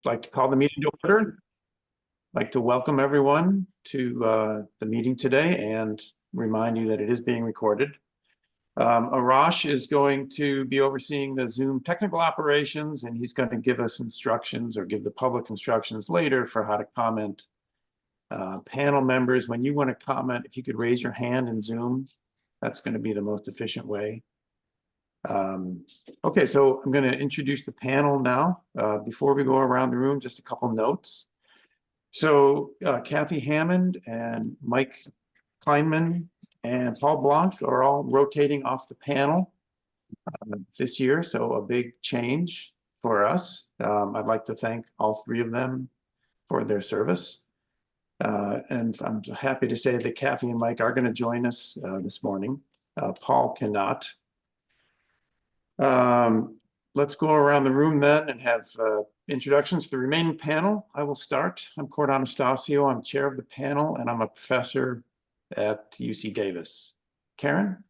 I'd like to call the meeting to order. I'd like to welcome everyone to the meeting today and remind you that it is being recorded. Arash is going to be overseeing the Zoom technical operations, and he's going to give us instructions or give the public instructions later for how to comment. Panel members, when you want to comment, if you could raise your hand in Zoom, that's going to be the most efficient way. Okay, so I'm going to introduce the panel now. Before we go around the room, just a couple notes. So Kathy Hammond and Mike Kleinman and Paul Blanc are all rotating off the panel this year, so a big change for us. I'd like to thank all three of them for their service. And I'm happy to say that Kathy and Mike are going to join us this morning. Paul cannot. Let's go around the room then and have introductions to the remaining panel. I will start. I'm Cord Anastasio. I'm chair of the panel, and I'm a professor at UC Davis. Karen?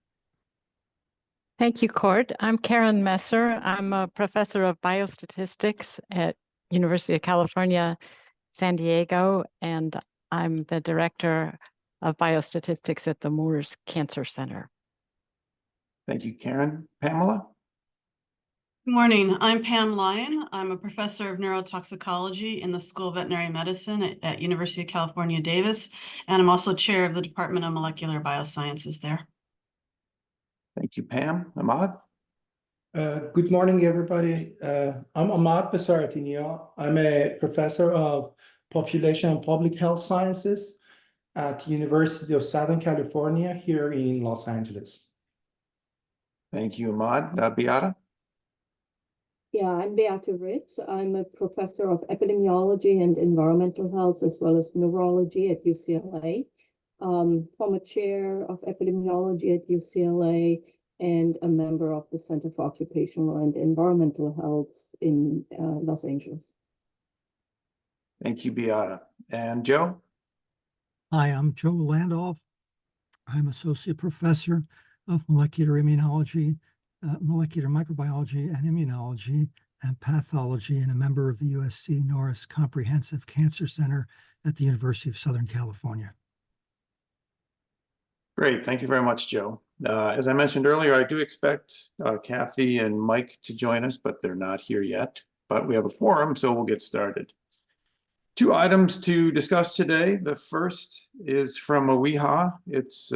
Thank you, Cord. I'm Karen Messer. I'm a professor of biostatistics at University of California, San Diego, and I'm the director of biostatistics at the Moores Cancer Center. Thank you, Karen. Pamela? Good morning. I'm Pam Lyon. I'm a professor of neurotoxicology in the School of Veterinary Medicine at University of California, Davis, and I'm also chair of the Department of Molecular Biosciences there. Thank you, Pam. Ahmad? Good morning, everybody. I'm Ahmad Besaratinio. I'm a professor of population and public health sciences at the University of Southern California here in Los Angeles. Thank you, Ahmad. Beata? Yeah, I'm Beata Ritz. I'm a professor of epidemiology and environmental health, as well as neurology at UCLA. Former chair of epidemiology at UCLA and a member of the Center for Occupational and Environmental Health in Los Angeles. Thank you, Beata. And Joe? Hi, I'm Joe Landolf. I'm associate professor of molecular immunology, molecular microbiology and immunology and pathology, and a member of the USC Norris Comprehensive Cancer Center at the University of Southern California. Great. Thank you very much, Joe. As I mentioned earlier, I do expect Kathy and Mike to join us, but they're not here yet. But we have a quorum, so we'll get started. Two items to discuss today. The first is from OEHA. It's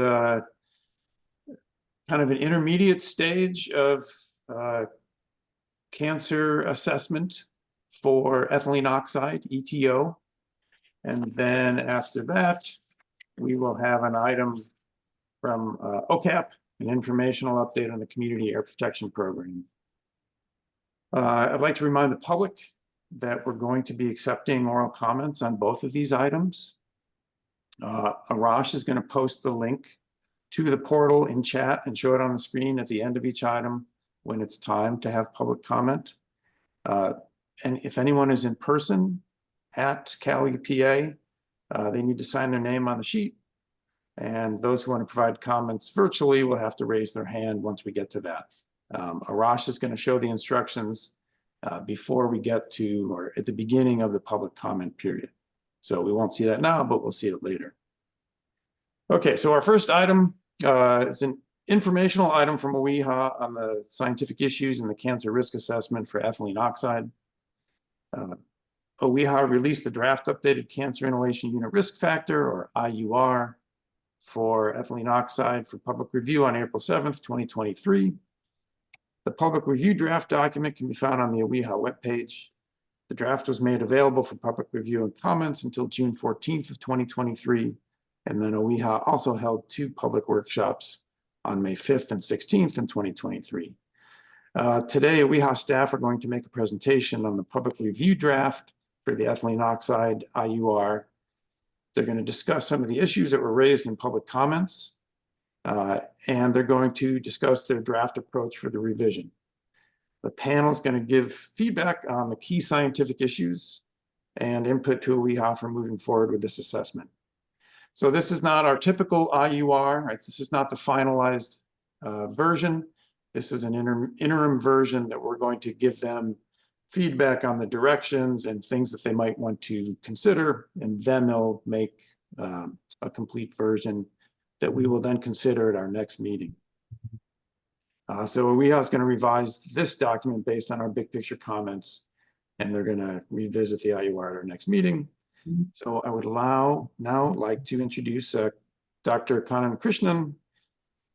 kind of an intermediate stage of cancer assessment for ethylene oxide, ETO. And then after that, we will have an item from OCAP, an informational update on the Community Air Protection Program. I'd like to remind the public that we're going to be accepting oral comments on both of these items. Arash is going to post the link to the portal in chat and show it on the screen at the end of each item when it's time to have public comment. And if anyone is in person at Cali, PA, they need to sign their name on the sheet. And those who want to provide comments virtually will have to raise their hand once we get to that. Arash is going to show the instructions before we get to, or at the beginning of the public comment period. So we won't see that now, but we'll see it later. Okay, so our first item is an informational item from OEHA on the scientific issues in the cancer risk assessment for ethylene oxide. OEHA released the draft updated cancer inhalation unit risk factor, or IUR, for ethylene oxide for public review on April 7th, 2023. The public review draft document can be found on the OEHA webpage. The draft was made available for public review and comments until June 14th of 2023. And then OEHA also held two public workshops on May 5th and 16th in 2023. Today, OEHA staff are going to make a presentation on the public review draft for the ethylene oxide IUR. They're going to discuss some of the issues that were raised in public comments, and they're going to discuss their draft approach for the revision. The panel is going to give feedback on the key scientific issues and input to OEHA for moving forward with this assessment. So this is not our typical IUR, right? This is not the finalized version. This is an interim version that we're going to give them feedback on the directions and things that they might want to consider, and then they'll make a complete version that we will then consider at our next meeting. So OEHA is going to revise this document based on our big picture comments, and they're going to revisit the IUR at our next meeting. So I would now like to introduce Dr. Kannan Krishnan,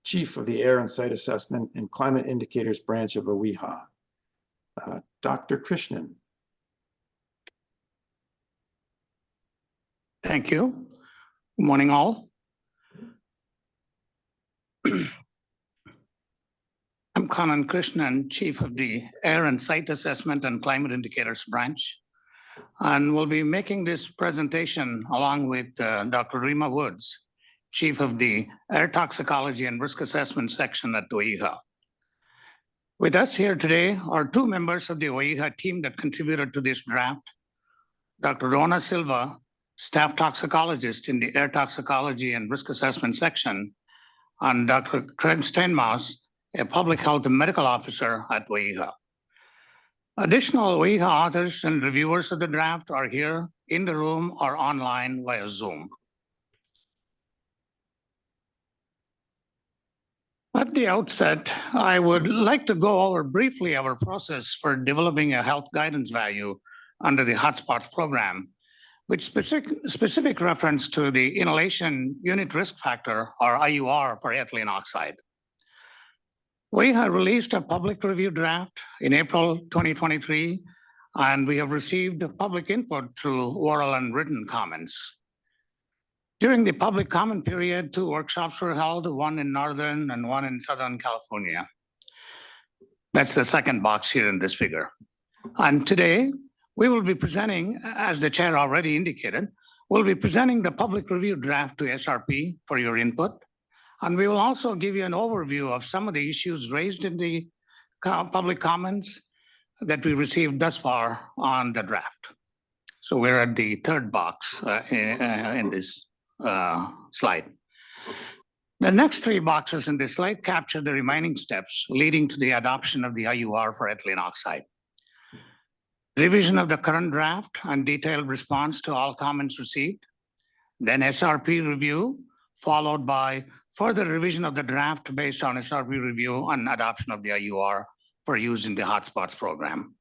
Chief of the Air and Site Assessment and Climate Indicators Branch of OEHA. Dr. Krishnan. Thank you. Good morning, all. I'm Kannan Krishnan, Chief of the Air and Site Assessment and Climate Indicators Branch, and we'll be making this presentation along with Dr. Rima Woods, Chief of the Air Toxicology and Risk Assessment Section at OEHA. With us here today are two members of the OEHA team that contributed to this draft, Dr. Rona Silva, Staff Toxicologist in the Air Toxicology and Risk Assessment Section, and Dr. Craig Steinmaus, a Public Health and Medical Officer at OEHA. Additional OEHA authors and reviewers of the draft are here in the room or online via Zoom. At the outset, I would like to go over briefly our process for developing a health guidance value under the Hotspots program, with specific reference to the inhalation unit risk factor, or IUR, for ethylene oxide. OEHA released a public review draft in April 2023, and we have received public input through oral and written comments. During the public comment period, 2 workshops were held, one in Northern and one in Southern California. That's the second box here in this figure. And today, we will be presenting, as the chair already indicated, we'll be presenting the public review draft to SRP for your input. And we will also give you an overview of some of the issues raised in the public comments that we received thus far on the draft. So we're at the third box in this slide. The next 3 boxes in this slide capture the remaining steps leading to the adoption of the IUR for ethylene oxide. Revision of the current draft and detailed response to all comments received. Then SRP review, followed by further revision of the draft based on SRP review and adoption of the IUR for use in the Hotspots program.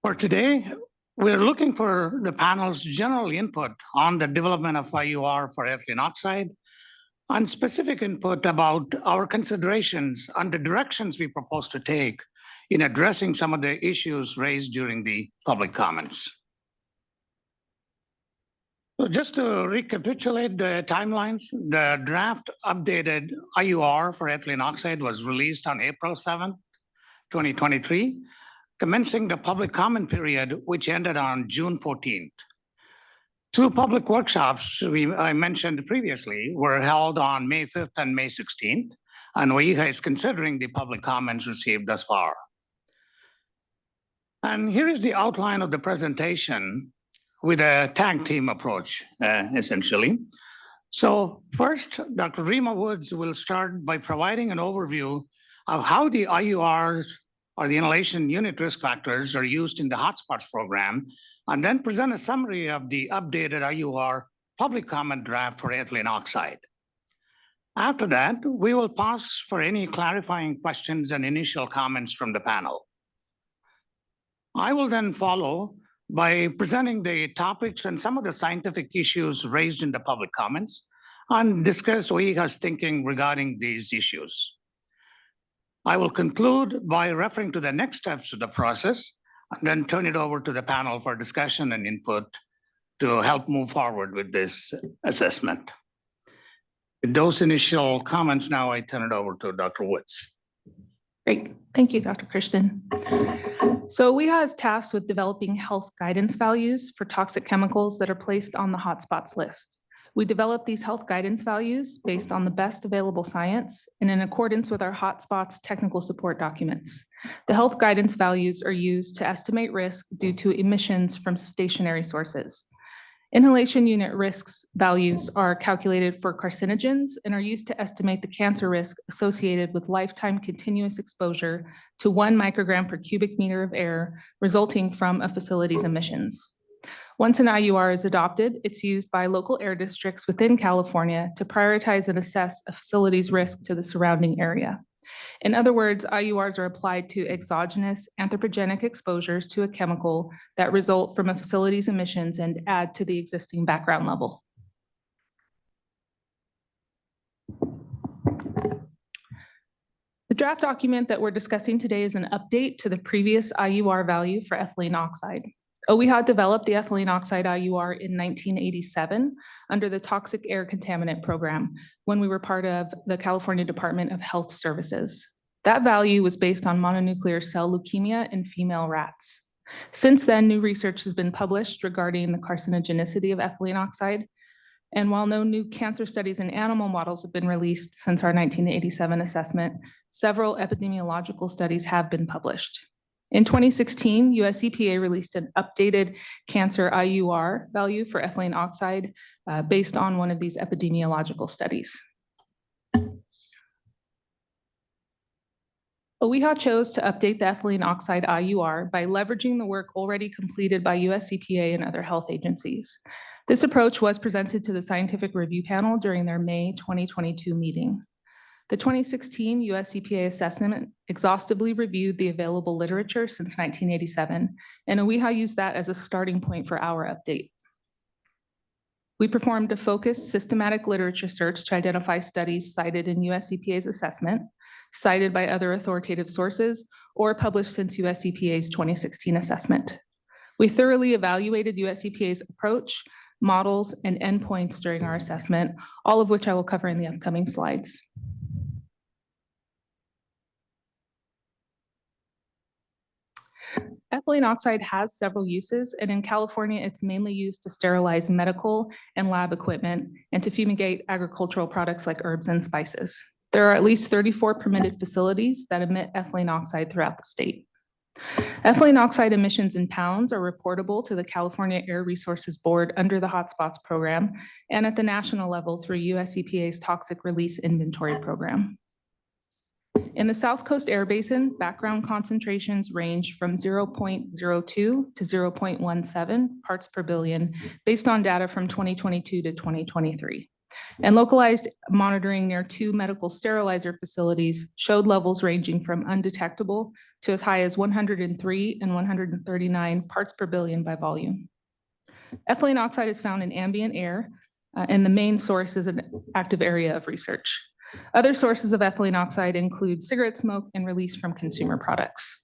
For today, we're looking for the panel's general input on the development of IUR for ethylene oxide and specific input about our considerations on the directions we propose to take in addressing some of the issues raised during the public comments. So just to recapitulate the timelines, the draft updated IUR for ethylene oxide was released on April 7th, 2023, commencing the public comment period, which ended on June 14th. 2 public workshops I mentioned previously were held on May 5th and May 16th, and OEHA is considering the public comments received thus far. And here is the outline of the presentation with a tag team approach, essentially. So first, Dr. Rima Woods will start by providing an overview of how the IURs, or the inhalation unit risk factors, are used in the Hotspots program, and then present a summary of the updated IUR public comment draft for ethylene oxide. After that, we will pause for any clarifying questions and initial comments from the panel. I will then follow by presenting the topics and some of the scientific issues raised in the public comments and discuss OEHA's thinking regarding these issues. I will conclude by referring to the next steps of the process and then turn it over to the panel for discussion and input to help move forward with this assessment. With those initial comments, now I turn it over to Dr. Woods. Great. Thank you, Dr. Krishnan. So OEHA is tasked with developing health guidance values for toxic chemicals that are placed on the Hotspots list. We develop these health guidance values based on the best available science and in accordance with our Hotspots technical support documents. The health guidance values are used to estimate risk due to emissions from stationary sources. Inhalation unit risks values are calculated for carcinogens and are used to estimate the cancer risk associated with lifetime continuous exposure to 1 microgram per cubic meter of air resulting from a facility's emissions. Once an IUR is adopted, it's used by local air districts within California to prioritize and assess a facility's risk to the surrounding area. In other words, IURs are applied to exogenous anthropogenic exposures to a chemical that result from a facility's emissions and add to the existing background level. The draft document that we're discussing today is an update to the previous IUR value for ethylene oxide. OEHA developed the ethylene oxide IUR in 1987 under the Toxic Air Contaminant Program when we were part of the California Department of Health Services. That value was based on mononuclear cell leukemia in female rats. Since then, new research has been published regarding the carcinogenicity of ethylene oxide. And while no new cancer studies in animal models have been released since our 1987 assessment, several epidemiological studies have been published. In 2016, US EPA released an updated cancer IUR value for ethylene oxide based on one of these epidemiological studies. OEHA chose to update the ethylene oxide IUR by leveraging the work already completed by US EPA and other health agencies. This approach was presented to the scientific review panel during their May 2022 meeting. The 2016 US EPA assessment exhaustively reviewed the available literature since 1987, and OEHA used that as a starting point for our update. We performed a focused systematic literature search to identify studies cited in US EPA's assessment, cited by other authoritative sources, or published since US EPA's 2016 assessment. We thoroughly evaluated US EPA's approach, models, and endpoints during our assessment, all of which I will cover in the upcoming slides. Ethylene oxide has several uses, and in California, it's mainly used to sterilize medical and lab equipment and to fumigate agricultural products like herbs and spices. There are at least 34 permitted facilities that emit ethylene oxide throughout the state. Ethylene oxide emissions in pounds are reportable to the California Air Resources Board under the Hotspots program and at the national level through US EPA's Toxic Release Inventory program. In the South Coast Air Basin, background concentrations range from 0.02 to 0.17 parts per billion based on data from 2022 to 2023. And localized monitoring near 2 medical sterilizer facilities showed levels ranging from undetectable to as high as 103 and 139 parts per billion by volume. Ethylene oxide is found in ambient air, and the main source is an active area of research. Other sources of ethylene oxide include cigarette smoke and release from consumer products.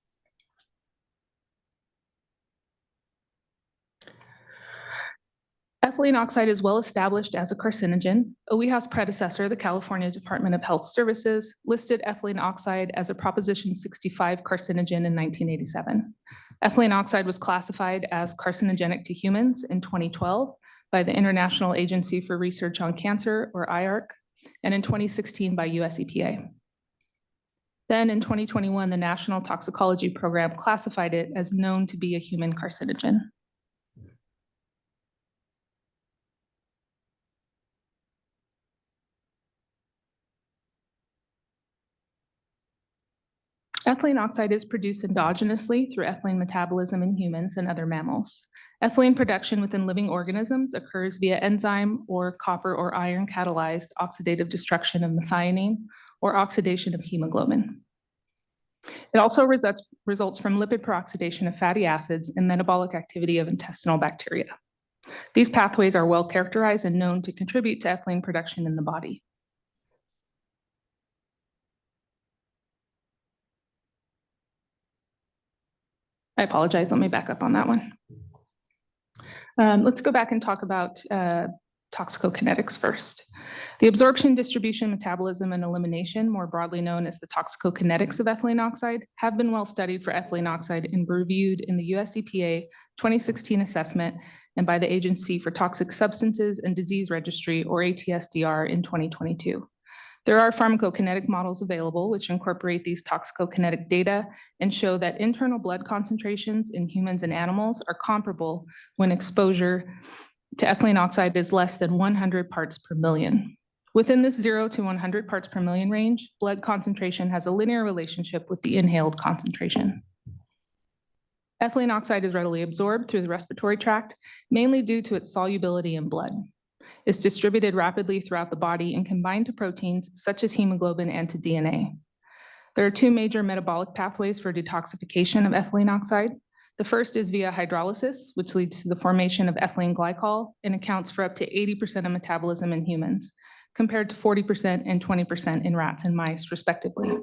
Ethylene oxide is well established as a carcinogen. OEHA's predecessor, the California Department of Health Services, listed ethylene oxide as a Proposition 65 carcinogen in 1987. Ethylene oxide was classified as carcinogenic to humans in 2012 by the International Agency for Research on Cancer, or IARC, and in 2016 by US EPA. Then in 2021, the National Toxicology Program classified it as known to be a human carcinogen. Ethylene oxide is produced endogenously through ethylene metabolism in humans and other mammals. Ethylene production within living organisms occurs via enzyme or copper or iron catalyzed oxidative destruction of methionine or oxidation of hemoglobin. It also results from lipid peroxidation of fatty acids and metabolic activity of intestinal bacteria. These pathways are well characterized and known to contribute to ethylene production in the body. I apologize, let me back up on that one. Let's go back and talk about toxicokinetics first. The absorption, distribution, metabolism, and elimination, more broadly known as the toxicokinetics of ethylene oxide, have been well studied for ethylene oxide and reviewed in the US EPA 2016 assessment and by the Agency for Toxic Substances and Disease Registry, or ATSDR, in 2022. There are pharmacokinetic models available which incorporate these toxicokinetic data and show that internal blood concentrations in humans and animals are comparable when exposure to ethylene oxide is less than 100 parts per million. Within this 0 to 100 parts per million range, blood concentration has a linear relationship with the inhaled concentration. Ethylene oxide is readily absorbed through the respiratory tract, mainly due to its solubility in blood. It's distributed rapidly throughout the body and combined to proteins such as hemoglobin and to DNA. There are two major metabolic pathways for detoxification of ethylene oxide. The first is via hydrolysis, which leads to the formation of ethylene glycol and accounts for up to 80% of metabolism in humans, compared to 40% and 20% in rats and mice, respectively.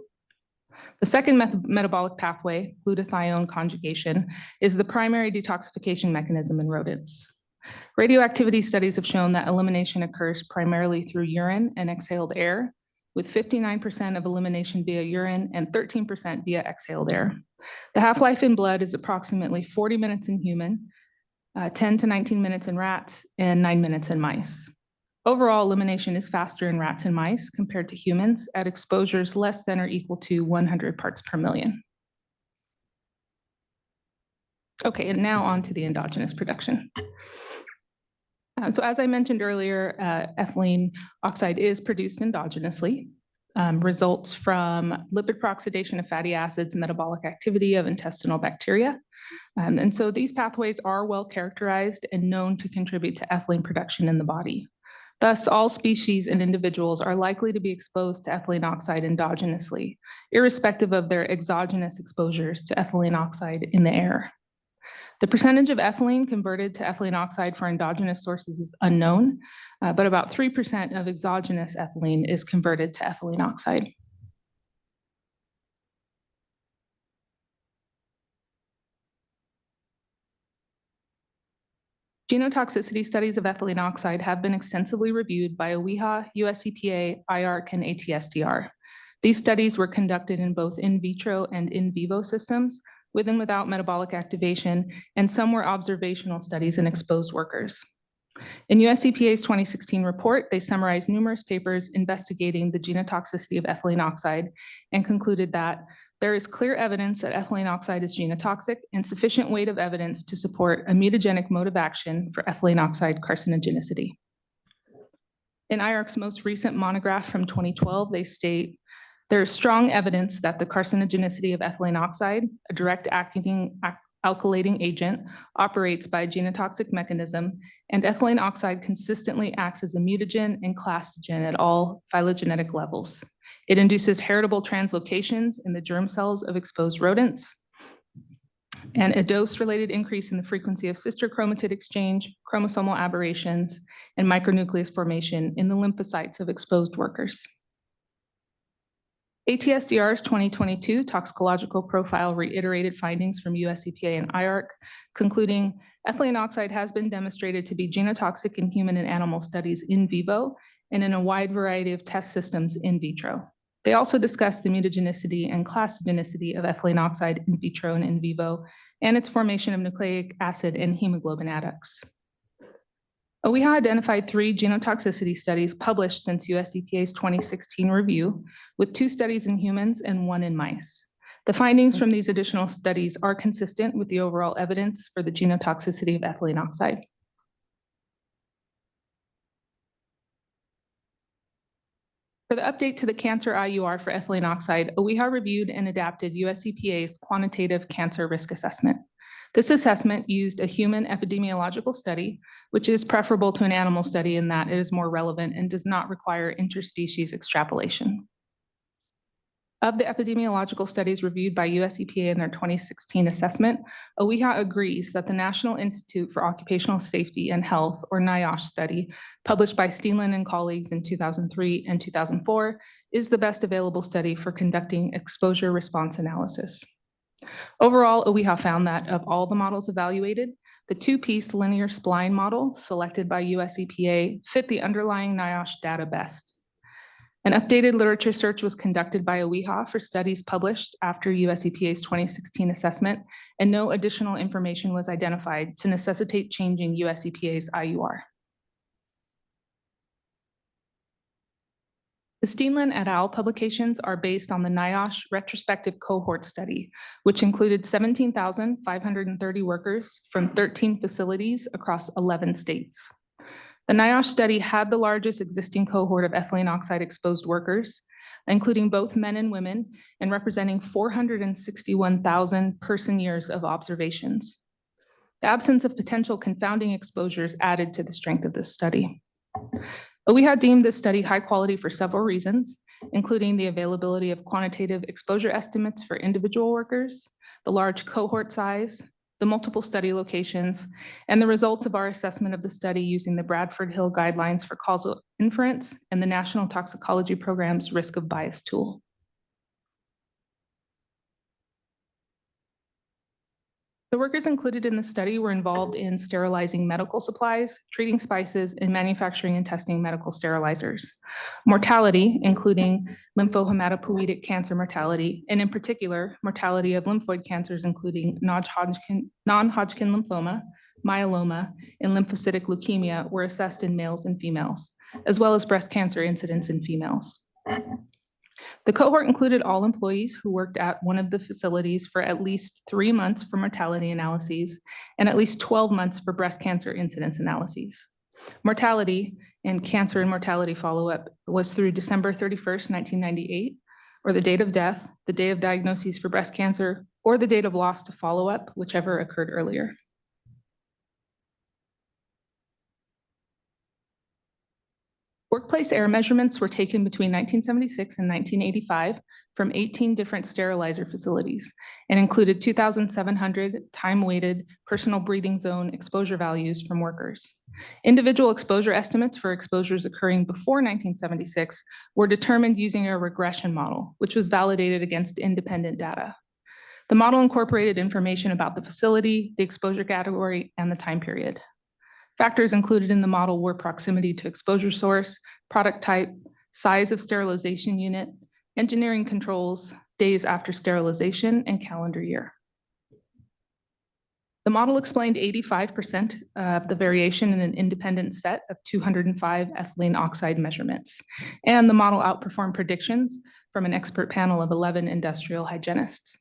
The second metabolic pathway, glutathione conjugation, is the primary detoxification mechanism in rodents. Radioactivity studies have shown that elimination occurs primarily through urine and exhaled air, with 59% of elimination via urine and 13% via exhaled air. The half-life in blood is approximately 40 minutes in human, 10 to 19 minutes in rats, and 9 minutes in mice. Overall, elimination is faster in rats and mice compared to humans at exposures less than or equal to 100 parts per million. Okay, and now on to the endogenous production. So as I mentioned earlier, ethylene oxide is produced endogenously, results from lipid peroxidation of fatty acids, metabolic activity of intestinal bacteria. And so these pathways are well characterized and known to contribute to ethylene production in the body. Thus, all species and individuals are likely to be exposed to ethylene oxide endogenously, irrespective of their exogenous exposures to ethylene oxide in the air. The percentage of ethylene converted to ethylene oxide for endogenous sources is unknown, but about 3% of exogenous ethylene is converted to ethylene oxide. Genotoxicity studies of ethylene oxide have been extensively reviewed by OWIHA, US EPA, IARC, and ATSDR. These studies were conducted in both in vitro and in vivo systems, with and without metabolic activation, and some were observational studies in exposed workers. In US EPA's 2016 report, they summarized numerous papers investigating the genotoxicity of ethylene oxide and concluded that there is clear evidence that ethylene oxide is genotoxic and sufficient weight of evidence to support a mutagenic mode of action for ethylene oxide carcinogenicity. In IARC's most recent monograph from 2012, they state, there is strong evidence that the carcinogenicity of ethylene oxide, a direct acting alkylating agent, operates by a genotoxic mechanism, and ethylene oxide consistently acts as a mutagen and clastogen at all phylogenetic levels. It induces heritable translocations in the germ cells of exposed rodents, and a dose-related increase in the frequency of sister chromatid exchange, chromosomal aberrations, and micronucleus formation in the lymphocytes of exposed workers. ATSDR's 2022 toxicological profile reiterated findings from US EPA and IARC, concluding ethylene oxide has been demonstrated to be genotoxic in human and animal studies in vivo and in a wide variety of test systems in vitro. They also discussed the mutagenicity and clastogenicity of ethylene oxide in vitro and in vivo, and its formation of nucleic acid and hemoglobin adducts. OWIHA identified 3 genotoxicity studies published since US EPA's 2016 review, with 2 studies in humans and 1 in mice. The findings from these additional studies are consistent with the overall evidence for the genotoxicity of ethylene oxide. For the update to the cancer IUR for ethylene oxide, OWIHA reviewed and adapted US EPA's quantitative cancer risk assessment. This assessment used a human epidemiological study, which is preferable to an animal study in that it is more relevant and does not require interspecies extrapolation. Of the epidemiological studies reviewed by US EPA in their 2016 assessment, OWIHA agrees that the National Institute for Occupational Safety and Health, or NIOSH study, published by Steenland and colleagues in 2003 and 2004, is the best available study for conducting exposure response analysis. Overall, OWIHA found that of all the models evaluated, the 2-piece linear spline model selected by US EPA fit the underlying NIOSH data best. An updated literature search was conducted by OWIHA for studies published after US EPA's 2016 assessment, and no additional information was identified to necessitate changing US EPA's IUR. The Steenland et al. Publications are based on the NIOSH retrospective cohort study, which included 17,530 workers from 13 facilities across 11 states. The NIOSH study had the largest existing cohort of ethylene oxide exposed workers, including both men and women, and representing 461,000 person years of observations. The absence of potential confounding exposures added to the strength of this study. OEHA deemed this study high quality for several reasons, including the availability of quantitative exposure estimates for individual workers, the large cohort size, the multiple study locations, and the results of our assessment of the study using the Bradford Hill Guidelines for Causal Inference and the National Toxicology Program's Risk of Bias tool. The workers included in the study were involved in sterilizing medical supplies, treating spices, and manufacturing and testing medical sterilizers. Mortality, including lymphohematopoietic cancer mortality, and in particular, mortality of lymphoid cancers, including non-Hodgkin lymphoma, myeloma, and lymphocytic leukemia, were assessed in males and females, as well as breast cancer incidence in females. The cohort included all employees who worked at one of the facilities for at least 3 months for mortality analyses and at least 12 months for breast cancer incidence analyses. Mortality and cancer and mortality follow-up was through December 31st, 1998, or the date of death, the day of diagnosis for breast cancer, or the date of loss to follow-up, whichever occurred earlier. Workplace air measurements were taken between 1976 and 1985 from 18 different sterilizer facilities and included 2,700 time-weighted personal breathing zone exposure values from workers. Individual exposure estimates for exposures occurring before 1976 were determined using a regression model, which was validated against independent data. The model incorporated information about the facility, the exposure category, and the time period. Factors included in the model were proximity to exposure source, product type, size of sterilization unit, engineering controls, days after sterilization, and calendar year. The model explained 85% of the variation in an independent set of 205 ethylene oxide measurements, and the model outperformed predictions from an expert panel of 11 industrial hygienists.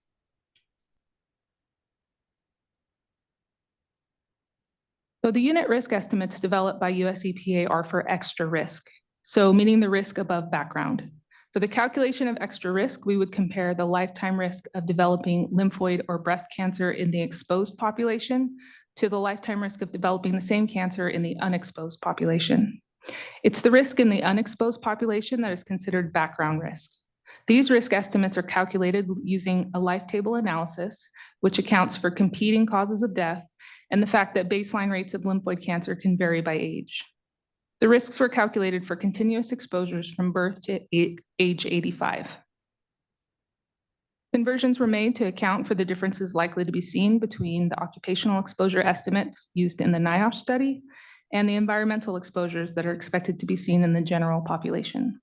So the unit risk estimates developed by US EPA are for extra risk, so meaning the risk above background. For the calculation of extra risk, we would compare the lifetime risk of developing lymphoid or breast cancer in the exposed population to the lifetime risk of developing the same cancer in the unexposed population. It's the risk in the unexposed population that is considered background risk. These risk estimates are calculated using a life table analysis, which accounts for competing causes of death and the fact that baseline rates of lymphoid cancer can vary by age. The risks were calculated for continuous exposures from birth to age 85. Conversions were made to account for the differences likely to be seen between the occupational exposure estimates used in the NIOSH study and the environmental exposures that are expected to be seen in the general population.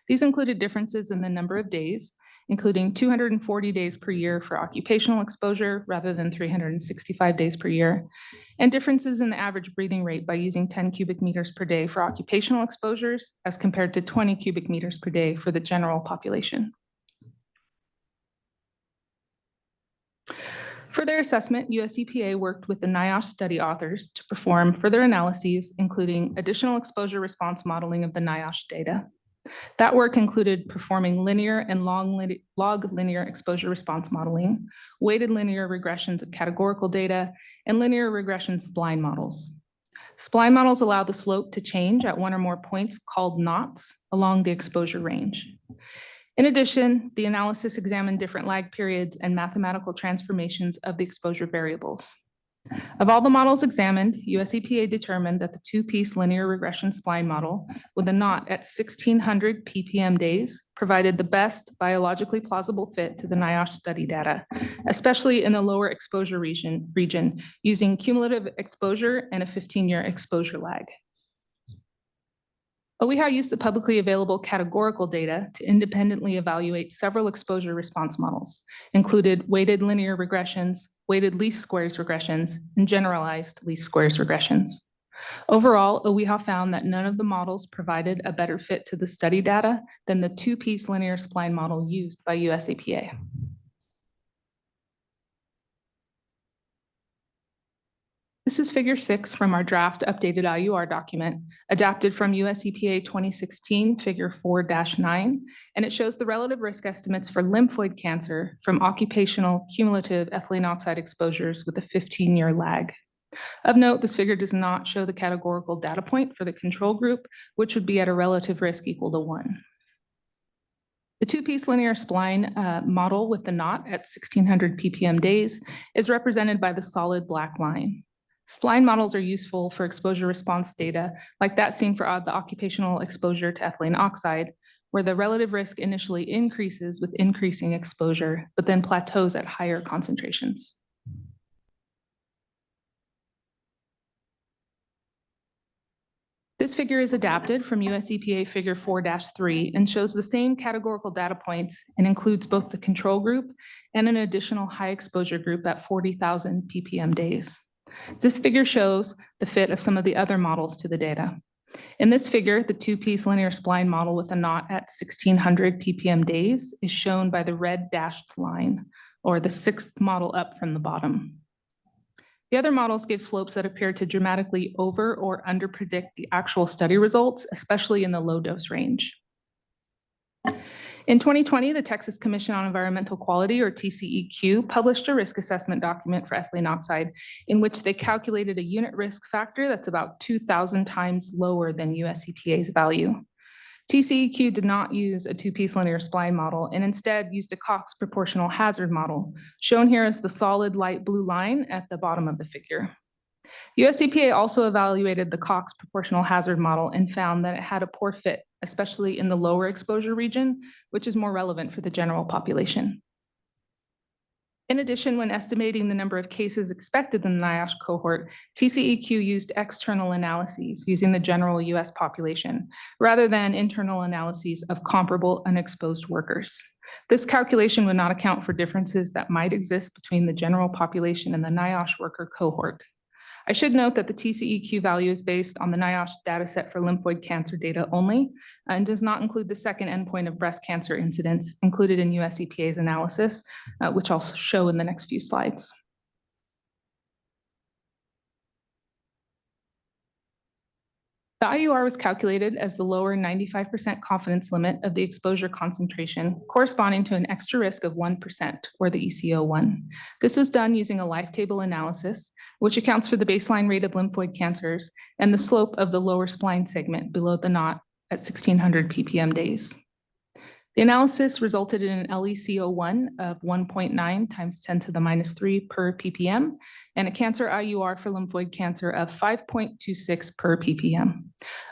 These included differences in the number of days, including 240 days per year for occupational exposure rather than 365 days per year, and differences in the average breathing rate by using 10 cubic meters per day for occupational exposures as compared to 20 cubic meters per day for the general population. For their assessment, US EPA worked with the NIOSH study authors to perform further analyses, including additional exposure response modeling of the NIOSH data. That work included performing linear and log linear exposure response modeling, weighted linear regressions of categorical data, and linear regression spline models. Spline models allow the slope to change at one or more points called knots along the exposure range. In addition, the analysis examined different lag periods and mathematical transformations of the exposure variables. Of all the models examined, US EPA determined that the two-piece linear regression spline model with a knot at 1600 ppm days provided the best biologically plausible fit to the NIOSH study data, especially in the lower exposure region using cumulative exposure and a 15-year exposure lag. OEHA used the publicly available categorical data to independently evaluate several exposure response models, included weighted linear regressions, weighted least squares regressions, and generalized least squares regressions. Overall, OWIHA found that none of the models provided a better fit to the study data than the two-piece linear spline model used by US EPA. This is figure 6 from our draft updated IUR document, adapted from US EPA 2016 figure 4-9, and it shows the relative risk estimates for lymphoid cancer from occupational cumulative ethylene oxide exposures with a 15-year lag. Of note, this figure does not show the categorical data point for the control group, which would be at a relative risk equal to 1. The two-piece linear spline model with the knot at 1600 ppm days is represented by the solid black line. Spline models are useful for exposure response data like that seen for the occupational exposure to ethylene oxide, where the relative risk initially increases with increasing exposure, but then plateaus at higher concentrations. This figure is adapted from US EPA figure 4-3 and shows the same categorical data points and includes both the control group and an additional high exposure group at 40,000 ppm days. This figure shows the fit of some of the other models to the data. In this figure, the two-piece linear spline model with a knot at 1600 ppm days is shown by the red dashed line, or the 6th model up from the bottom. The other models give slopes that appear to dramatically over or under predict the actual study results, especially in the low dose range. In 2020, the Texas Commission on Environmental Quality, or TCEQ, published a risk assessment document for ethylene oxide in which they calculated a unit risk factor that's about 2,000 times lower than US EPA's value. TCEQ did not use a two-piece linear spline model and instead used a Cox proportional hazard model, shown here as the solid light blue line at the bottom of the figure. US EPA also evaluated the Cox proportional hazard model and found that it had a poor fit, especially in the lower exposure region, which is more relevant for the general population. In addition, when estimating the number of cases expected in the NIOSH cohort, TCEQ used external analyses using the general US population, rather than internal analyses of comparable unexposed workers. This calculation would not account for differences that might exist between the general population and the NIOSH worker cohort. I should note that the TCEQ value is based on the NIOSH dataset for lymphoid cancer data only and does not include the second endpoint of breast cancer incidence included in US EPA's analysis, which I'll show in the next few slides. The IUR was calculated as the lower 95% confidence limit of the exposure concentration corresponding to an extra risk of 1%, or the ECO1. This was done using a life table analysis, which accounts for the baseline rate of lymphoid cancers and the slope of the lower spline segment below the knot at 1600 ppm days. The analysis resulted in an LECO1 of 1.9 times 10 to the minus 3 per ppm and a cancer IUR for lymphoid cancer of 5.26 per ppm.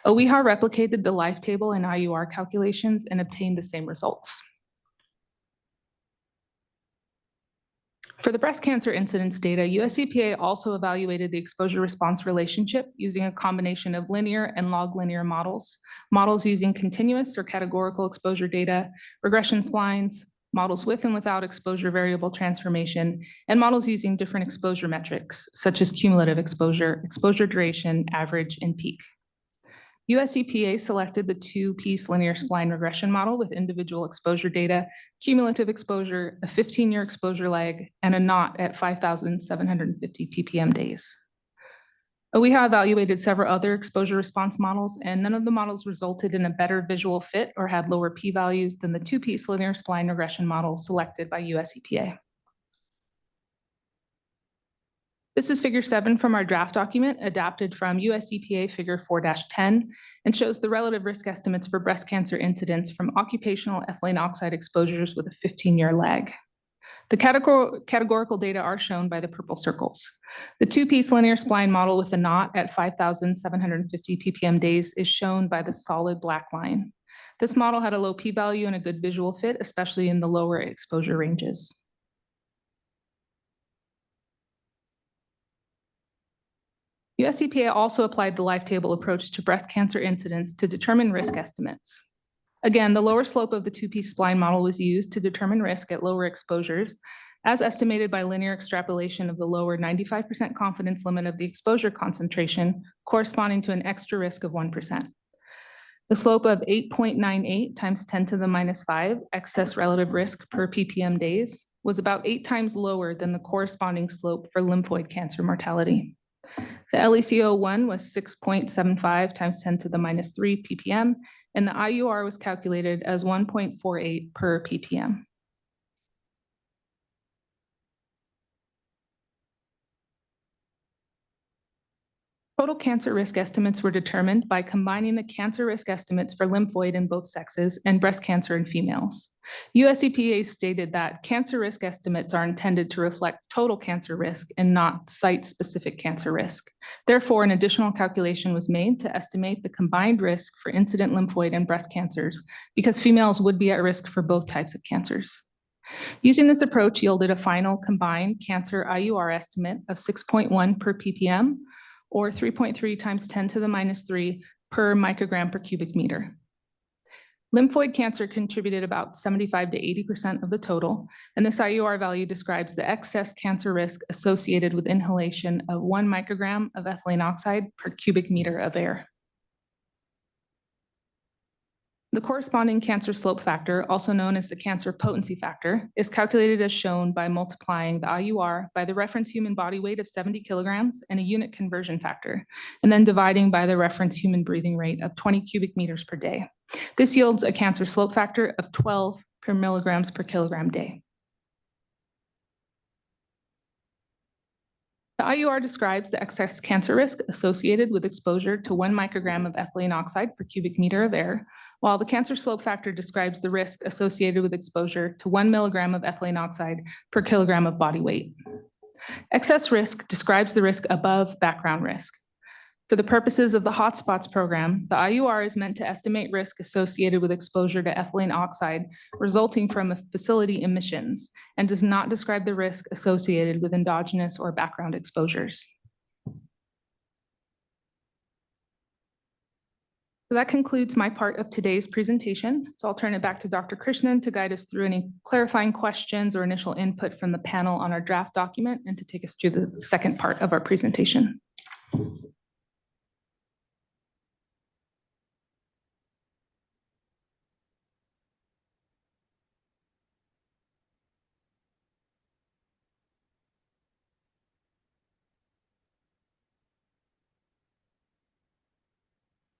OWIHA replicated the life table and IUR calculations and obtained the same results. For the breast cancer incidence data, US EPA also evaluated the exposure response relationship using a combination of linear and log linear models, models using continuous or categorical exposure data, regression splines, models with and without exposure variable transformation, and models using different exposure metrics, such as cumulative exposure, exposure duration, average, and peak. US EPA selected the two-piece linear spline regression model with individual exposure data, cumulative exposure, a 15-year exposure lag, and a knot at 5,750 ppm days. OWIHA evaluated several other exposure response models, and none of the models resulted in a better visual fit or had lower p-values than the two-piece linear spline regression model selected by US EPA. This is figure 7 from our draft document, adapted from US EPA figure 4-10, and shows the relative risk estimates for breast cancer incidence from occupational ethylene oxide exposures with a 15-year lag. The categorical data are shown by the purple circles. The two-piece linear spline model with a knot at 5,750 ppm days is shown by the solid black line. This model had a low p-value and a good visual fit, especially in the lower exposure ranges. US EPA also applied the life table approach to breast cancer incidence to determine risk estimates. Again, the lower slope of the two-piece spline model was used to determine risk at lower exposures, as estimated by linear extrapolation of the lower 95% confidence limit of the exposure concentration corresponding to an extra risk of 1%. The slope of 8.98 times 10 to the minus 5 excess relative risk per ppm days was about 8 times lower than the corresponding slope for lymphoid cancer mortality. The LECO1 was 6.75 times 10 to the minus 3 ppm, and the IUR was calculated as 1.48 per ppm. Total cancer risk estimates were determined by combining the cancer risk estimates for lymphoid in both sexes and breast cancer in females. US EPA stated that cancer risk estimates are intended to reflect total cancer risk and not site-specific cancer risk. Therefore, an additional calculation was made to estimate the combined risk for incident lymphoid and breast cancers because females would be at risk for both types of cancers. Using this approach yielded a final combined cancer IUR estimate of 6.1 per ppm, or 3.3 times 10 to the minus 3 per microgram per cubic meter. Lymphoid cancer contributed about 75 to 80% of the total, and this IUR value describes the excess cancer risk associated with inhalation of 1 microgram of ethylene oxide per cubic meter of air. The corresponding cancer slope factor, also known as the cancer potency factor, is calculated as shown by multiplying the IUR by the reference human body weight of 70 kilograms and a unit conversion factor, and then dividing by the reference human breathing rate of 20 cubic meters per day. This yields a cancer slope factor of 12 per milligrams per kilogram day. The IUR describes the excess cancer risk associated with exposure to 1 microgram of ethylene oxide per cubic meter of air, while the cancer slope factor describes the risk associated with exposure to 1 milligram of ethylene oxide per kilogram of body weight. Excess risk describes the risk above background risk. For the purposes of the Hotspots program, the IUR is meant to estimate risk associated with exposure to ethylene oxide resulting from facility emissions and does not describe the risk associated with endogenous or background exposures. So that concludes my part of today's presentation. So I'll turn it back to Dr. Krishnan to guide us through any clarifying questions or initial input from the panel on our draft document and to take us through the second part of our presentation.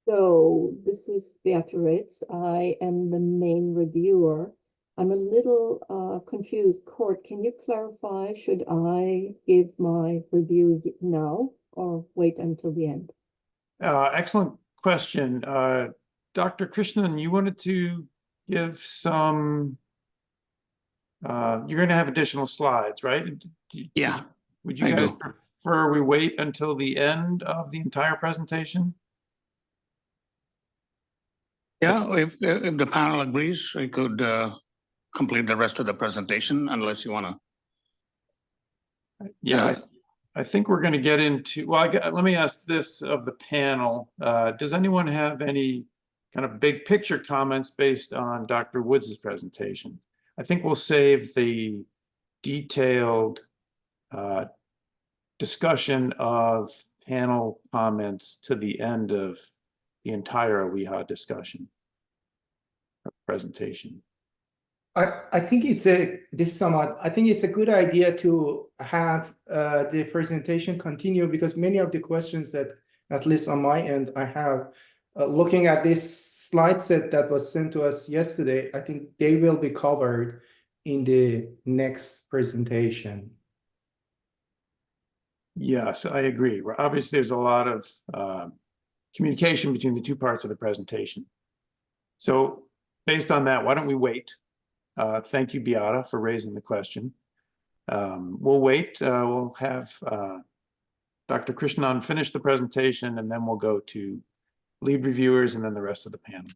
So this is Beatrice. I am the main reviewer. I'm a little confused. Court, can you clarify, should I give my review now or wait until the end? Excellent question. Dr. Krishnan, you wanted to give some, you're going to have additional slides, right? Yeah, Would you I guys do. prefer we wait until the end of the entire presentation? Yeah, if the panel agrees, we could complete the rest of the presentation unless you want to. Yeah, I think we're going to get into, well, let me ask this of the panel. Does anyone have any kind of big picture comments based on Dr. Woods' presentation? I think we'll save the detailed discussion of panel comments to the end of the entire WEHA discussion presentation. I think it's I think it's a good idea to have the presentation continue because many of the questions that, at least on my end, I have, looking at this slide set that was sent to us yesterday, I think they will be covered in the next presentation. Yes, I agree. Obviously, there's a lot of communication between the two parts of the presentation. So based on that, why don't we wait? Thank you, Beata, for raising the question. We'll wait. We'll have Dr. Krishnan finish the presentation, and then we'll go to lead reviewers and then the rest of the panel.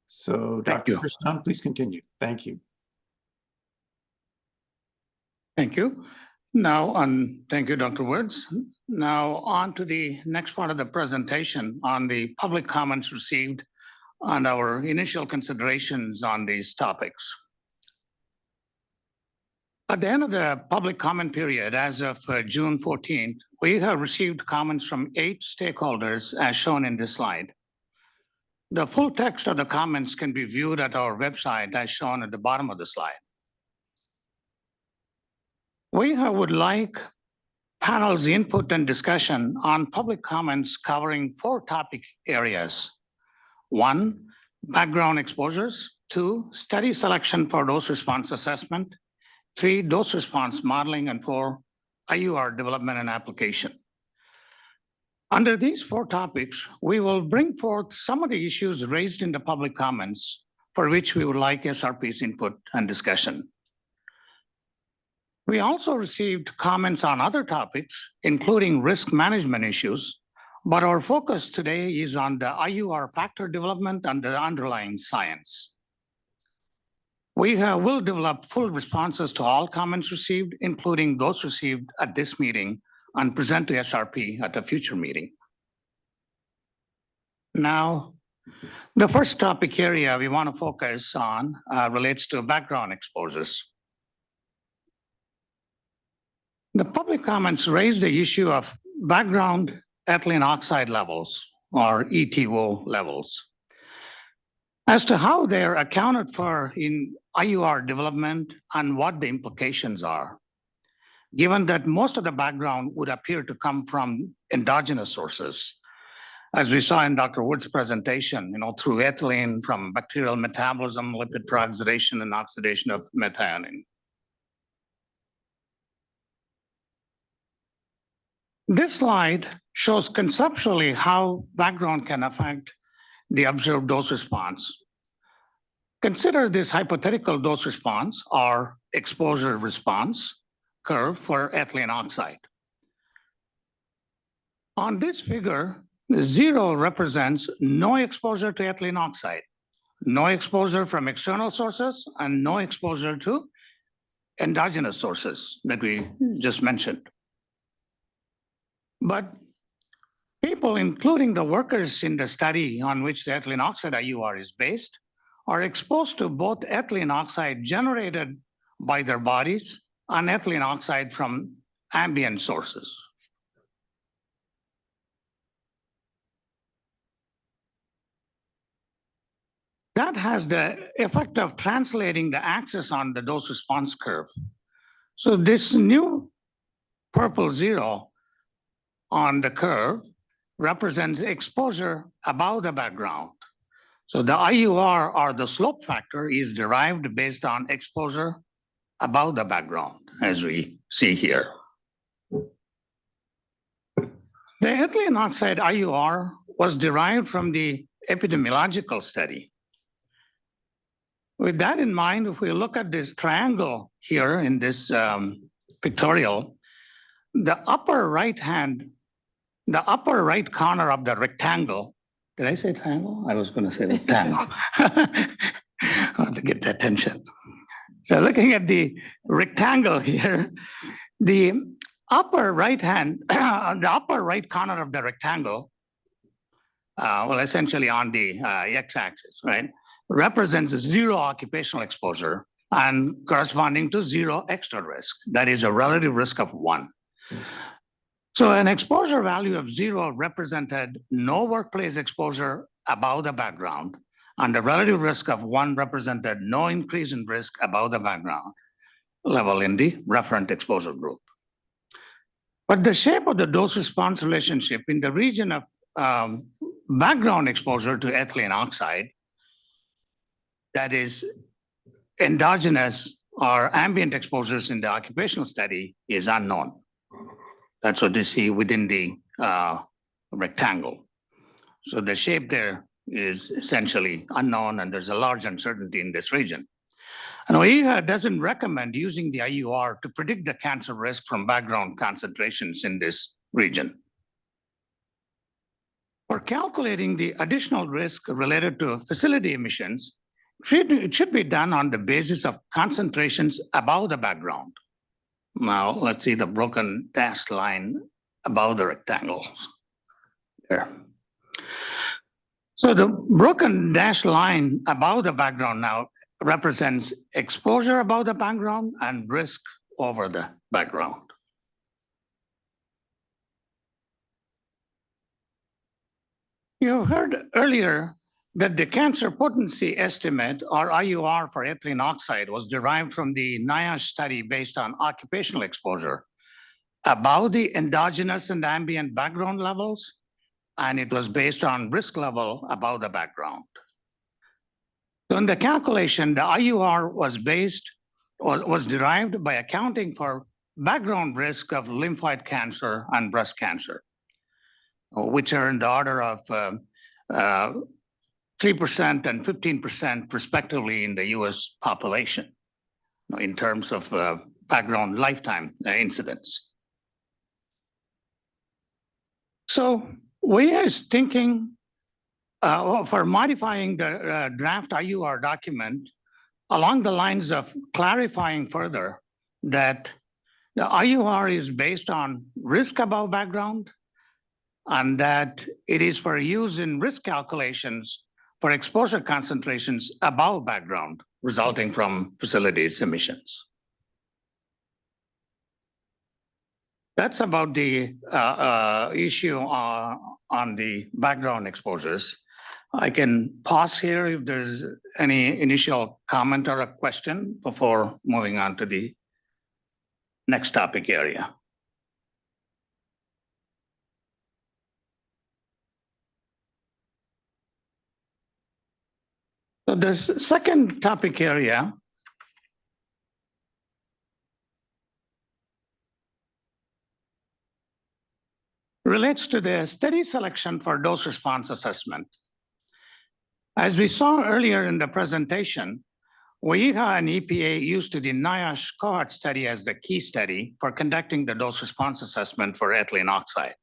So, Thank Dr. you. Krishnan, please continue. Thank you. Thank you. Thank you, Dr. Woods. Now on to the next part of the presentation on the public comments received on our initial considerations on these topics. At the end of the public comment period, as of June 14th, we have received comments from 8 stakeholders as shown in this slide. The full text of the comments can be viewed at our website as shown at the bottom of the slide. We would like panel's input and discussion on public comments covering 4 topic areas. 1, background exposures. 2, study selection for dose response assessment. 3, dose response modeling, and 4, IUR development and application. Under these 4 topics, we will bring forth some of the issues raised in the public comments for which we would like SRP's input and discussion. We also received comments on other topics, including risk management issues, but our focus today is on the IUR factor development and the underlying science. We will develop full responses to all comments received, including those received at this meeting, and present to SRP at a future meeting. Now, the first topic area we want to focus on relates to background exposures. The public comments raised the issue of background ethylene oxide levels, or ETO levels, as to how they're accounted for in IUR development and what the implications are, given that most of the background would appear to come from endogenous sources, as we saw in Dr. Wood's presentation, through ethylene from bacterial metabolism, lipid peroxidation, and oxidation of methionine. This slide shows conceptually how background can affect the observed dose response. Consider this hypothetical dose response or exposure response curve for ethylene oxide. On this figure, 0 represents no exposure to ethylene oxide, no exposure from external sources, and no exposure to endogenous sources that we just mentioned. But people, including the workers in the study on which the ethylene oxide IUR is based, are exposed to both ethylene oxide generated by their bodies and ethylene oxide from ambient sources. That has the effect of translating the axis on the dose response curve. So this new purple 0 on the curve represents exposure above the background. So the IUR, or the slope factor, is derived based on exposure above the background, as we see here. The ethylene oxide IUR was derived from the epidemiological study. With that in mind, if we look at this triangle here in this pictorial, the upper right corner of the rectangle. Did I say triangle? I was going to say rectangle. I want to get the attention. So looking at the rectangle here, the upper right corner of the rectangle, well, essentially on the x-axis, right, represents 0 occupational exposure and corresponding to 0 extra risk. That is a relative risk of 1. So an exposure value of 0 represented no workplace exposure above the background, and the relative risk of 1 represented no increase in risk above the background level in the referent exposure group. But the shape of the dose-response relationship in the region of background exposure to ethylene oxide, that is endogenous or ambient exposures in the occupational study, is unknown. That's what you see within the rectangle. So the shape there is essentially unknown, and there's a large uncertainty in this region. And OEHA doesn't recommend using the IUR to predict the cancer risk from background concentrations in this region. For calculating the additional risk related to facility emissions, it should be done on the basis of concentrations above the background. Now, let's see the broken dashed line above the rectangles there. So the broken dashed line above the background now represents exposure above the background and risk over the background. You heard earlier that the cancer potency estimate, or IUR, for ethylene oxide was derived from the NIOSH study based on occupational exposure above the endogenous and ambient background levels, and it was based on risk level above the background. So in the calculation, the IUR was derived by accounting for background risk of lymphoid cancer and breast cancer, which are in the order of 3% and 15% respectively in the US population in terms of background lifetime incidence. So we are thinking for modifying the draft IUR document along the lines of clarifying further that the IUR is based on risk above background and that it is for use in risk calculations for exposure concentrations above background resulting from facilities emissions. That's about the issue on the background exposures. I can pause here if there's any initial comment or a question before moving on to the next topic area. So this second topic area relates to the study selection for dose response assessment. As we saw earlier in the presentation, WIHA and EPA used the NIOSH cohort study as the key study for conducting the dose response assessment for ethylene oxide.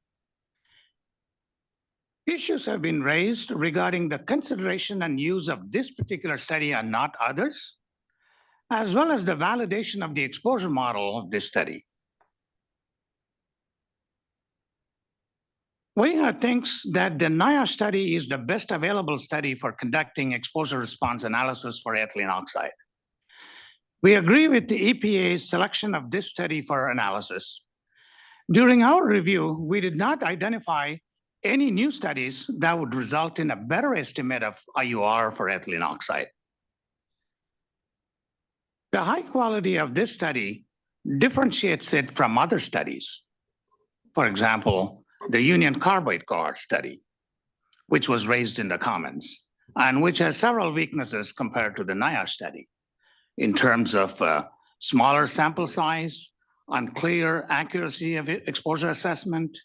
Issues have been raised regarding the consideration and use of this particular study and not others, as well as the validation of the exposure model of this study. WIHA thinks that the NIOSH study is the best available study for conducting exposure response analysis for ethylene oxide. We agree with the EPA's selection of this study for analysis. During our review, we did not identify any new studies that would result in a better estimate of IUR for ethylene oxide. The high quality of this study differentiates it from other studies. For example, the Union Carbide cohort study, which was raised in the comments, and which has several weaknesses compared to the NIOSH study in terms of smaller sample size, unclear accuracy of exposure assessment,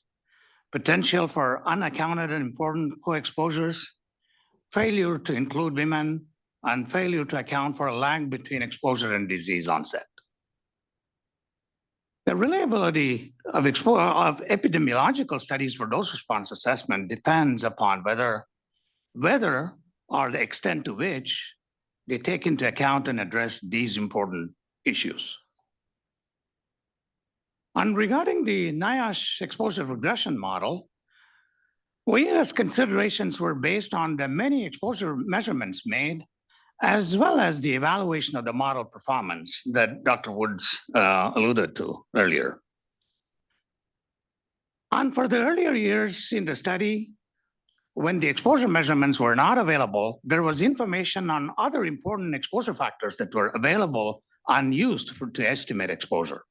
potential for unaccounted and important co-exposures, failure to include women, and failure to account for a lag between exposure and disease onset. The reliability of epidemiological studies for dose response assessment depends upon whether or the extent to which they take into account and address these important issues. And regarding the NIOSH exposure regression model, WIHA's considerations were based on the many exposure measurements made, as well as the evaluation of the model performance that Dr. Woods alluded to earlier. And for the earlier years in the study, when the exposure measurements were not available, there was information on other important exposure factors that were available and used to estimate exposure.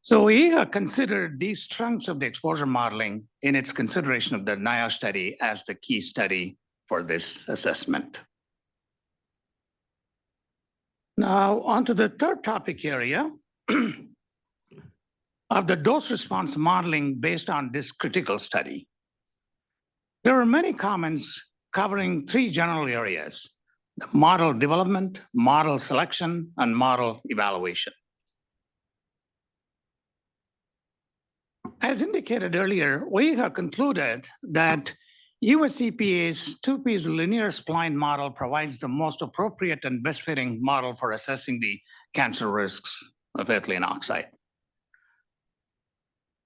So we considered these strengths of the exposure modeling in its consideration of the NIOSH study as the key study for this assessment. Now, on to the third topic area of the dose response modeling based on this critical study. There were many comments covering three general areas: the model development, model selection, and model evaluation. As indicated earlier, we have concluded that US EPA's two-piece linear spline model provides the most appropriate and best fitting model for assessing the cancer risks of ethylene oxide.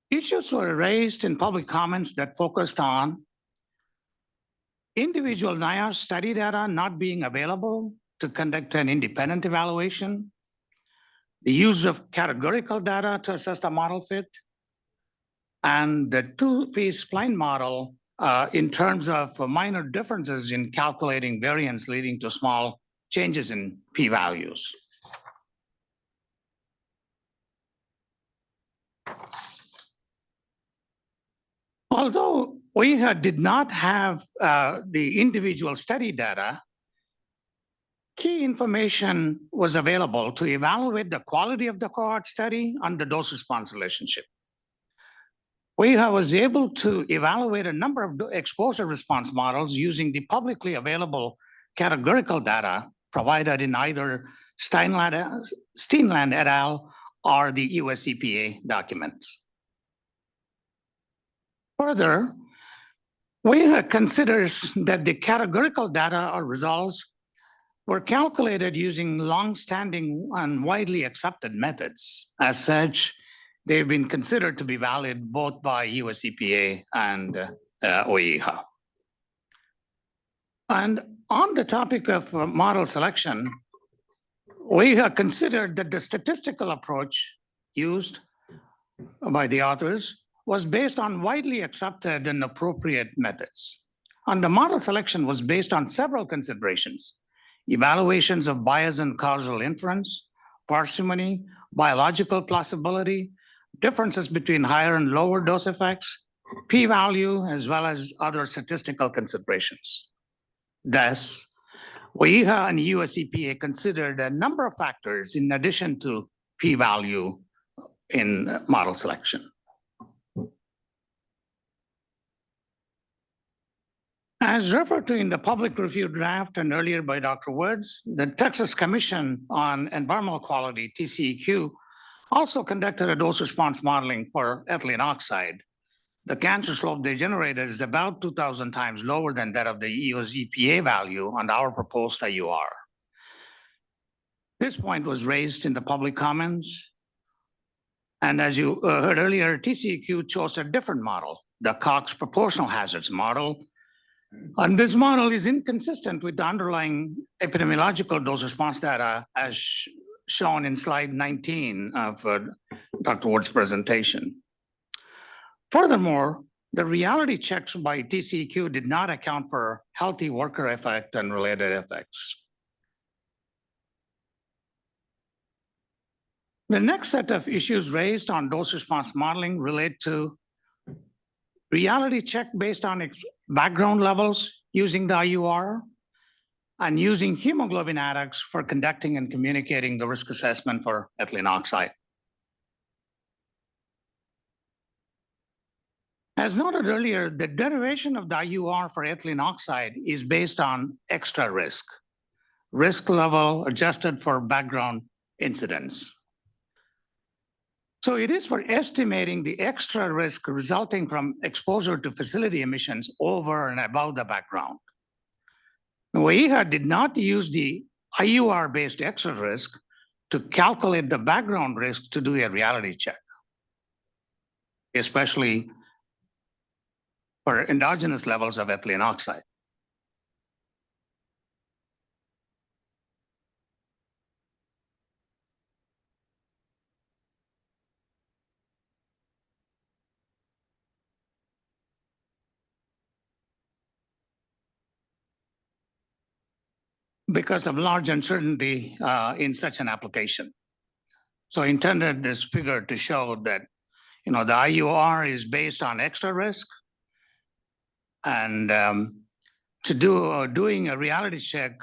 Issues were raised in public comments that focused on individual NIOSH study data not being available to conduct an independent evaluation, the use of categorical data to assess the model fit, and the two-piece spline model in terms of minor differences in calculating variance leading to small changes in p-values. Although we did not have the individual study data, key information was available to evaluate the quality of the cohort study and the dose-response relationship. We was able to evaluate a number of exposure response models using the publicly available categorical data provided in either Steenland et al. Or the US EPA documents. Further, we considers that the categorical data or results were calculated using long-standing and widely accepted methods. As such, they've been considered to be valid both by US EPA and OEHA. And on the topic of model selection, we have considered that the statistical approach used by the authors was based on widely accepted and appropriate methods. And the model selection was based on several considerations: evaluations of bias and causal inference, parsimony, biological plausibility, differences between higher and lower dose effects, p-value, as well as other statistical considerations. Thus, OEHA and US EPA considered a number of factors in addition to p-value in model selection. As referred to in the public review draft and earlier by Dr. Woods, the Texas Commission on Environmental Quality, TCEQ, also conducted a dose response modeling for ethylene oxide. The cancer slope they generated is about 2,000 times lower than that of the US EPA value on our proposed IUR. This point was raised in the public comments. And as you heard earlier, TCEQ chose a different model, the Cox proportional hazards model. And this model is inconsistent with the underlying epidemiological dose response data as shown in slide 19 of Dr. Ward's presentation. Furthermore, the reality checks by TCEQ did not account for healthy worker effect and related effects. The next set of issues raised on dose response modeling relate to reality check based on background levels using the IUR and using hemoglobin index for conducting and communicating the risk assessment for ethylene oxide. As noted earlier, the derivation of the IUR for ethylene oxide is based on extra risk level adjusted for background incidence. So it is for estimating the extra risk resulting from exposure to facility emissions over and above the background. OEHA did not use the IUR-based extra risk to calculate the background risk to do a reality check, especially for endogenous levels of ethylene oxide. Because of large uncertainty in such an application. So I intended this figure to show that, the IUR is based on extra risk, and doing a reality check,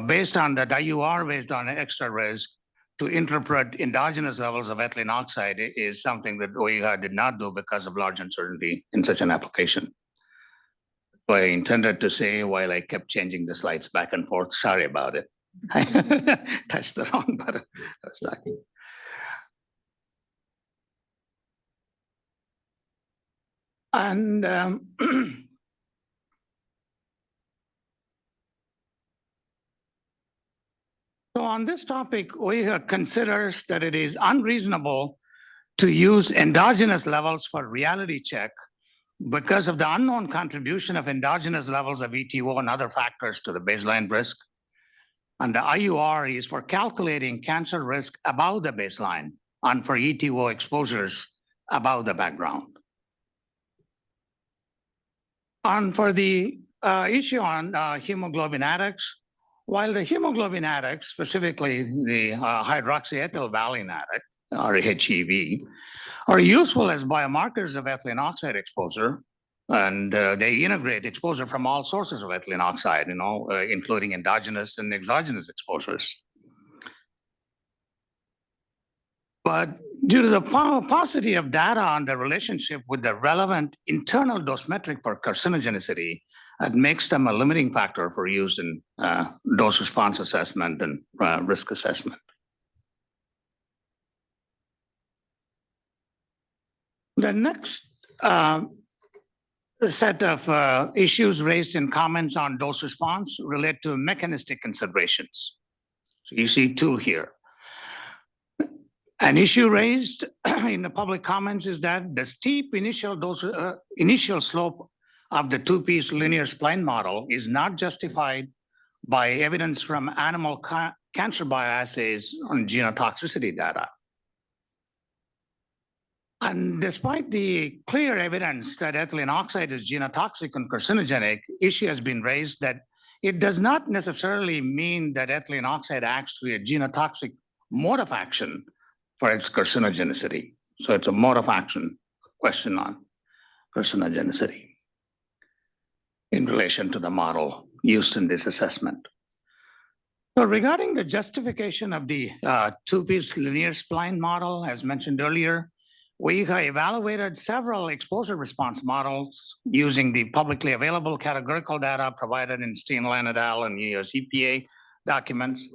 based on that IUR based on extra risk to interpret endogenous levels of ethylene oxide is something that OEHA did not do because of large uncertainty in such an application. I intended to say while I kept changing the slides back and forth, sorry about it. I touched the wrong button. I was talking. And so on this topic, OEHA considers that it is unreasonable to use endogenous levels for reality check because of the unknown contribution of endogenous levels of ETO and other factors to the baseline risk. And the IUR is for calculating cancer risk above the baseline and for ETO exposures above the background. And for the issue on hemoglobin addicts, while the hemoglobin addicts, specifically the hydroxyethyl valine addict, or HEV, are useful as biomarkers of ethylene oxide exposure, and they integrate exposure from all sources of ethylene oxide, including endogenous and exogenous exposures. But due to the paucity of data on the relationship with the relevant internal dose metric for carcinogenicity, it makes them a limiting factor for use in dose response assessment and risk assessment. The next set of issues raised in comments on dose response relate to mechanistic considerations. So you see two here. An issue raised in the public comments is that the steep initial slope of the two-piece linear spline model is not justified by evidence from animal cancer bioassays on genotoxicity data. And despite the clear evidence that ethylene oxide is genotoxic and carcinogenic, issue has been raised that it does not necessarily mean that ethylene oxide acts through a genotoxic mode of action for its carcinogenicity. So it's a mode of action question on carcinogenicity in relation to the model used in this assessment. So regarding the justification of the two-piece linear spline model, as mentioned earlier, we evaluated several exposure response models using the publicly available categorical data provided in Steenland et al. And US EPA documents.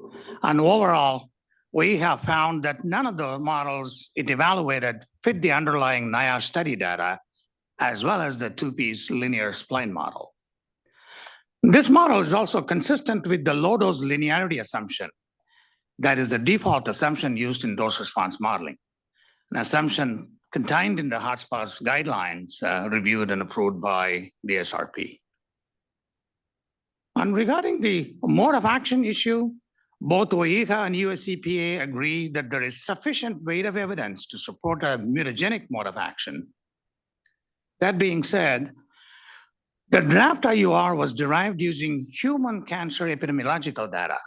And overall, we have found that none of the models it evaluated fit the underlying NIOSH study data, as well as the two-piece linear spline model. This model is also consistent with the low-dose linearity assumption. That is the default assumption used in dose response modeling, an assumption contained in the hotspots guidelines reviewed and approved by the SRP. And regarding the mode of action issue, both OEHA and US EPA agree that there is sufficient weight of evidence to support a mutagenic mode of action. That being said, the draft IUR was derived using human cancer epidemiological data,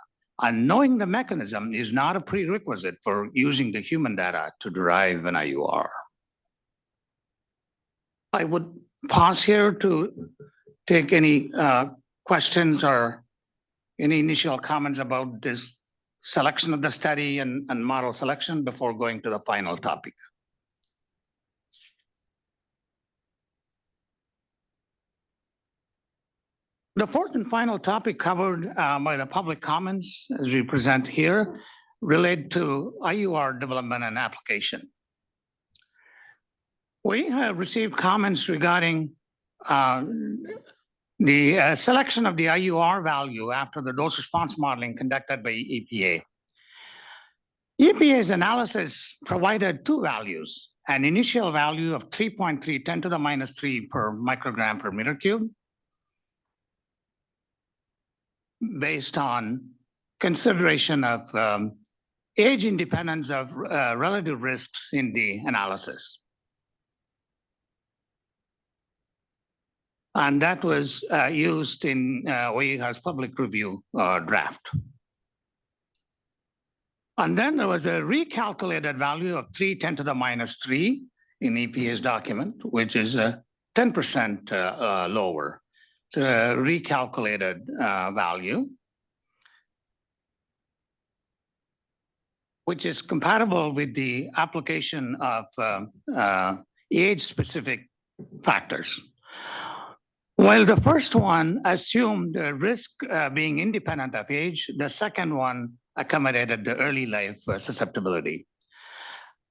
and knowing the mechanism is not a prerequisite for using the human data to derive an IUR. I would pause here to take any questions or any initial comments about this selection of the study and model selection before going to the final topic. The fourth and final topic covered by the public comments, as we present here, relate to IUR development and application. We have received comments regarding the selection of the IUR value after the dose response modeling conducted by EPA. EPA's analysis provided two values, an initial value of 3.3 10 to the minus 3 per microgram per meter cube, based on consideration of age independence of relative risks in the analysis. And that was used in OEHA's public review draft. And then there was a recalculated value of 3 10 to the minus 3 in EPA's document, which is 10% lower. It's a recalculated value, which is compatible with the application of age-specific factors. While the first one assumed risk being independent of age, the second one accommodated the early life susceptibility.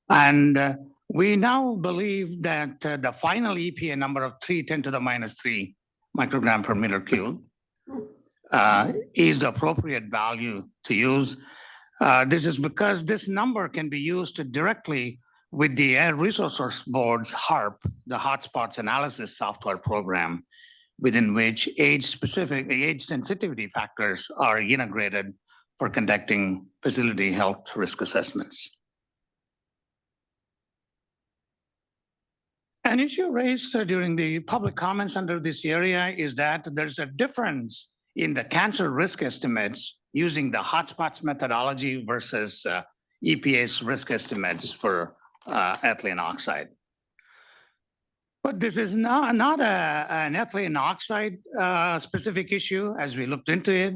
And we now believe that the final EPA number of 3 10 to the minus 3 microgram per meter cube is the appropriate value to use. This is because this number can be used directly with the Air Resources Board's HARP, the Hotspots Analysis Software Program, within which age sensitivity factors are integrated for conducting facility health risk assessments. An issue raised during the public comments under this area is that there's a difference in the cancer risk estimates using the hotspots methodology versus EPA's risk estimates for ethylene oxide. But this is not an ethylene oxide specific issue as we looked into it.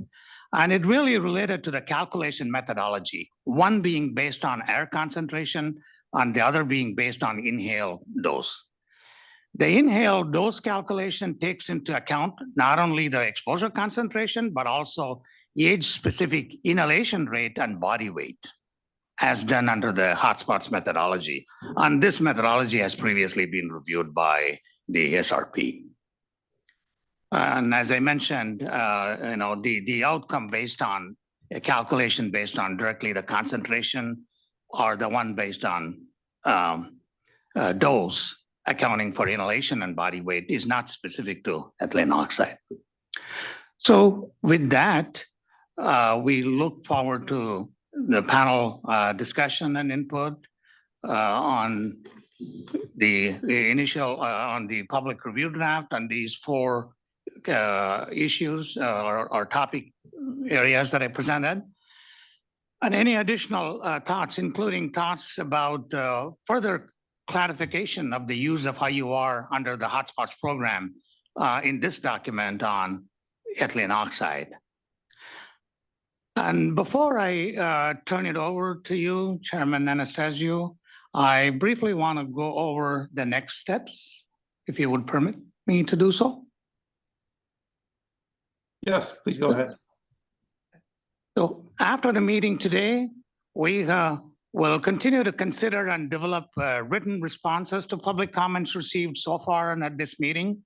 And it really related to the calculation methodology, one being based on air concentration and the other being based on inhaled dose. The inhaled dose calculation takes into account not only the exposure concentration, but also age-specific inhalation rate and body weight, as done under the hotspots methodology. And this methodology has previously been reviewed by the SRP. And as I mentioned, the outcome based on a calculation based on directly the concentration or the one based on dose accounting for inhalation and body weight is not specific to ethylene oxide. So with that, we look forward to the panel discussion and input on the initial, on the public review draft on these four issues or topic areas that I presented. And any additional thoughts, including thoughts about further clarification of the use of IUR under the hotspots program in this document on ethylene oxide. And before I turn it over to you, Chairman Anastasio, I briefly want to go over the next steps, if you would permit me to do so. Yes, please go ahead. So after the meeting today, we will continue to consider and develop written responses to public comments received so far and at this meeting.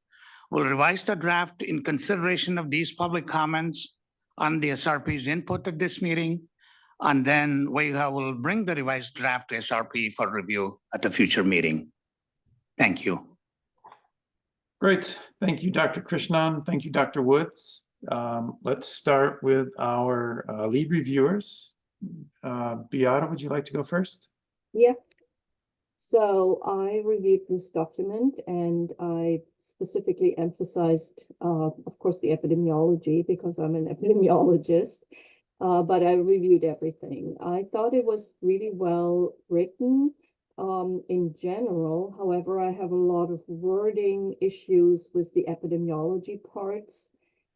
We'll revise the draft in consideration of these public comments on the SRP's input at this meeting. And then we will bring the revised draft to SRP for review at a future meeting. Thank you. Great. Thank you, Dr. Krishnan. Thank you, Dr. Woods. Let's start with our lead reviewers. Beata, would you like to go first? Yeah. So I reviewed this document and I specifically emphasized, of course, the epidemiology because I'm an epidemiologist, but I reviewed everything. I thought it was really well written in general. However, I have a lot of wording issues with the epidemiology parts.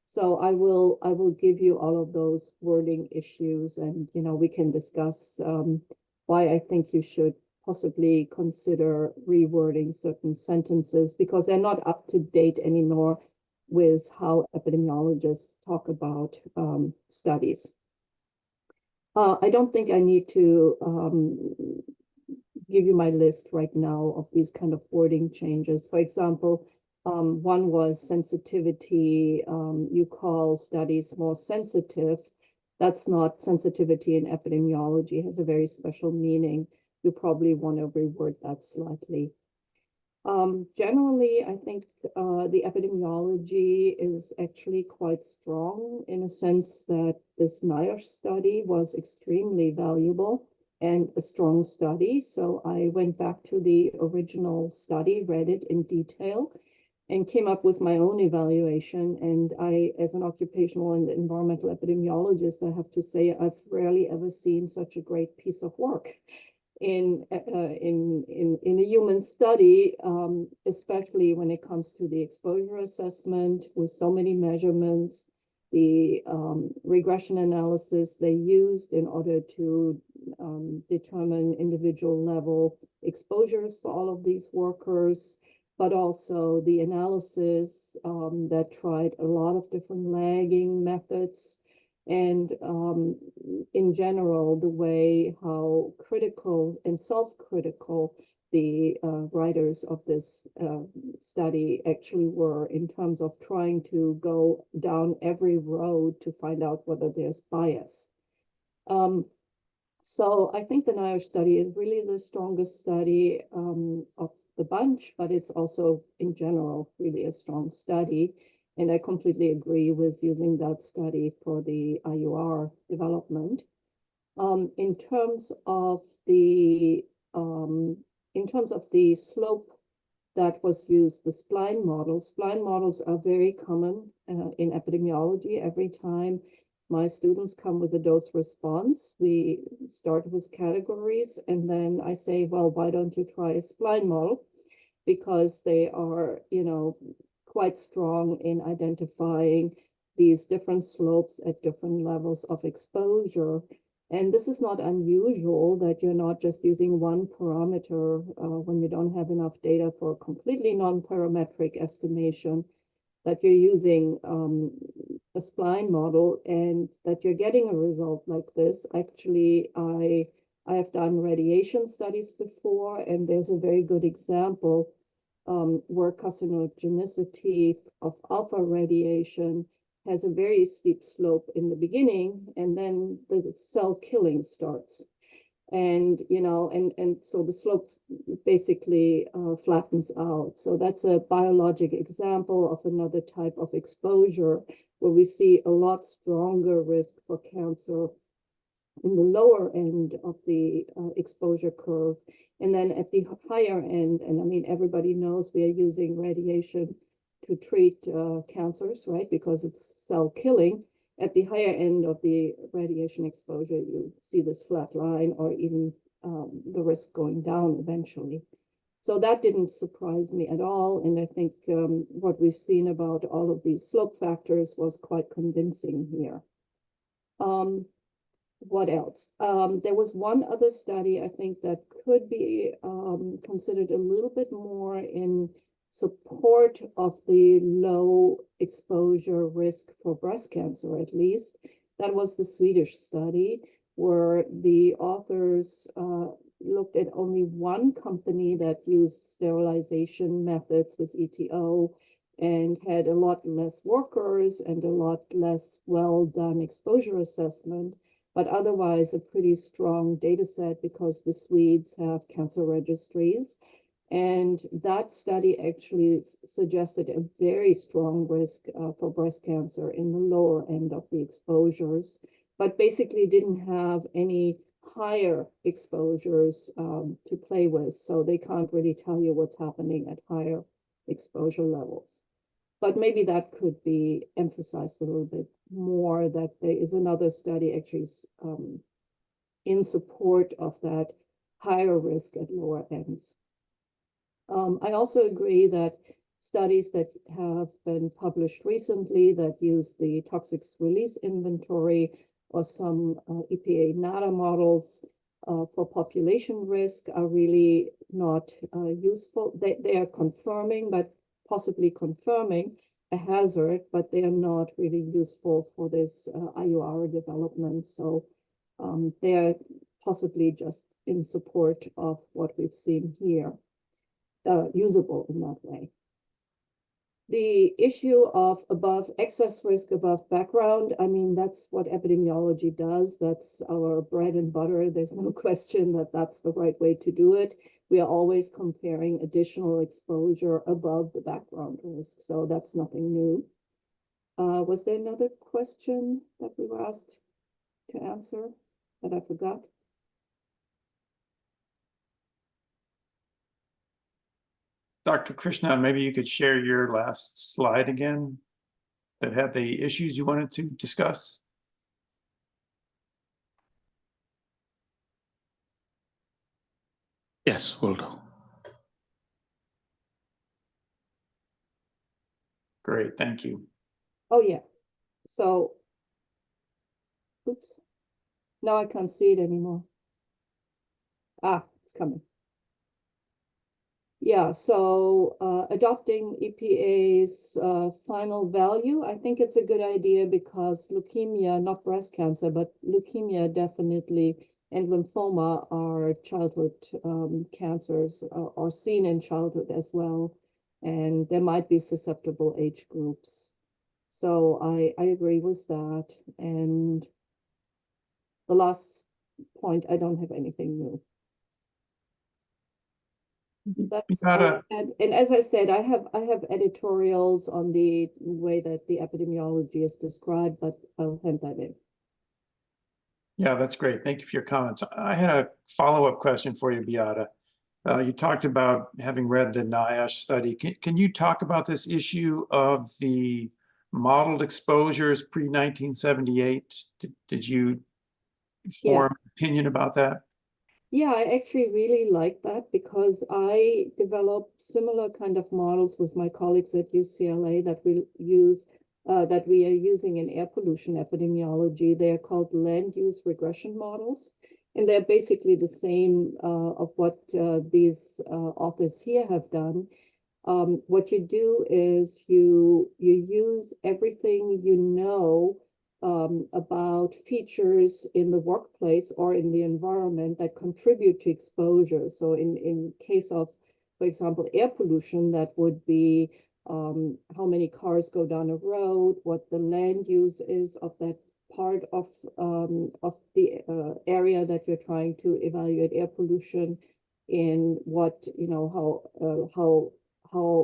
So I will give you all of those wording issues and, we can discuss why I think you should possibly consider rewording certain sentences because they're not up to date anymore with how epidemiologists talk about studies. I don't think I need to give you my list right now of these kind of wording changes. For example, one was sensitivity. You call studies more sensitive. That's not sensitivity in epidemiology. It has a very special meaning. You probably want to reword that slightly. Generally, I think the epidemiology is actually quite strong in a sense that this NIOSH study was extremely valuable and a strong study. So I went back to the original study, read it in detail, and came up with my own evaluation. And I, as an occupational and environmental epidemiologist, I have to say I've rarely ever seen such a great piece of work in a human study, especially when it comes to the exposure assessment with so many measurements, the regression analysis they used in order to determine individual level exposures for all of these workers, but also the analysis that tried a lot of different lagging methods. And in general, the way how critical and self-critical the writers of this study actually were in terms of trying to go down every road to find out whether there's bias. So I think the NIOSH study is really the strongest study of the bunch, but it's also in general really a strong study. And I completely agree with using that study for the IUR development. In terms of the slope that was used, the spline models are very common in epidemiology. Every time my students come with a dose response, we start with categories, and then I say, well, why don't you try a spline model? Because they are, quite strong in identifying these different slopes at different levels of exposure. And this is not unusual that you're not just using one parameter when you don't have enough data for a completely non-parametric estimation, that you're using a spline model and that you're getting a result like this. Actually, I have done radiation studies before, and there's a very good example where carcinogenicity of alpha radiation has a very steep slope in the beginning, and then the cell killing starts. And, and so the slope basically flattens out. So that's a biologic example of another type of exposure where we see a lot stronger risk for cancer in the lower end of the exposure curve. And then at the higher end, and I mean, everybody knows we are using radiation to treat cancers, right? Because it's cell killing. At the higher end of the radiation exposure, you see this flat line or even the risk going down eventually. So that didn't surprise me at all. And I think what we've seen about all of these slope factors was quite convincing here. What else? There was one other study, I think, that could be considered a little bit more in support of the low exposure risk for breast cancer, at least. That was the Swedish study, where the authors looked at only one company that used sterilization methods with ETO and had a lot less workers and a lot less well-done exposure assessment, but otherwise a pretty strong data set because the Swedes have cancer registries. And that study actually suggested a very strong risk for breast cancer in the lower end of the exposures, but basically didn't have any higher exposures to play with. So they can't really tell you what's happening at higher exposure levels. But maybe that could be emphasized a little bit more, that there is another study actually in support of that higher risk at lower ends. I also agree that studies that have been published recently that use the toxic release inventory or some EPA NADA models for population risk are really not useful. They are confirming, but possibly confirming a hazard, but they are not really useful for this IUR development. So they are possibly just in support of what we've seen here. Usable in that way. The issue of excess risk above background, I mean, that's what epidemiology does. That's our bread and butter. There's no question that that's the right way to do it. We are always comparing additional exposure above the background risk. So that's nothing new. Was there another question that we were asked to answer that I forgot? Dr. Krishna, maybe you could share your last slide again that had the issues you wanted to discuss. Yes, will do. Great, thank you. Oh, yeah. So, oops. Now I can't see it anymore. Ah, it's coming. Yeah, so adopting EPA's final value, I think it's a good idea because leukemia, not breast cancer, but leukemia definitely, and lymphoma are childhood cancers, are seen in childhood as well. And there might be susceptible age groups. So I agree with that. And the last point, I don't have anything new. That's Beata, and as I said, I have editorials on the way that the epidemiology is described, but I'll hand that in. yeah, that's great. Thank you for your comments. I had a follow-up question for you, Beata. You talked about having read the NIOSH study. Can you talk about this issue of the modeled exposures pre-1978? Did you form an opinion about that? Yeah, I actually really like that because I developed similar kind of models with my colleagues at UCLA that we use that we are using in air pollution epidemiology. They are called land use regression models, and they're basically the same of what these authors here have done. What you do is you use everything you know about features in the workplace or in the environment that contribute to exposure. So in case of, for example, air pollution, that would be how many cars go down a road, what the land use is of that part of the area that you're trying to evaluate air pollution, in what, you know, how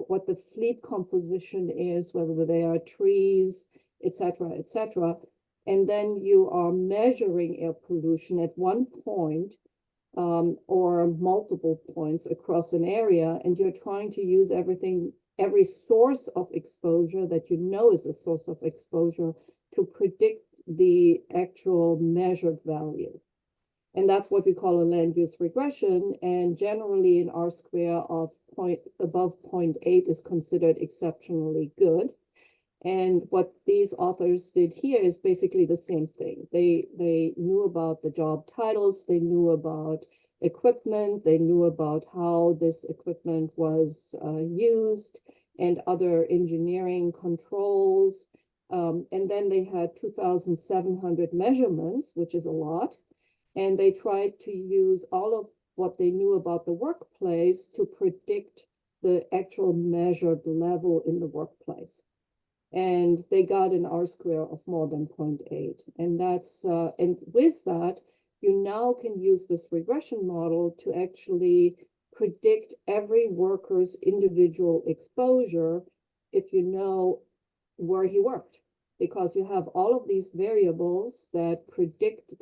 what the fleet composition is, whether they are trees, etc., etc. And then you are measuring air pollution at one point or multiple points across an area, and you're trying to use every source of exposure that you know is a source of exposure to predict the actual measured value. And that's what we call a land use regression. And generally an R-square of above 0.8 is considered exceptionally good. And what these authors did here is basically the same thing. They knew about the job titles, they knew about equipment, they knew about how this equipment was used, and other engineering controls. And then they had 2,700 measurements, which is a lot. And they tried to use all of what they knew about the workplace to predict the actual measured level in the workplace. And they got an R-square of more than 0.8. And that's and with that, you now can use this regression model to actually predict every worker's individual exposure if you know where he worked, because you have all of these variables that predict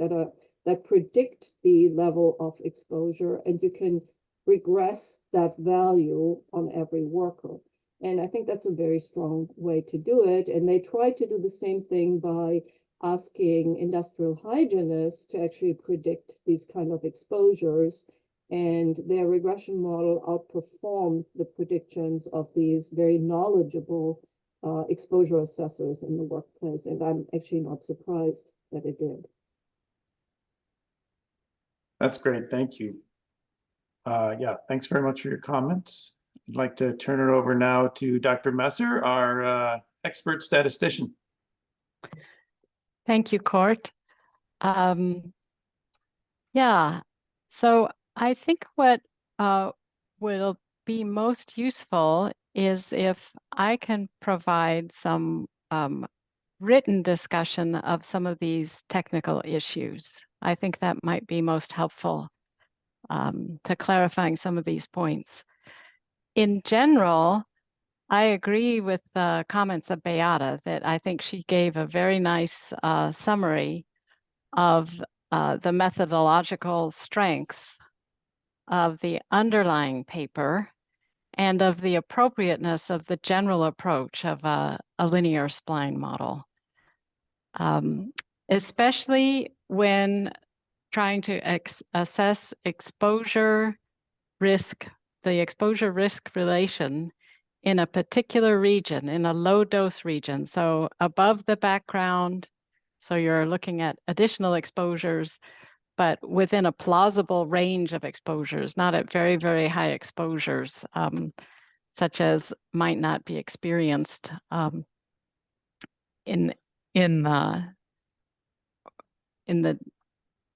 the level of exposure, and you can regress that value on every worker. And I think that's a very strong way to do it. And they tried to do the same thing by asking industrial hygienists to actually predict these kind of exposures. And their regression model outperformed the predictions of these very knowledgeable exposure assessors in the workplace. And I'm actually not surprised that it did. That's great. Thank you. Yeah, thanks very much for your comments. I'd like to turn it over now to Dr. Messer, our expert statistician. Thank you, Court. Yeah, so I think what will be most useful is if I can provide some written discussion of some of these technical issues. I think that might be most helpful to clarifying some of these points. In general, I agree with the comments of Beata that I think she gave a very nice summary of the methodological strengths of the underlying paper and of the appropriateness of the general approach of a linear spline model, especially when trying to assess exposure risk, the exposure risk relation in a particular region, in a low dose region. So above the background, so you're looking at additional exposures, but within a plausible range of exposures, not at very, very high exposures, such as might not be experienced in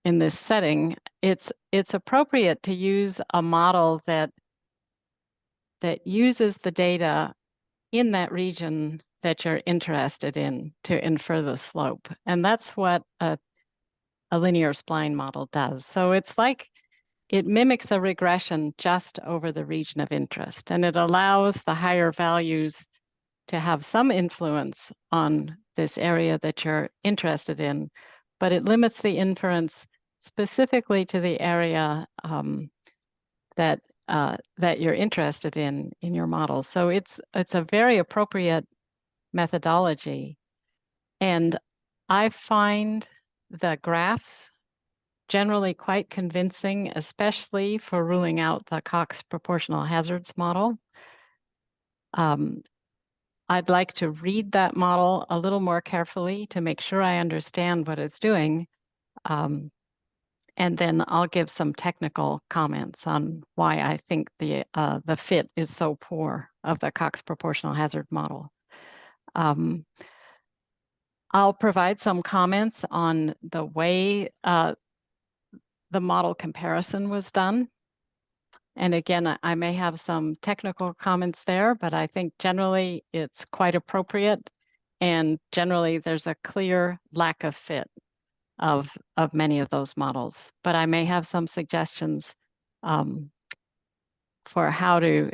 this setting. It's appropriate to use a model that uses the data in that region that you're interested in to infer the slope. And that's what a linear spline model does. So it's like it mimics a regression just over the region of interest, and it allows the higher values to have some influence on this area that you're interested in, but it limits the inference specifically to the area that you're interested in your model. So it's a very appropriate methodology. And I find the graphs generally quite convincing, especially for ruling out the Cox proportional hazards model. I'd like to read that model a little more carefully to make sure I understand what it's doing. And then I'll give some technical comments on why I think the fit is so poor of the Cox proportional hazard model. I'll provide some comments on the way the model comparison was done. And again, I may have some technical comments there, but I think generally it's quite appropriate. And generally there's a clear lack of fit of many of those models. But I may have some suggestions for how to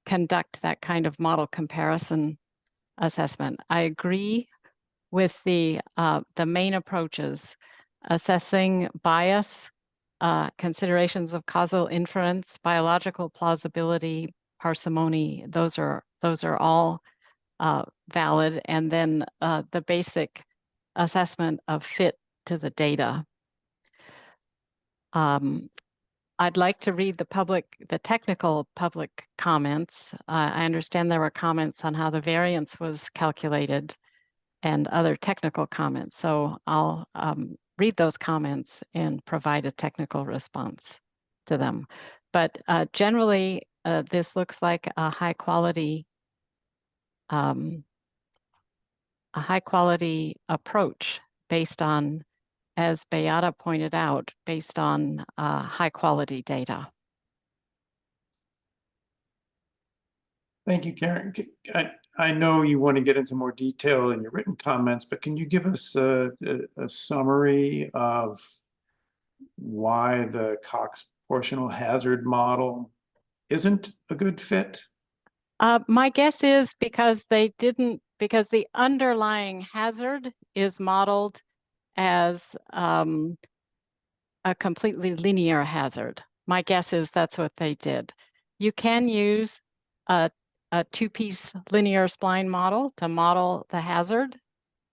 conduct that kind of model comparison assessment. I agree with the main approaches: assessing bias, considerations of causal inference, biological plausibility, parsimony. Those are all valid, and then the basic assessment of fit to the data. I'd like to read the technical public comments. I understand there were comments on how the variance was calculated and other technical comments. So I'll read those comments and provide a technical response to them. But generally, this looks like a high quality approach based on, as Beata pointed out, based on high quality data. Thank you, Karen. I know you want to get into more detail in your written comments, but can you give us a summary of why the Cox proportional hazard model isn't a good fit? My guess is because the underlying hazard is modeled as a completely linear hazard. My guess is that's what they did. You can use a two-piece linear spline model to model the hazard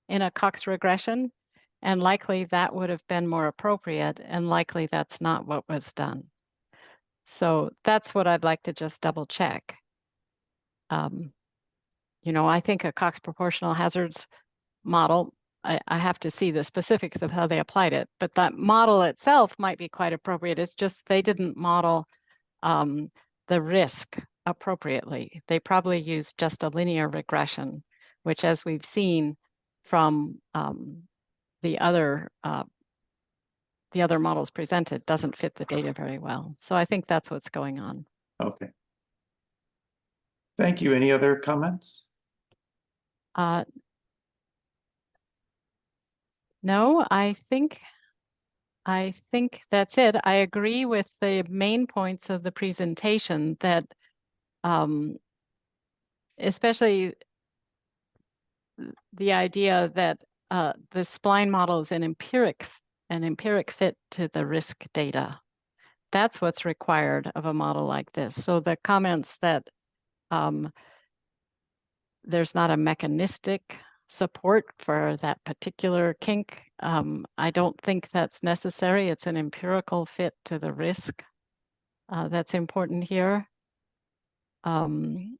in a Cox regression, and likely that would have been more appropriate, and likely that's not what was done. So that's what I'd like to just double check. You know, I think a Cox proportional hazards model, I have to see the specifics of how they applied it, but that model itself might be quite appropriate. It's just they didn't model the risk appropriately. They probably used just a linear regression, which, as we've seen from the other models presented, doesn't fit the data very well. So I think that's what's going on. Okay. Thank you. Any other comments? No, I think that's it. I agree with the main points of the presentation that especially the idea that the spline model is an empiric fit to the risk data. That's what's required of a model like this. So the comments that there's not a mechanistic support for that particular kink, I don't think that's necessary. It's an empirical fit to the risk that's important here. And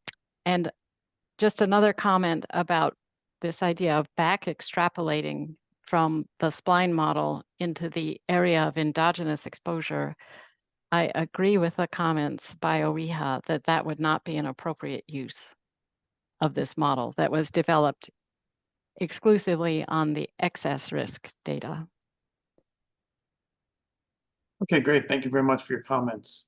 just another comment about this idea of back extrapolating from the spline model into the area of endogenous exposure. I agree with the comments by OEHA that that would not be an appropriate use of this model that was developed exclusively on the excess risk data. Okay, great. Thank you very much for your comments.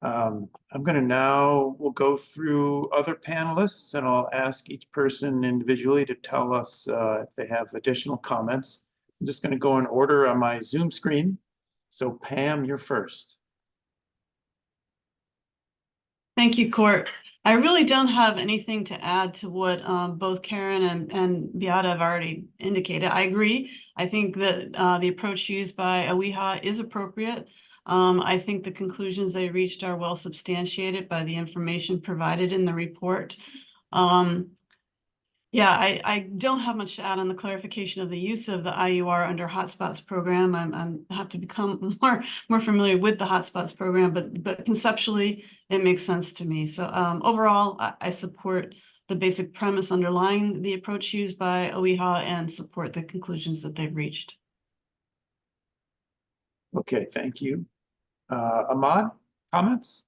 We'll go through other panelists, and I'll ask each person individually to tell us if they have additional comments. I'm just going to go in order on my Zoom screen. So Pam, you're first. Thank you, Court. I really don't have anything to add to what both Karen and Beata have already indicated. I agree. I think that the approach used by OEHA is appropriate. I think the conclusions they reached are well substantiated by the information provided in the report. Yeah, I don't have much to add on the clarification of the use of the IUR under hotspots program. I have to become more familiar with the hotspots program, but conceptually it makes sense to me. So overall, I support the basic premise underlying the approach used by OEHA and support the conclusions that they've reached. Okay, thank you. Ahmad, comments?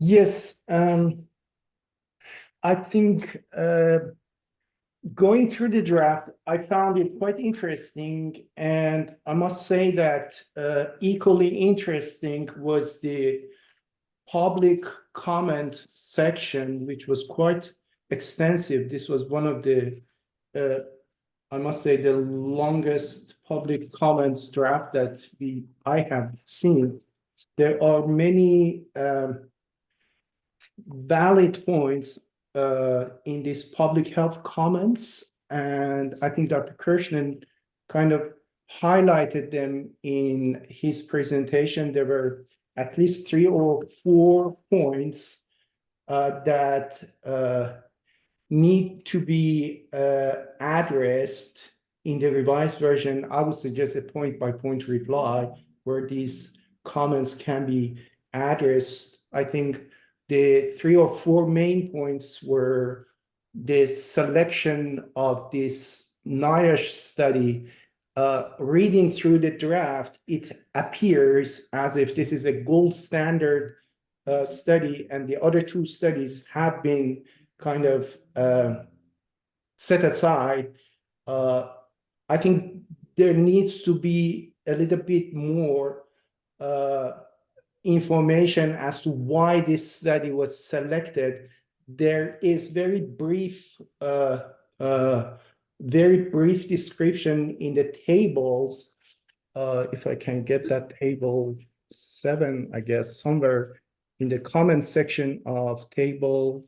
Yes, I think going through the draft, I found it quite interesting, and I must say that equally interesting was the public comment section, which was quite extensive. This was one of the, I must say, the longest public comments draft that I have seen. There are many valid points in these public health comments, and I think Dr. Kirshner kind of highlighted them in his presentation. There were at least 3 or 4 points that need to be addressed in the revised version. I would suggest a point-by-point reply where these comments can be addressed. I think the 3 or 4 main points were the selection of this NIOSH study. Reading through the draft, it appears as if this is a gold standard study, and the other 2 studies have been kind of set aside. I think there needs to be a little bit more information as to why this study was selected. There is very brief description in the tables. If I can get that table 7, I guess, somewhere in the comment section of table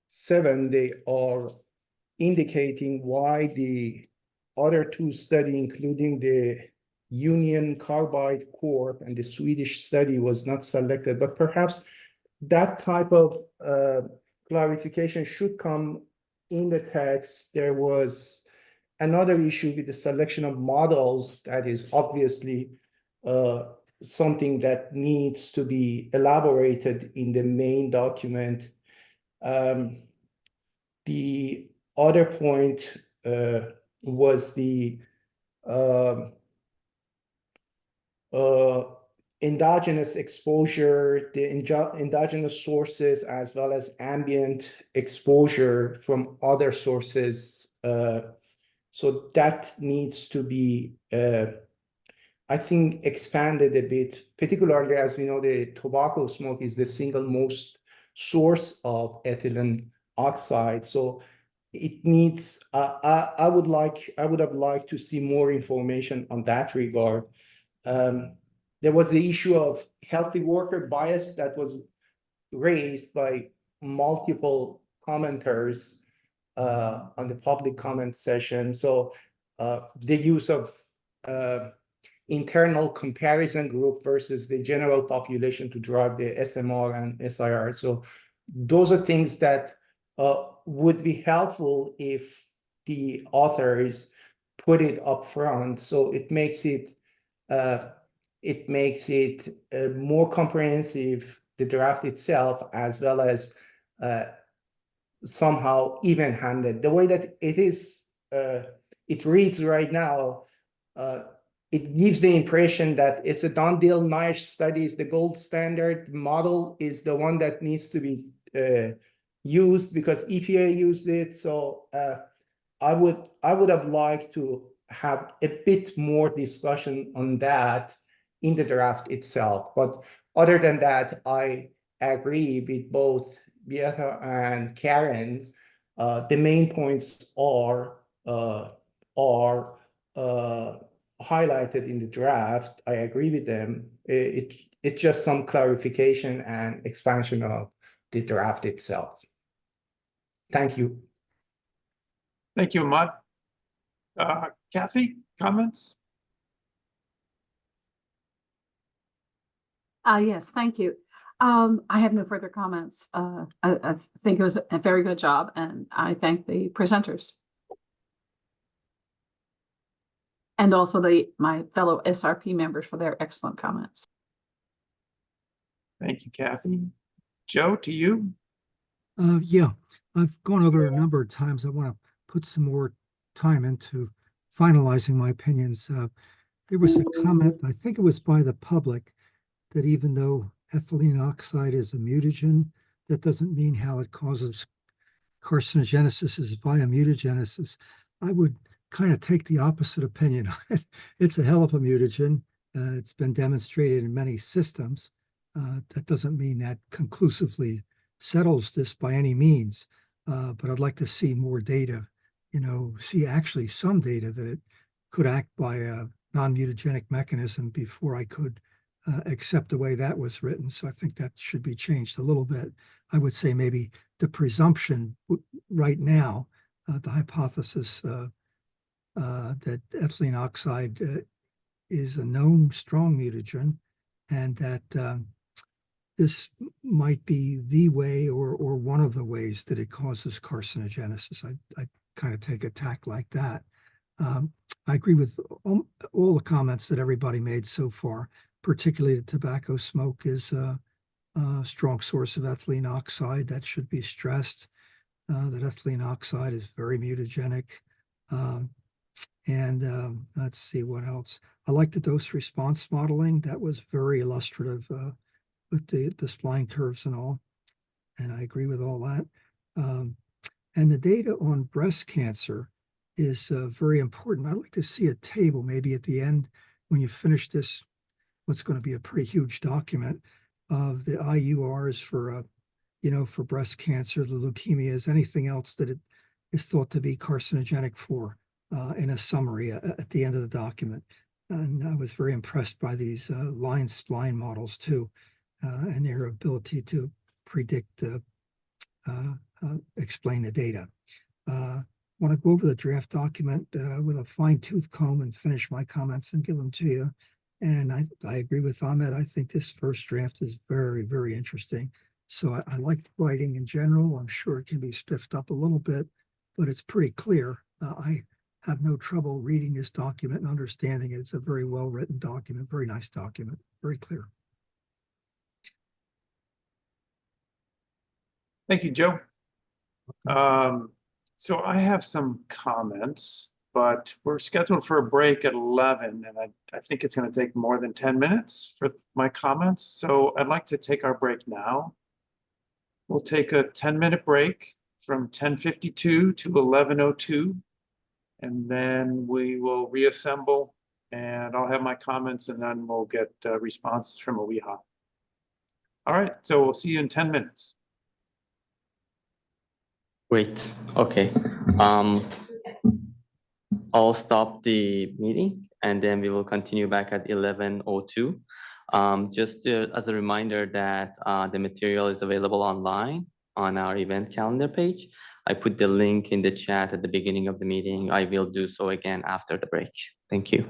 7, they are indicating why the other 2 study, including the Union Carbide Corp and the Swedish study, was not selected. But perhaps that type of clarification should come in the text. There was another issue with the selection of models that is obviously something that needs to be elaborated in the main document. The other point was the endogenous exposure, the endogenous sources, as well as ambient exposure from other sources. So that needs to be, I think, expanded a bit, particularly as we know the tobacco smoke is the single most source of ethylene oxide. So it needs, I would have liked to see more information on that regard. There was the issue of healthy worker bias that was raised by multiple commenters on the public comment session. So the use of internal comparison group versus the general population to drive the SMR and SIR. So those are things that would be helpful if the authors put it up front. So it makes it more comprehensive, the draft itself, as well as somehow even-handed. The way that it is, it reads right now, it gives the impression that it's a done deal. NIOSH study is the gold standard. Model is the one that needs to be used because EPA used it. So I would have liked to have a bit more discussion on that in the draft itself. But other than that, I agree with both Beata and Karen. The main points are highlighted in the draft. I agree with them. It's just some clarification and expansion of the draft itself. Thank you. Thank you, Ahmad. Kathy, comments? Yes, thank you. I have no further comments. I think it was a very good job, and I thank the presenters. And also my fellow SRP members for their excellent comments. Thank you, Kathy. Joe, to you. Yeah, I've gone over it a number of times. I want to put some more time into finalizing my opinions. There was a comment, I think it was by the public, that even though ethylene oxide is a mutagen, that doesn't mean how it causes carcinogenesis is via mutagenesis. I would kind of take the opposite opinion. It's a hell of a mutagen. It's been demonstrated in many systems. That doesn't mean that conclusively settles this by any means, but I'd like to see more data, see actually some data that it could act by a non-mutagenic mechanism before I could accept the way that was written. So I think that should be changed a little bit. I would say maybe the presumption right now, the hypothesis that ethylene oxide is a known strong mutagen, and that this might be the way or one of the ways that it causes carcinogenesis. I kind of take a tack like that. I agree with all the comments that everybody made so far, particularly the tobacco smoke is a strong source of ethylene oxide. That should be stressed, that ethylene oxide is very mutagenic. Let's see what else. I like the dose response modeling. That was very illustrative with the spline curves and all. And I agree with all that. And the data on breast cancer is very important. I'd like to see a table maybe at the end when you finish this, what's going to be a pretty huge document of the IURs for, for breast cancer, the leukemias, anything else that it is thought to be carcinogenic for in a summary at the end of the document. And I was very impressed by these line spline models too, and their ability to predict, explain the data. Want to go over the draft document with a fine-tooth comb and finish my comments and give them to you. And I agree with Ahmed. I think this first draft is very, very interesting. So I like the writing in general. I'm sure it can be spiffed up a little bit, but it's pretty clear. I have no trouble reading this document and understanding it. It's a very well-written document, very nice document, very clear. Thank you, Joe. So I have some comments, but we're scheduled for a break at 11, and I think it's going to take more than 10 minutes for my comments. So I'd like to take our break now. We'll take a 10-minute break from 10:52 to 11:02, and then we will reassemble, and I'll have my comments, and then we'll get responses from OEHA. All right, so we'll see you in 10 minutes. Great. Okay. I'll stop the meeting and then we will continue back at 11:02. Just as a reminder that the material is available online on our event calendar page. I put the link in the chat at the beginning of the meeting. I will do so again after the break. Thank you.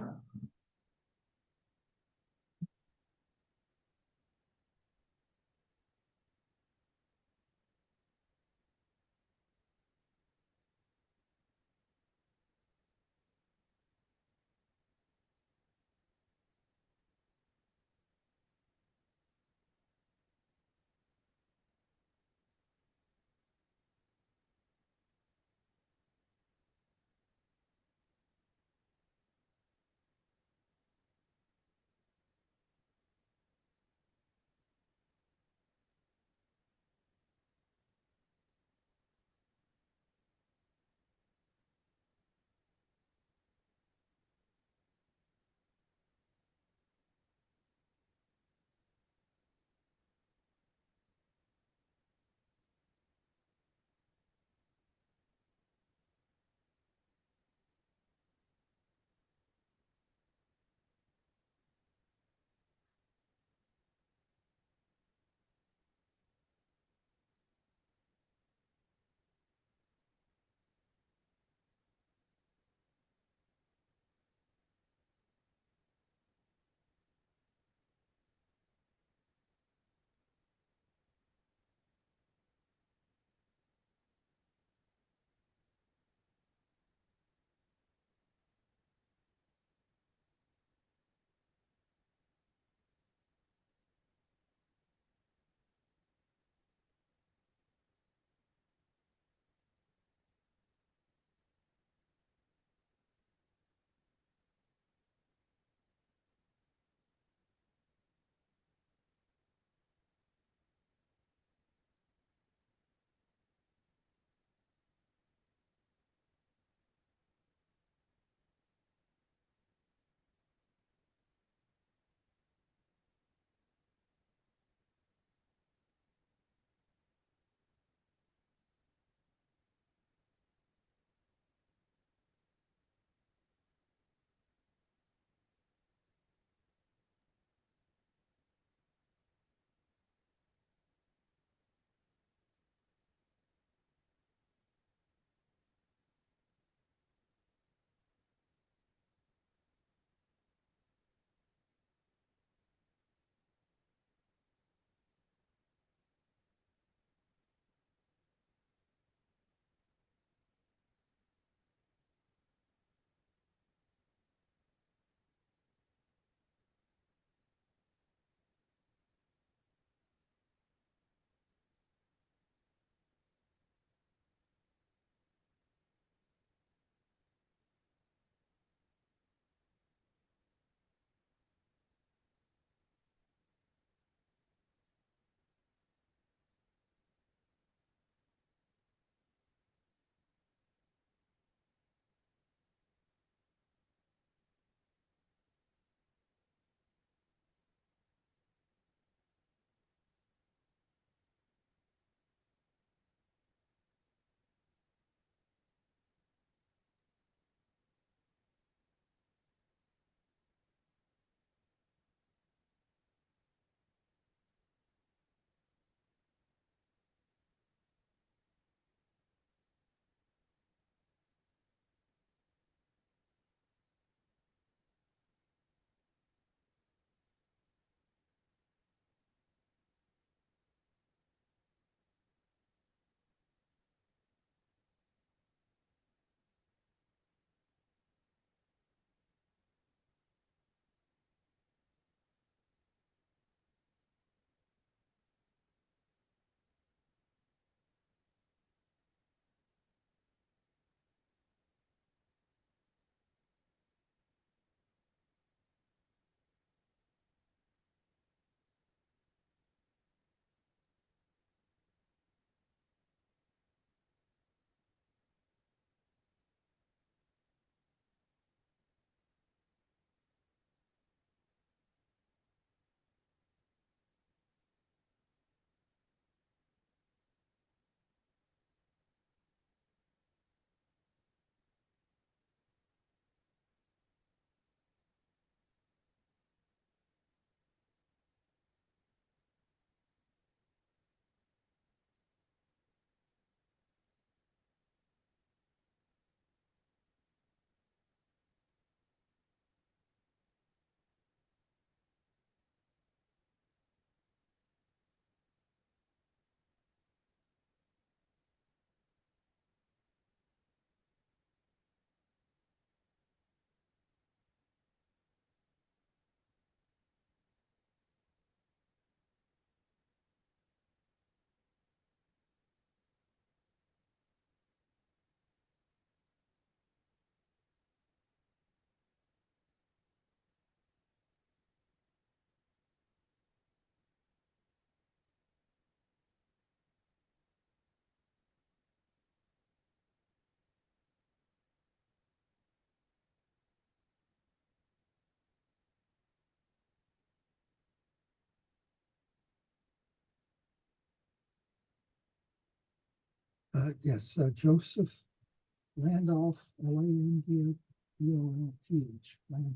Yes, Joseph Randolph, L-A-N-D-O-L-P-H, Randolph,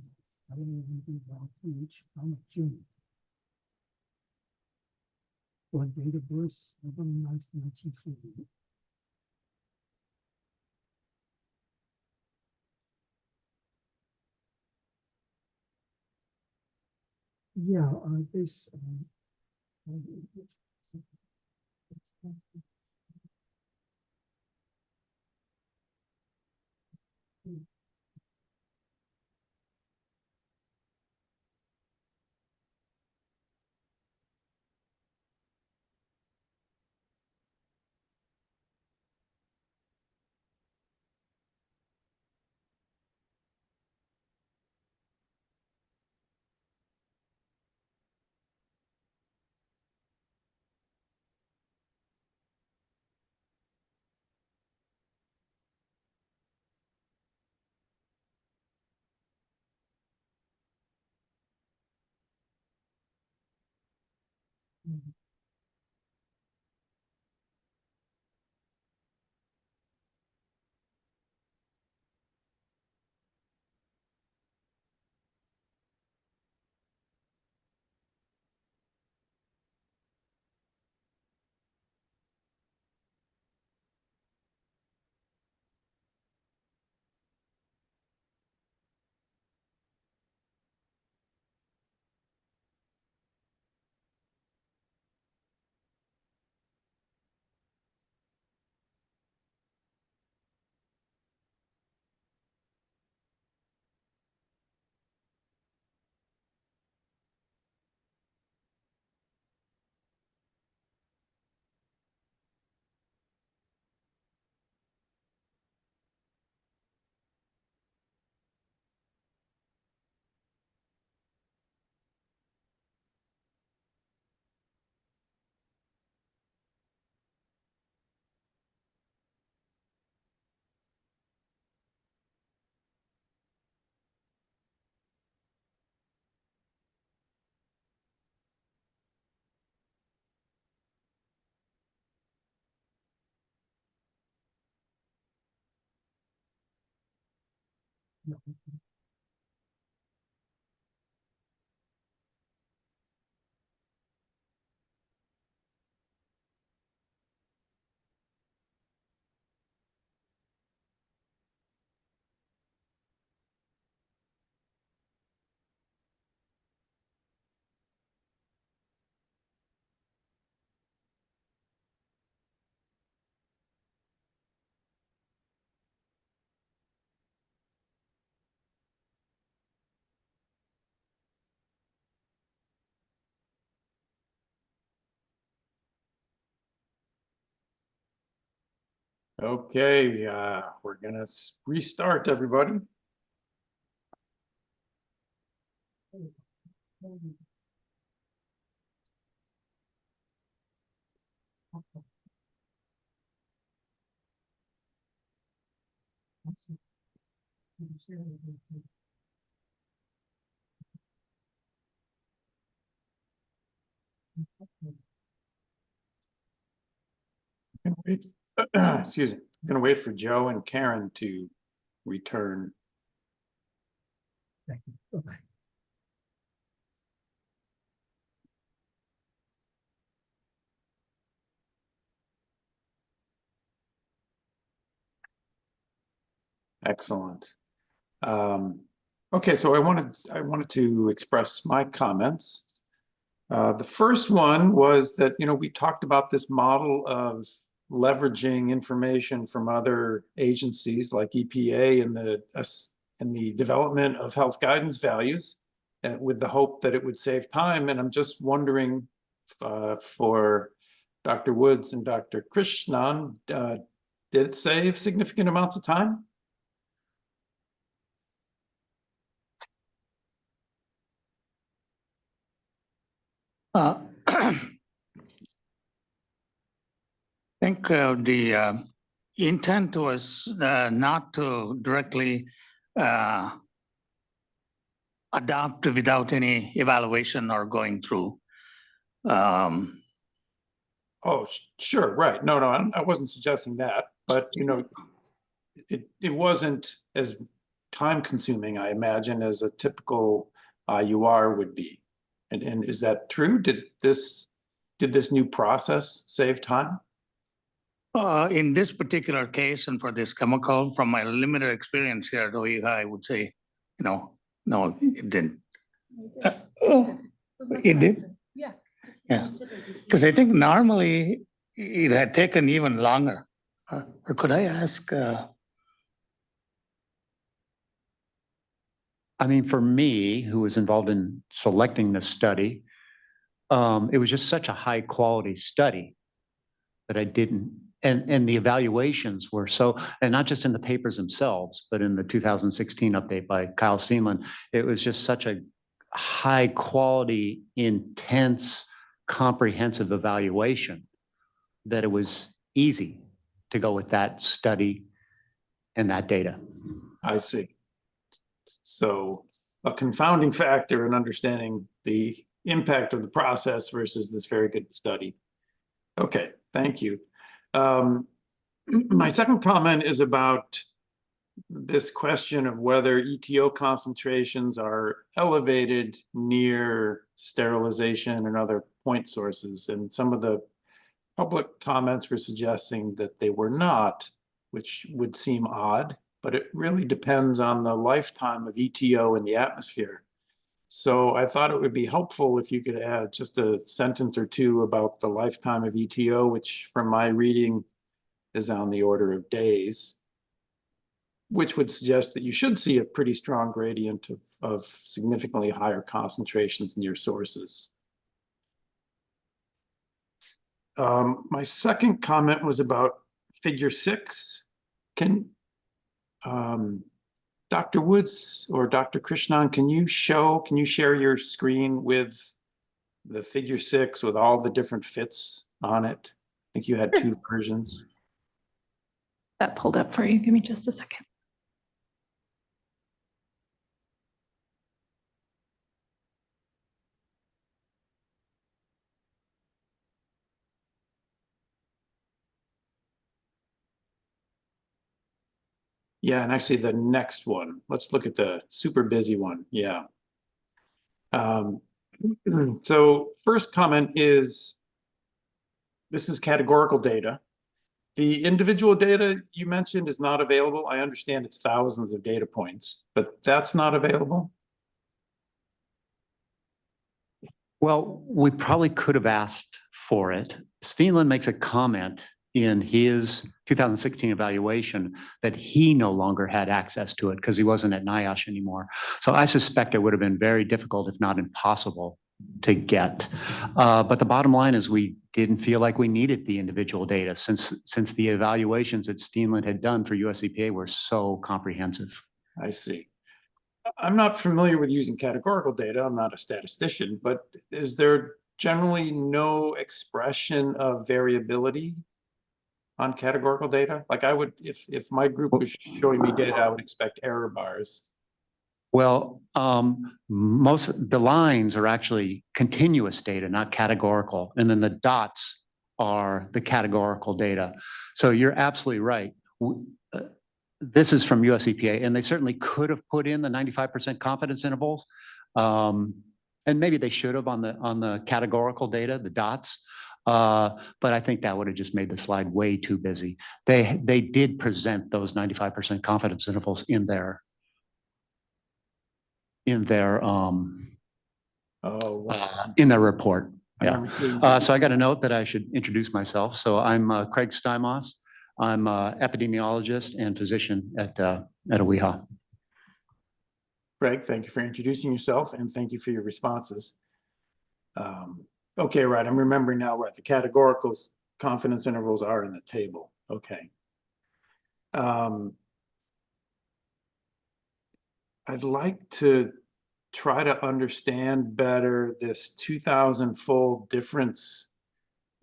L-A-N-D-O-L-P-H, I'm a junior. Born date of birth, November 9th, 1940. Yeah, this. Okay, we're gonna restart, everybody. Gonna wait- Excuse me, I'm gonna wait for Joe and Karen to return. Thank you. Bye-bye. Excellent. Okay, so I wanted to express my comments. The first one was that, we talked about this model of leveraging information from other agencies like EPA in the development of health guidance values, with the hope that it would save time. And I'm just wondering, for Dr. Woods and Dr. Krishnan, did it save significant amounts of time? I think the intent was not to directly adopt without any evaluation or going through. Oh, sure, right. No, I wasn't suggesting that, but it wasn't as time consuming, I imagine, as a typical IUR would be. And is that true? Did this new process save time? In this particular case and for this chemical, from my limited experience here at OEI, I would say, no, it didn't. It did? Yeah. Yeah, because I think normally it had taken even longer. Or could I ask, I mean, for me, who was involved in selecting this study, it was just such a high quality study that I didn't, and the evaluations were so, and not just in the papers themselves, but in the 2016 update by Kyle Steenland, it was just such a high quality, intense, comprehensive evaluation that it was easy to go with that study and that data. I see. So a confounding factor in understanding the impact of the process versus this very good study. Okay, thank you. My second comment is about this question of whether ETO concentrations are elevated near sterilization and other point sources. And some of the public comments were suggesting that they were not, which would seem odd, but it really depends on the lifetime of ETO in the atmosphere. So I thought it would be helpful if you could add just a sentence or two about the lifetime of ETO, which from my reading is on the order of days, which would suggest that you should see a pretty strong gradient of significantly higher concentrations near sources. My second comment was about figure 6. Can Dr. Woods or Dr. Krishnan, can you share your screen with the figure 6 with all the different fits on it? I think you had 2 versions. That pulled up for you. Give me just a second. Yeah, and actually the next one, let's look at the super busy one. Yeah. So first comment is, this is categorical data. The individual data you mentioned is not available. I understand it's thousands of data points, but that's not available. Well, we probably could have asked for it. Steenland makes a comment in his 2016 evaluation that he no longer had access to it because he wasn't at NIOSH anymore. So I suspect it would have been very difficult, if not impossible, to get. But the bottom line is we didn't feel like we needed the individual data since the evaluations that Steenland had done for US EPA were so comprehensive. I see. I'm not familiar with using categorical data. I'm not a statistician, but is there generally no expression of variability on categorical data? Like I would, if my group was showing me data, I would expect error bars. Well, most the lines are actually continuous data, not categorical, and then the dots are the categorical data. So you're absolutely right. This is from US EPA, and they certainly could have put in the 95% confidence intervals, and maybe they should have on the categorical data, the dots. But I think that would have just made the slide way too busy. They did present those 95% confidence intervals in their report. Yeah. So I got a note that I should introduce myself. So I'm Craig Stymos. I'm an epidemiologist and physician at OEHA. Craig, thank you for introducing yourself and thank you for your responses. Okay, right. I'm remembering now, right. The categorical confidence intervals are in the table. Okay. I'd like to try to understand better this 2,000-fold difference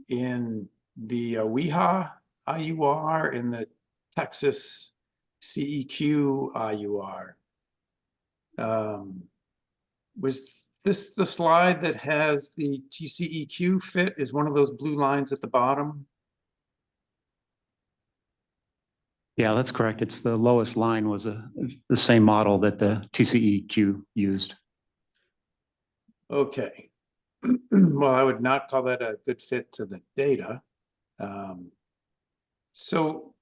in the WEHA IUR and the Texas CEQ IUR. Was the slide that has the TCEQ fit is one of those blue lines at the bottom. Yeah, that's correct. It's the lowest line was the same model that the TCEQ used. Okay. Well, I would not call that a good fit to the data. So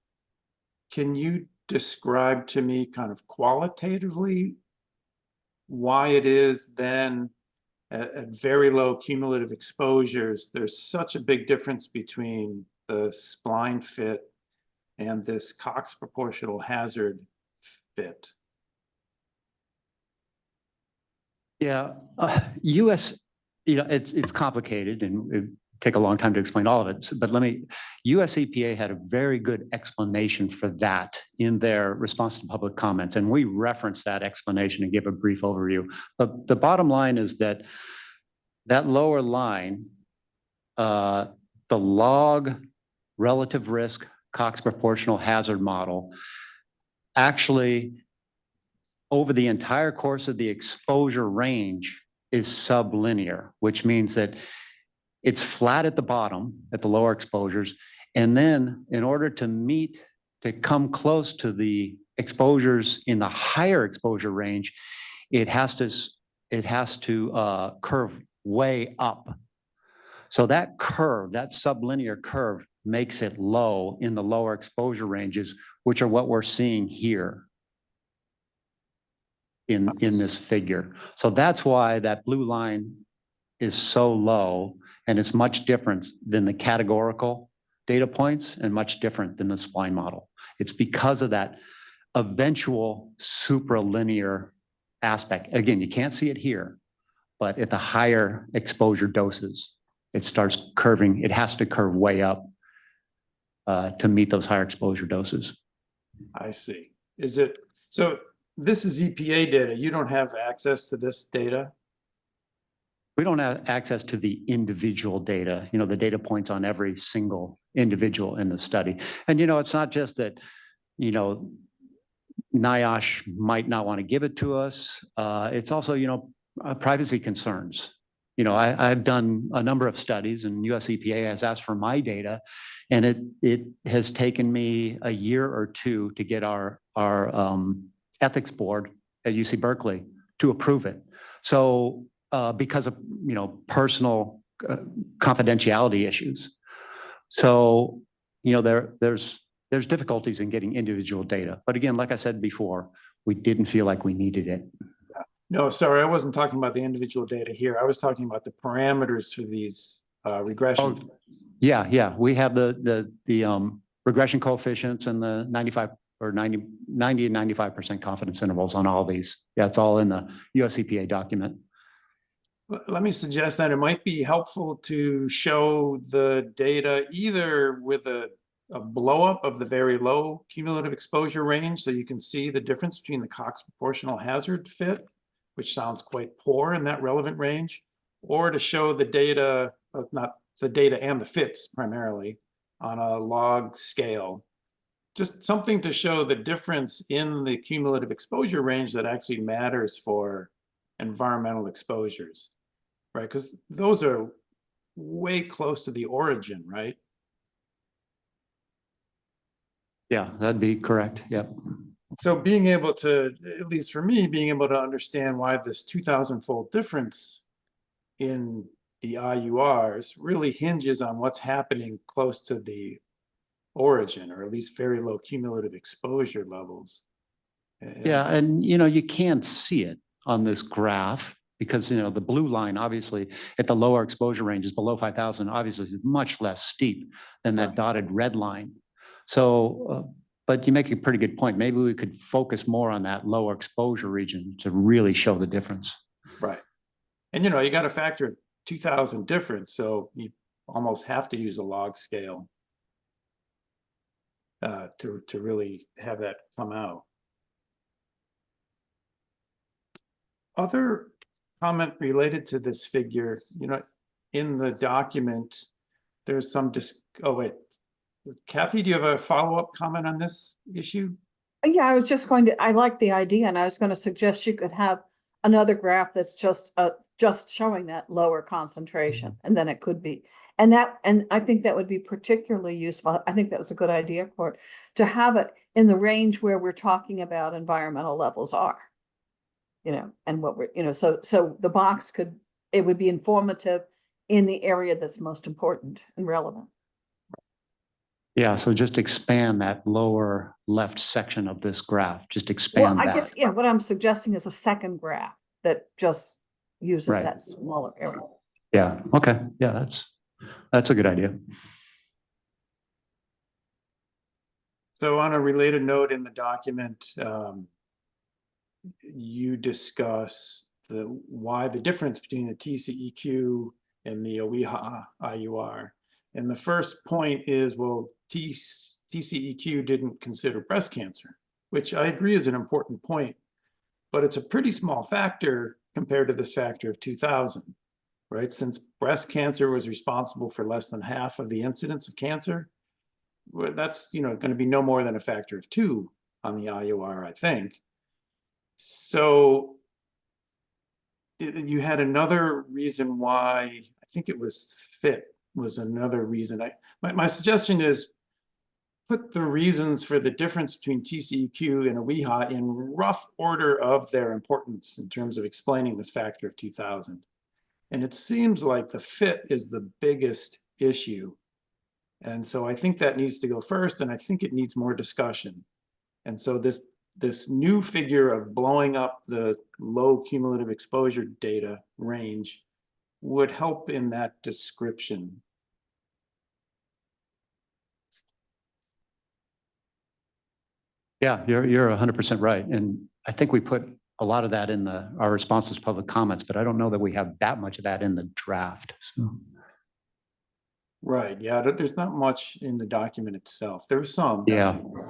can you describe to me kind of qualitatively why it is then at very low cumulative exposures, there's such a big difference between the spline fit and this Cox proportional hazard fit? Yeah, US, it's complicated and it take a long time to explain all of it. But US EPA had a very good explanation for that in their response to public comments. And we referenced that explanation and give a brief overview. But the bottom line is that lower line, the log relative risk Cox proportional hazard model, actually over the entire course of the exposure range is sublinear, which means that it's flat at the bottom at the lower exposures. And then in order to come close to the exposures in the higher exposure range, it has to curve way up. So that curve, that sublinear curve, makes it low in the lower exposure ranges, which are what we're seeing here in this figure. So that's why that blue line is so low, and it's much different than the categorical data points and much different than the spline model. It's because of that eventual supralinear aspect. Again, you can't see it here, but at the higher exposure doses, it starts curving. It has to curve way up to meet those higher exposure doses. I see. So this is EPA data. You don't have access to this data? We don't have access to the individual data, the data points on every single individual in the study. And, it's not just that, NIOSH might not want to give it to us. It's also, privacy concerns. I've done a number of studies and US EPA has asked for my data, and it has taken me a year or two to get our ethics board at UC Berkeley to approve it. So because of personal confidentiality issues. So there's difficulties in getting individual data. But again, like I said before, we didn't feel like we needed it. No, sorry, I wasn't talking about the individual data here. I was talking about the parameters for these regression. Yeah. We have the regression coefficients and the 90 and 95% confidence intervals on all these. Yeah, it's all in the US EPA document. Let me suggest that it might be helpful to show the data either with a blow up of the very low cumulative exposure range, so you can see the difference between the Cox proportional hazard fit, which sounds quite poor in that relevant range, or to show the data, not the data and the fits primarily, on a log scale. Just something to show the difference in the cumulative exposure range that actually matters for environmental exposures, right? Because those are way close to the origin, right? Yeah, that'd be correct. Yep. So being able to, at least for me, being able to understand why this 2,000-fold difference in the IURs really hinges on what's happening close to the origin, or at least very low cumulative exposure levels. Yeah, and you can't see it on this graph because the blue line obviously at the lower exposure ranges below 5,000 obviously is much less steep than that dotted red line. So, but you make a pretty good point. Maybe we could focus more on that lower exposure region to really show the difference. Right. And you got a factor of 2,000 difference, so you almost have to use a log scale to really have that come out. Other comment related to this figure, in the document, there's some oh wait, Kathy, do you have a follow-up comment on this issue? Yeah, I was just I like the idea, and I was going to suggest you could have another graph that's just showing that lower concentration, and then it could be. And I think that would be particularly useful. I think that was a good idea, Court, to have it in the range where we're talking about environmental levels are. And what we're, so the box it would be informative in the area that's most important and relevant. Yeah, so just expand that lower left section of this graph, just Well, expand I that. guess, what I'm suggesting is a second graph that just uses Right. that smaller area. Yeah, okay, yeah, that's a good idea. So on a related note in the document, you discuss why the difference between the TCEQ and the OEHA IUR. And the first point is, well, TCEQ didn't consider breast cancer, which I agree is an important point, but it's a pretty small factor compared to this factor of 2000, right? Since breast cancer was responsible for less than half of the incidence of cancer, well, that's going to be no more than a factor of 2 on the IUR, I think. So you had another reason why, I think it was fit was another reason. My suggestion is put the reasons for the difference between TCEQ and OEHA in rough order of their importance in terms of explaining this factor of 2000. And it seems like the fit is the biggest issue. And so I think that needs to go first, and I think it needs more discussion. And so this new figure of blowing up the low cumulative exposure data range would help in that description. Yeah, you're 100% right. And I think we put a lot of that in our responses to public comments, but I don't know that we have that much of that in the draft. So. Right, yeah, there's not much in the document itself. There's some. Yeah, definitely.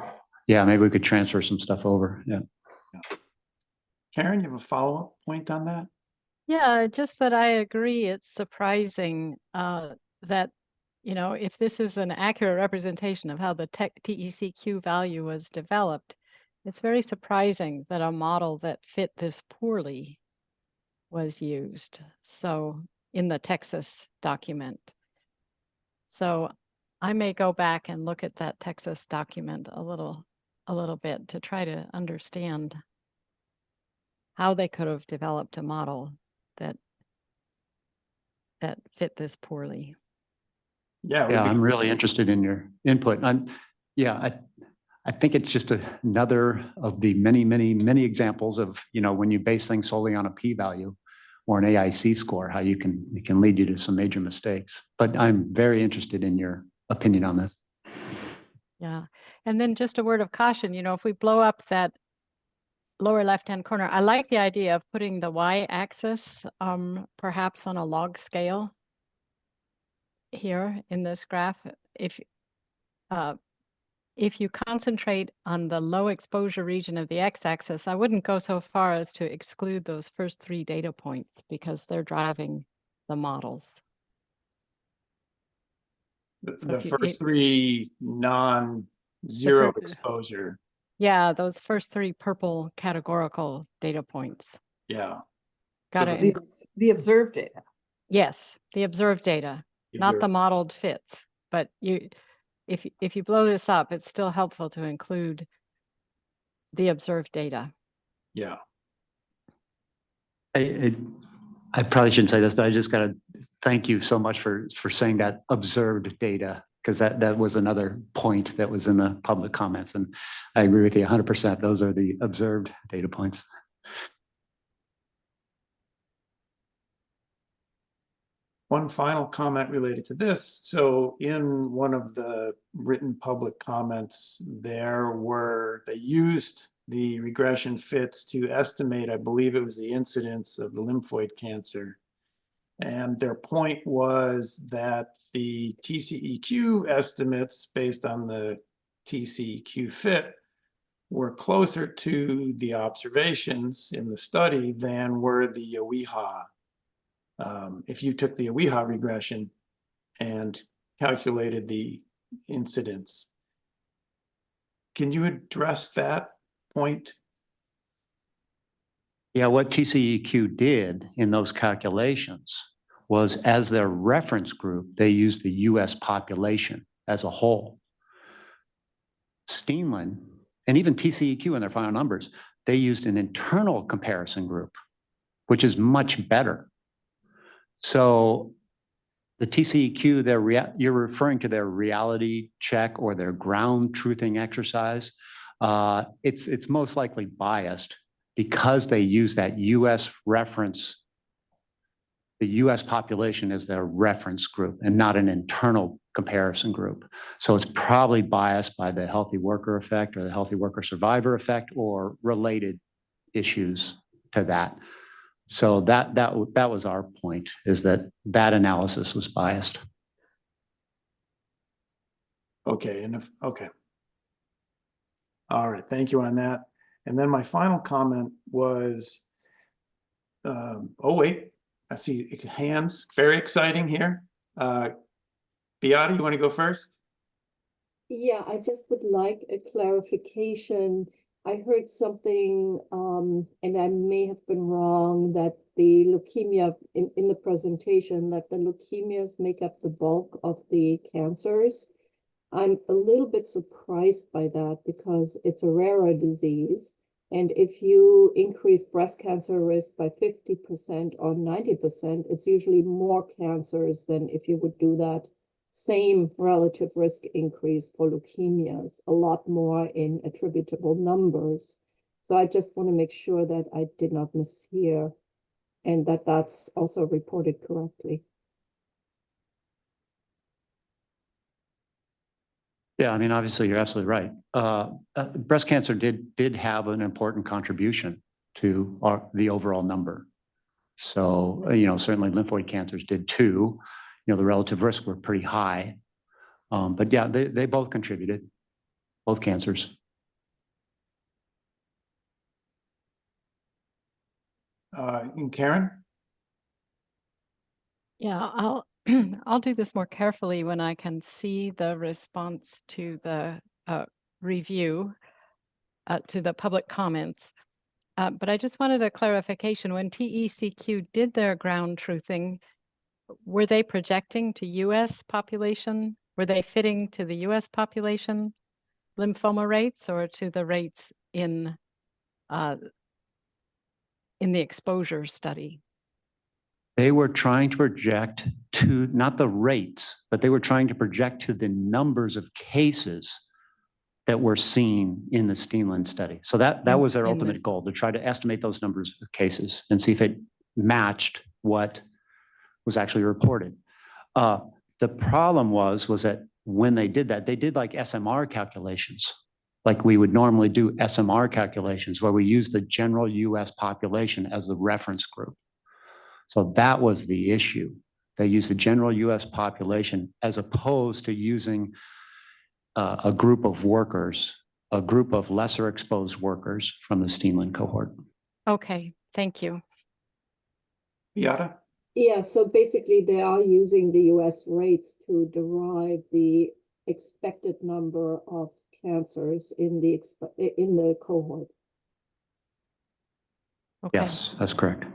yeah, maybe we could transfer some stuff over. Yeah. Karen, you have a follow-up point on that? Yeah, just that I agree. It's surprising that, if this is an accurate representation of how the TECQ value was developed, it's very surprising that a model that fit this poorly was used. So in the Texas document. So I may go back and look at that Texas document a little bit to try to understand how they could have developed a model that fit this poorly. Yeah, Yeah, I'm really interested in your input. I think it's just another of the many, many, many examples of, when you base things solely on a p-value or an AIC score, how it can lead you to some major mistakes. But I'm very interested in your opinion on this. Yeah. And then just a word of caution, if we blow up that lower left-hand corner, I like the idea of putting the y-axis perhaps on a log scale here in this graph. If you concentrate on the low exposure region of the x-axis, I wouldn't go so far as to exclude those first 3 data points because they're driving the models. The first 3 non-zero exposure. Yeah, those first 3 purple categorical data points. Yeah. Got it. The observed data. Yes, the observed data, not the modeled fits. But if you blow this up, it's still helpful to include the observed data. Yeah. I probably shouldn't say this, but I just got to thank you so much for saying that observed data, because that was another point that was in the public comments. And I agree with you 100%. Those are the observed data points. One final comment related to this. So in one of the written public comments, they used the regression fits to estimate, I believe it was the incidence of the lymphoid cancer. And their point was that the TCEQ estimates based on the TCEQ fit were closer to the observations in the study than were the OEHA. If you took the OEHA regression and calculated the incidence. Can you address that point? Yeah, what TCEQ did in those calculations was, as their reference group, they used the US population as a whole. Steenland, and even TCEQ in their final numbers, they used an internal comparison group, which is much better. So the TCEQ, you're referring to their reality check or their ground truthing exercise. It's most likely biased because they use that US reference, the US population as their reference group and not an internal comparison group. So it's probably biased by the healthy worker effect or the healthy worker survivor effect or related issues to that. So that was our point, is that analysis was biased. Okay, okay. All right, thank you on that. And then my final comment was, oh wait, I see hands, very exciting here. Beata, you want to go first? Yeah, I just would like a clarification. I heard something, and I may have been wrong, that the leukemia in the presentation, that the leukemias make up the bulk of the cancers. I'm a little bit surprised by that because it's a rarer disease. And if you increase breast cancer risk by 50% or 90%, it's usually more cancers than if you would do that same relative risk increase for leukemias, a lot more in attributable numbers. So I just want to make sure that I did not mishear and that that's also reported correctly. Yeah, I mean, obviously, you're absolutely right. Breast cancer did have an important contribution to the overall number. So, certainly lymphoid cancers did too. The relative risks were pretty high. But yeah, they both contributed, both cancers. And Karen? Yeah, I'll I'll do this more carefully when I can see the response to the review, to the public comments. But I just wanted a clarification. When TECQ did their ground truthing, were they projecting to US population? Were they fitting to the US population lymphoma rates or to the rates in the exposure study? They were trying to project to not the rates, but they were trying to project to the numbers of cases that were seen in the Steenland study. So that was their ultimate goal, to try to estimate those numbers of cases and see if it matched what was actually reported. The problem was that when they did that, they did like SMR calculations, like we would normally do SMR calculations, where we use the general US population as the reference group. So that was the issue. They used the general US population as opposed to using a group of workers, a group of lesser exposed workers from the Steenland cohort. Okay, thank you. Beata? Yeah, so basically they are using the US rates to derive the expected number of cancers in the cohort. Okay. Yes, that's correct.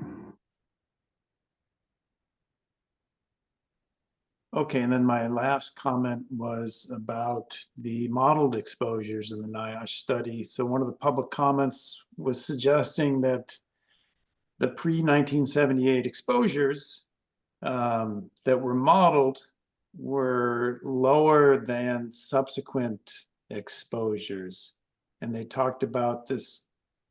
Okay, and then my last comment was about the modeled exposures in the NIOSH study. So one of the public comments was suggesting that the pre-1978 exposures that were modeled were lower than subsequent exposures. And they talked about this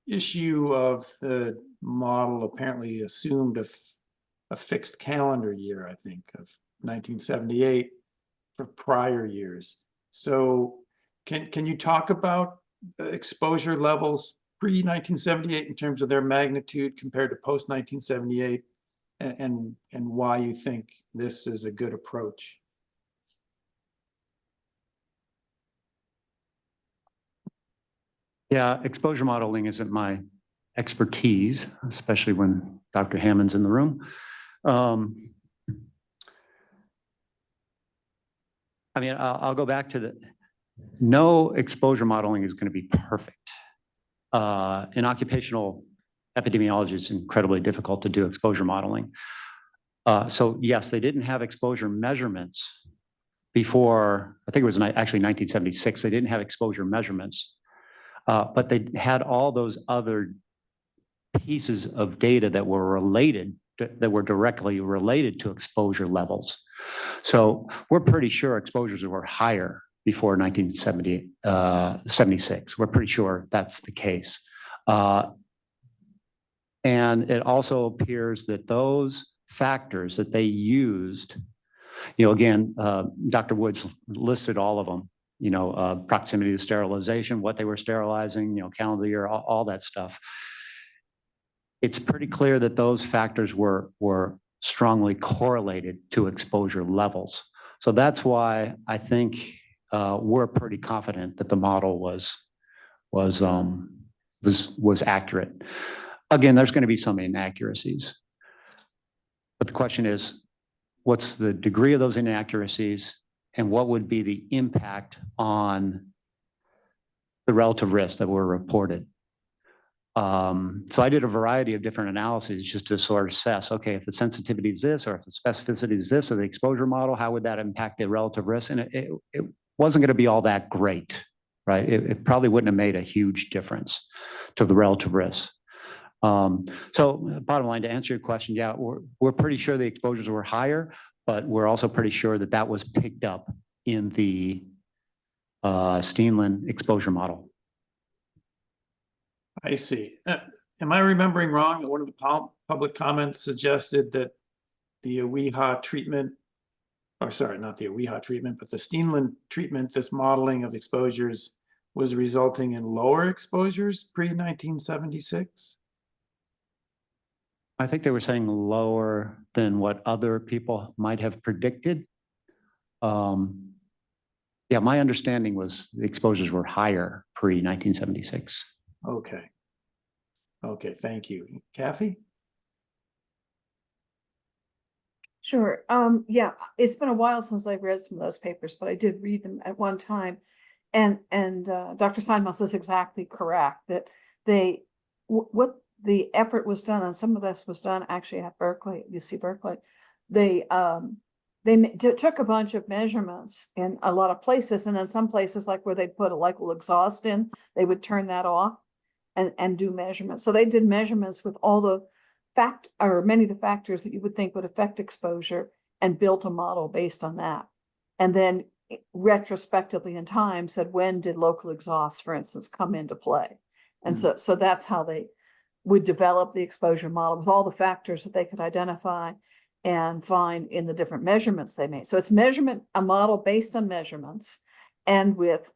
issue of the model apparently assumed a fixed calendar year, I think, of 1978 for prior years. So can you talk about the exposure levels pre-1978 in terms of their magnitude compared to post-1978 and why you think this is a good approach? Yeah, exposure modeling isn't my expertise, especially when Dr. Hammond's in the room. I mean, I'll go back to no exposure modeling is going to be perfect. In occupational epidemiology, it's incredibly difficult to do exposure modeling. So yes, they didn't have exposure measurements before, I think it was actually 1976, they didn't have exposure measurements, but they had all those other pieces of data that were related, that were directly related to exposure levels. So we're pretty sure exposures were higher before 1976. We're pretty sure that's the case. And it also appears that those factors that they used, again, Dr. Woods listed all of them, proximity to sterilization, what they were sterilizing, calendar year, all that stuff. It's pretty clear that those factors were strongly correlated to exposure levels. So that's why I think we're pretty confident that the model was accurate. Again, there's going to be some inaccuracies, but the question is, what's the degree of those inaccuracies, and what would be the impact on the relative risks that were reported? So I did a variety of different analyses just to sort of assess, okay, if the sensitivity is this, or if the specificity is this, or the exposure model, how would that impact the relative risk? And it wasn't going to be all that great, right? It probably wouldn't have made a huge difference to the relative risk. So bottom line, to answer your question, yeah, we're pretty sure the exposures were higher, but we're also pretty sure that that was picked up in the Steenland exposure model. I see. Am I remembering wrong that one of the public comments suggested that the AWIHA treatment, or sorry, not the AWIHA treatment, but the Steenland treatment, this modeling of exposures, was resulting in lower exposures pre-1976? I think they were saying lower than what other people might have predicted. Yeah, my understanding was the exposures were higher pre-1976. Okay. Okay, thank you. Kathy? Sure. Yeah, it's been a while since I've read some of those papers, but I did read them at one time. And Dr. Steinmetz is exactly correct that what the effort was done, and some of this was done actually at Berkeley, UC Berkeley. They took a bunch of measurements in a lot of places, and in some places, like where they put a local exhaust in, they would turn that off and do measurements. So they did measurements with all the many of the factors that you would think would affect exposure, and built a model based on that. And then retrospectively in time said, when did local exhaust, for instance, come into play? And so that's how they would develop the exposure model, with all the factors that they could identify and find in the different measurements they made. So it's a model based on measurements, and with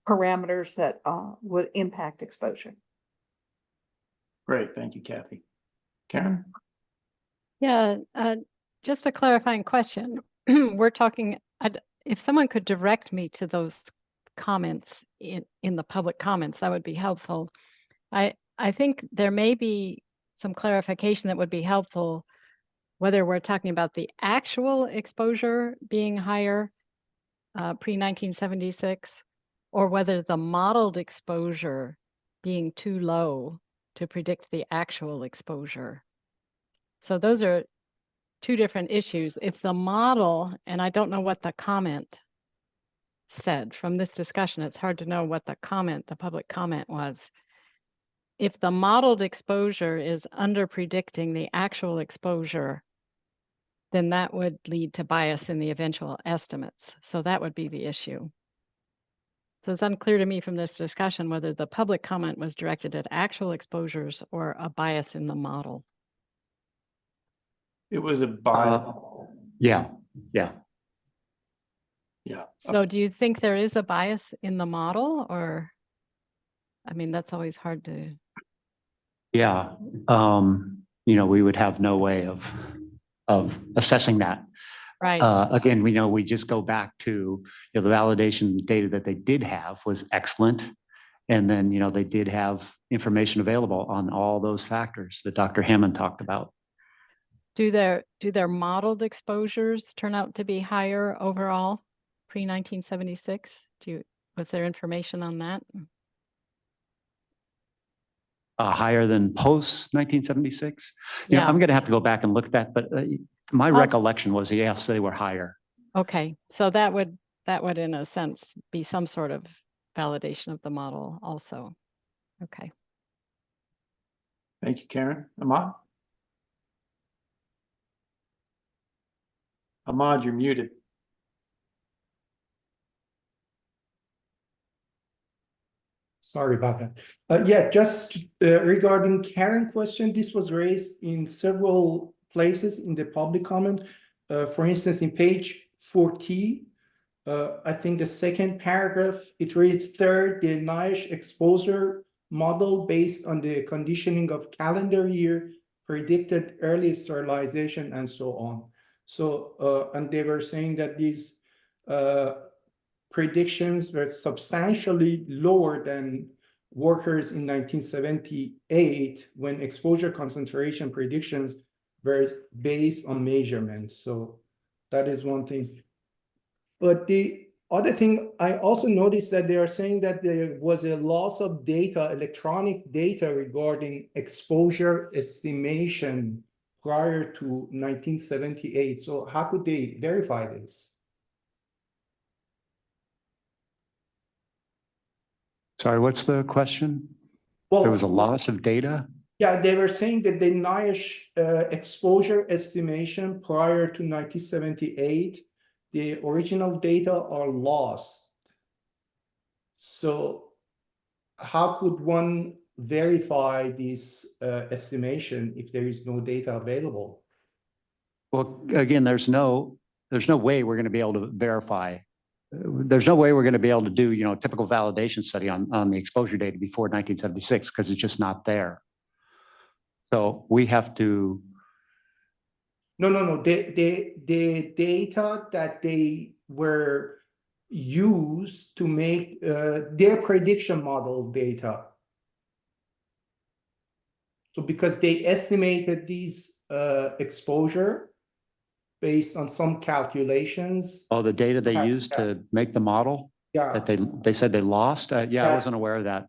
parameters that would impact exposure. Great, thank you, Kathy. Karen? Yeah, just a clarifying question. We're talking, if someone could direct me to those comments in the public comments, that would be helpful. I think there may be some clarification that would be helpful, whether we're talking about the actual exposure being higher pre-1976, or whether the modeled exposure being too low to predict the actual exposure. So those are two different issues. If the model, and I don't know what the comment said from this discussion, it's hard to know what the public comment was. If the modeled exposure is under predicting the actual exposure, then that would lead to bias in the eventual estimates. So that would be the issue. So it's unclear to me from this discussion whether the public comment was directed at actual exposures or a bias in the model. It was a bias. Yeah. Yeah. So do you think there is a bias in the model, or, I mean, that's always hard to. Yeah. We would have no way of assessing that. Right. Again, we just go back to the validation data that they did have was excellent. And then, they did have information available on all those factors that Dr. Hammond talked about. Do their modeled exposures turn out to be higher overall pre-1976? Was there information on that? higher than post 1976. You know, Yeah. I'm going to have to go back and look at that, but my I'll- recollection was, yes, they were higher. Okay, so that would in a sense be some sort of validation of the model also. Okay. Thank you, Karen. Ahmad? Ahmad, you're muted. Sorry about that. Yeah, just regarding Karen question, this was raised in several places in the public comment. For instance, in page 40, I think the second paragraph, it reads third, the NIOSH exposure model based on the conditioning of calendar year predicted early sterilization and so on. So, and they were saying that these predictions were substantially lower than workers in 1978 when exposure concentration predictions were based on measurements. So that is one thing. But the other thing, I also noticed that they are saying that there was a loss of data, electronic data regarding exposure estimation prior to 1978. So how could they verify this? Sorry, what's the question? Well, There was a loss of data? yeah, they were saying that the NIOSH exposure estimation prior to 1978, the original data are lost. So how could one verify this estimation if there is no data available? Well, again, there's no way we're going to be able to verify. There's no way we're going to be able to do, you know, a typical validation study on the exposure data before 1976 because it's just not there. So we have to. No. The data that they were used to make their prediction model data. So because they estimated these exposure based on some calculations. Oh, the data they Yeah, used yeah. to make the model Yeah. that they said they lost. Yeah, Yeah. I wasn't aware of that.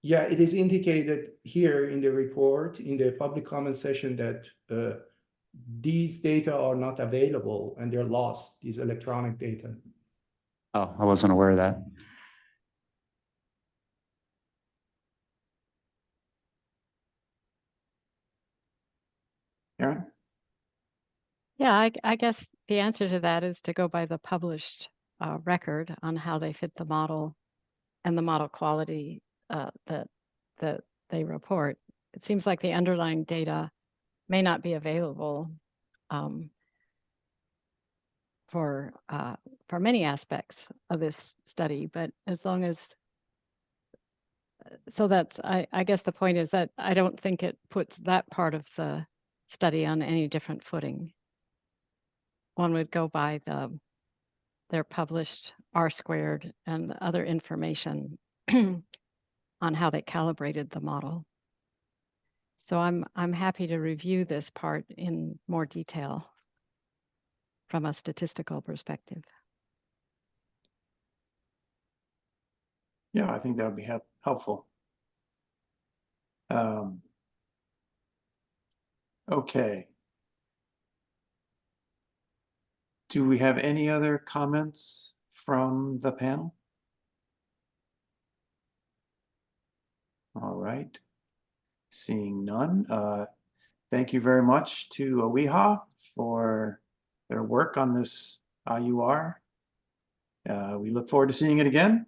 Yeah, it is indicated here in the report, in the public comment session, that these data are not available and they're lost, these electronic data. Oh, I wasn't aware of that. Karen? Yeah, I guess the answer to that is to go by the published record on how they fit the model and the model quality that they report. It seems like the underlying data may not be available for many aspects of this study, but as long as so that's I guess the point is that I don't think it puts that part of the study on any different footing. One would go by their published R-squared and other information on how they calibrated the model. So I'm happy to review this part in more detail from a statistical perspective. Yeah, I think that would be helpful. Okay. Do we have any other comments from the panel? All right. Seeing none, thank you very much to OEHA for their work on this IUR. We look forward to seeing it again.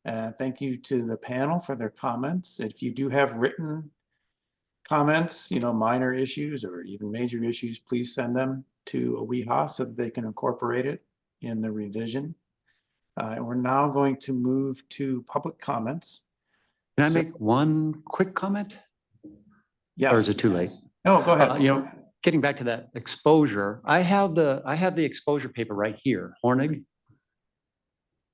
Thank you to the panel for their comments. If you do have written comments, you know, minor issues or even major issues, please send them to OEHA so that they can incorporate it in the revision. And we're now going to move to public comments. Can I So- make one quick comment? Yes. Or is it too late? No, go ahead. You know, getting back to that exposure, I have the exposure paper right here, Hornig.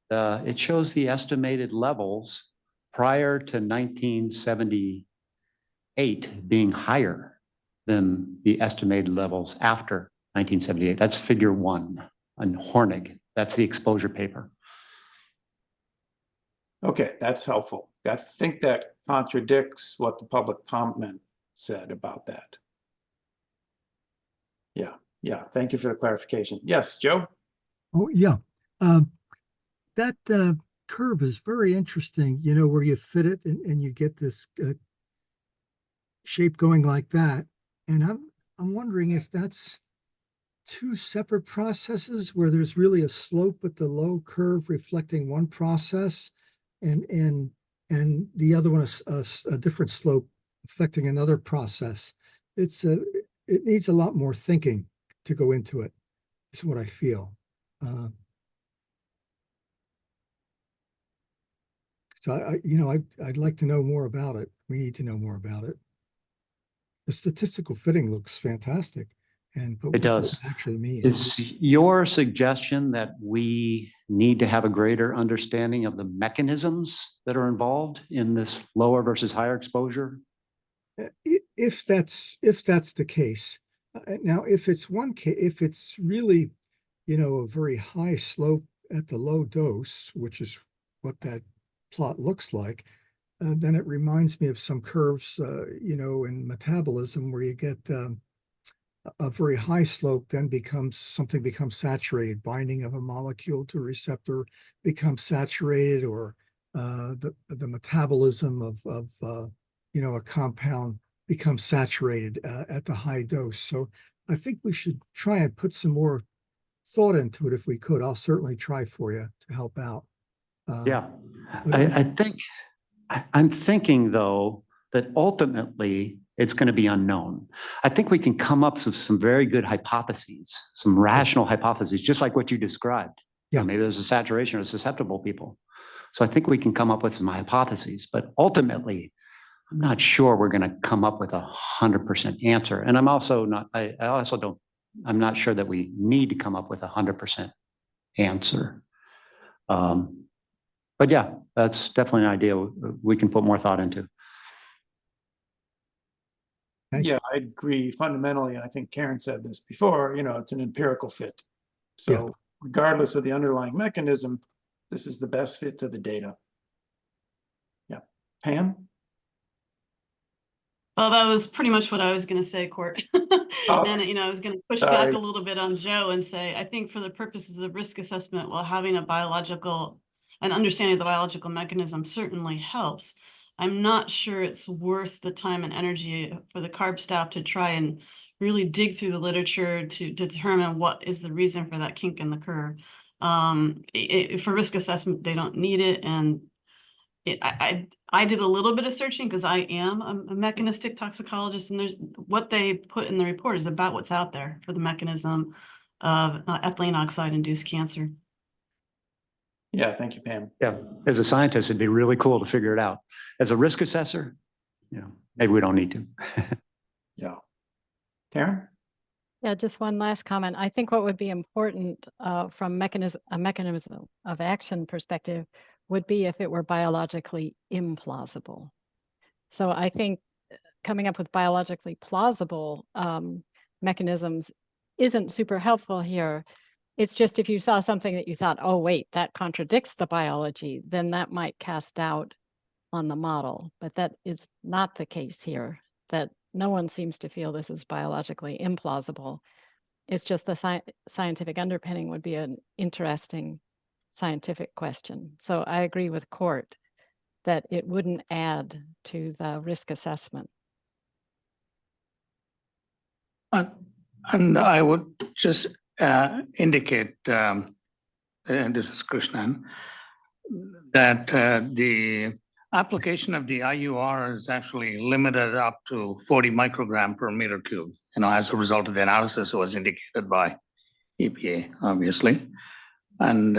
It shows the estimated levels prior to 1978 being higher than the estimated levels after 1978. That's figure 1 on Hornig. That's the exposure paper. Okay, that's helpful. I think that contradicts what the public comment said about that. Yeah, thank you for the clarification. Yes, Joe? Oh, yeah. That curve is very interesting, where you fit it and you get this shape going like that. And I'm wondering if that's two separate processes where there's really a slope at the low curve reflecting one process and the other one a different slope affecting another process. It needs a lot more thinking to go into it. Is what I feel. So I'd like to know more about it. We need to know more about it. The statistical fitting looks fantastic, but It does. actually mean? Is your suggestion that we need to have a greater understanding of the mechanisms that are involved in this lower versus higher exposure? If that's the case. Now, if it's really, a very high slope at the low dose, which is what that plot looks like, then it reminds me of some curves, in metabolism where you get a very high slope, then something becomes saturated, binding of a molecule to a receptor becomes saturated, or the metabolism of a compound becomes saturated at the high dose. So I think we should try and put some more thought into it if we could. I'll certainly try for you to help out. Yeah, I think I'm thinking though that ultimately it's going to be unknown. I think we can come up with some very good hypotheses, some rational hypotheses, just like what you described. Yeah. Maybe there's a saturation of susceptible people. So I think we can come up with some hypotheses, but ultimately, I'm not sure we're going to come up with 100% answer. And I'm also not, I'm not sure that we need to come up with 100% answer. But yeah, that's definitely an idea we can put more thought into. Yeah, I agree fundamentally, and I think Karen said this before, it's an empirical fit. So Yeah. regardless of the underlying mechanism, this is the best fit to the data. Yeah. Pam? Well, that was pretty much what I was going to say, Court. Oh, And, I was going to push sorry. back a little bit on Joe and say, I think for the purposes of risk assessment, while having an understanding of the biological mechanism certainly helps, I'm not sure it's worth the time and energy for the carb staff to try and really dig through the literature to determine what is the reason for that kink in the curve. For risk assessment, they don't need it. And I did a little bit of searching because I am a mechanistic toxicologist, and there's what they put in the report is about what's out there for the mechanism of ethylene oxide induced cancer. Yeah, thank you, Pam. Yeah, as a scientist, it'd be really cool to figure it out. As a risk assessor, maybe we don't need to. Yeah. Karen? Yeah, just one last comment. I think what would be important from a mechanism of action perspective would be if it were biologically implausible. So I think coming up with biologically plausible mechanisms isn't super helpful here. It's just if you saw something that you thought, oh, wait, that contradicts the biology, then that might cast doubt on the model. But that is not the case here, that no one seems to feel this is biologically implausible. It's just the scientific underpinning would be an interesting scientific question. So I agree with Court that it wouldn't add to the risk assessment. And I would just indicate, and this is Krishnan, that the application of the IUR is actually limited up to 40 microgram per meter cube, as a result of the analysis that was indicated by EPA, obviously. And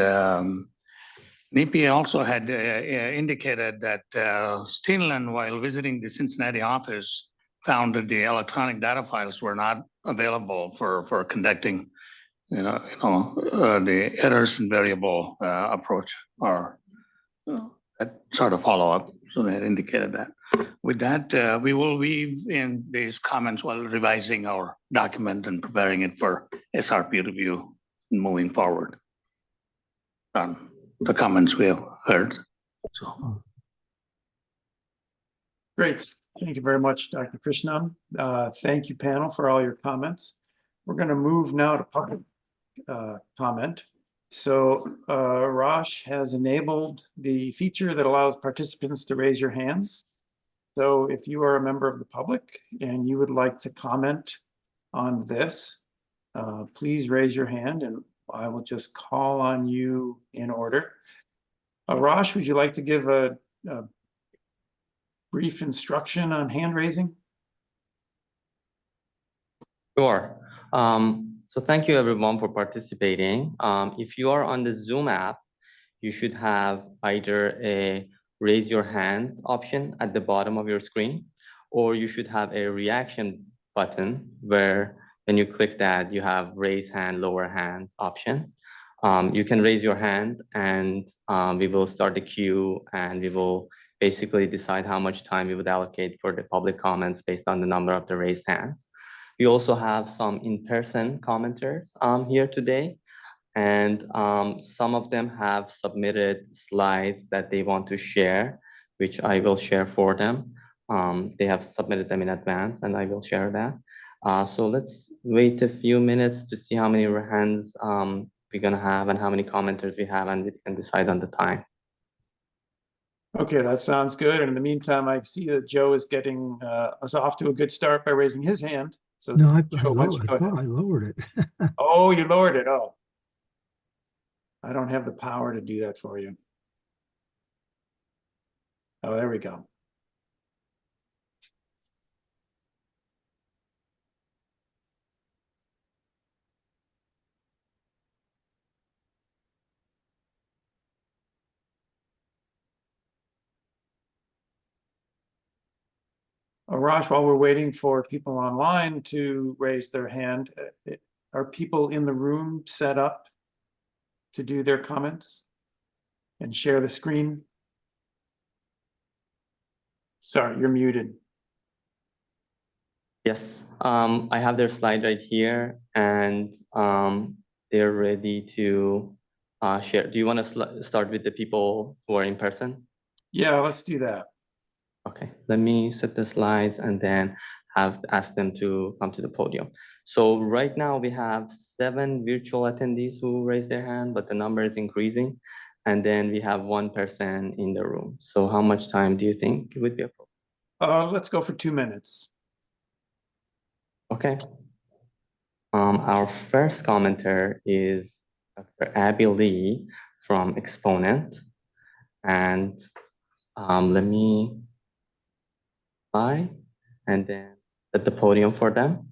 EPA also had indicated that Steenland, while visiting the Cincinnati office, found that the electronic data files were not available for conducting, the errors and variable approach or sort of follow up. So they had indicated that. With that, we will weave in these comments while revising our document and preparing it for SRP review and moving forward on the comments we have heard. So Great. Thank you very much, Dr. Krishnan. Thank you, panel, for all your comments. We're going to move now to public comment. So Rosh has enabled the feature that allows participants to raise your hands. So if you are a member of the public and you would like to comment on this, please raise your hand and I will just call on you in order. Rosh, would you like to give a brief instruction on hand raising? Sure. So thank you everyone for participating. If you are on the Zoom app, you should have either a raise your hand option at the bottom of your screen, or you should have a reaction button where when you click that, you have raise hand, lower hand option. You can raise your hand and we will start the queue and we will basically decide how much time we would allocate for the public comments based on the number of the raised hands. We also have some in-person commenters here today, and some of them have submitted slides that they want to share, which I will share for them. They have submitted them in advance and I will share that. So let's wait a few minutes to see how many hands we're gonna have and how many commenters we have, and we can decide on the time. Okay, that sounds good. And in the meantime, I see that Joe is getting us off to a good start by raising his hand. So No, I Joe, why don't you go thought ahead? I lowered it. Oh, you lowered it. Oh, I don't have the power to do that for you. Oh, there we go. Raj, while we're waiting for people online to raise their hand, are people in the room set up to do their comments and share the screen? Sorry, you're muted. Yes, I have their slide right here and they're ready to share. Do you want to start with the people who are in person? Yeah, let's do that. Okay, let me set the slides and then ask them to come to the podium. So right now we have 7 virtual attendees who raised their hand, but the number is increasing. And then we have 1 person in the room. So how much time do you think it would be appropriate? Let's go for 2 minutes. Okay. Our first commenter is Dr. Abby Lee from Exponent. And let me and then at the podium for them.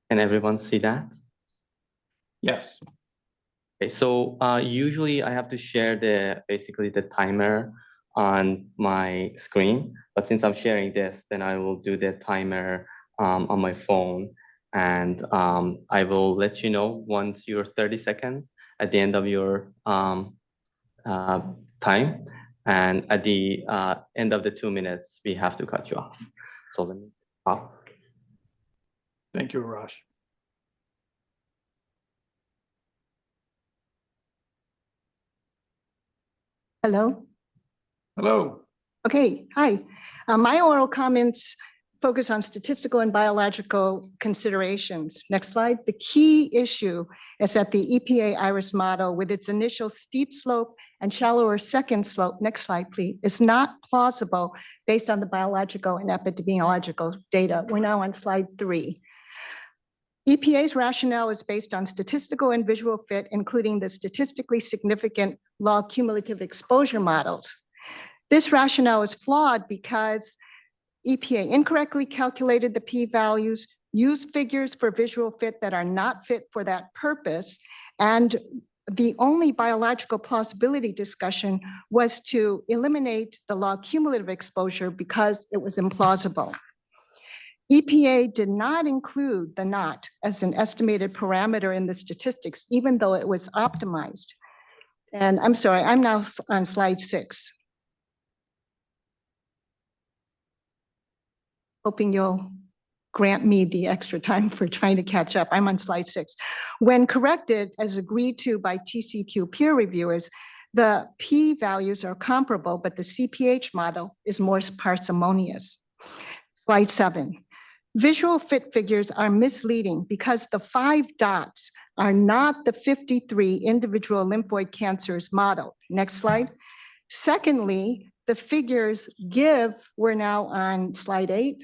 Can everyone see that? Yes. Okay, so usually I have to share basically the timer on my screen, but since I'm sharing this, then I will do the timer on my phone, and I will let you know once you're 30 seconds at the end of your time, and at the end of the 2 minutes, we have to cut you off. So let me stop. Thank you, Raj. Hello. Hello. Okay, hi. My oral comments focus on statistical and biological considerations. Next slide. The key issue is that the EPA IRIS model, with its initial steep slope and shallower second slope, next slide, please, is not plausible based on the biological and epidemiological data. We're now on slide 3. EPA's rationale is based on statistical and visual fit, including the statistically significant log cumulative exposure models. This rationale is flawed because EPA incorrectly calculated the p-values, used figures for visual fit that are not fit for that purpose, and the only biological plausibility discussion was to eliminate the log cumulative exposure because it was implausible. EPA did not include the knot as an estimated parameter in the statistics, even though it was optimized. And I'm sorry, I'm now on slide 6. Hoping you'll grant me the extra time for trying to catch up. I'm on slide 6. When corrected, as agreed to by TCQ peer reviewers, the p-values are comparable, but the CPH model is more parsimonious. Slide 7. Visual fit figures are misleading because the 5 dots are not the 53 individual lymphoid cancers modeled. Next slide. Secondly, the figures we're now on slide 8,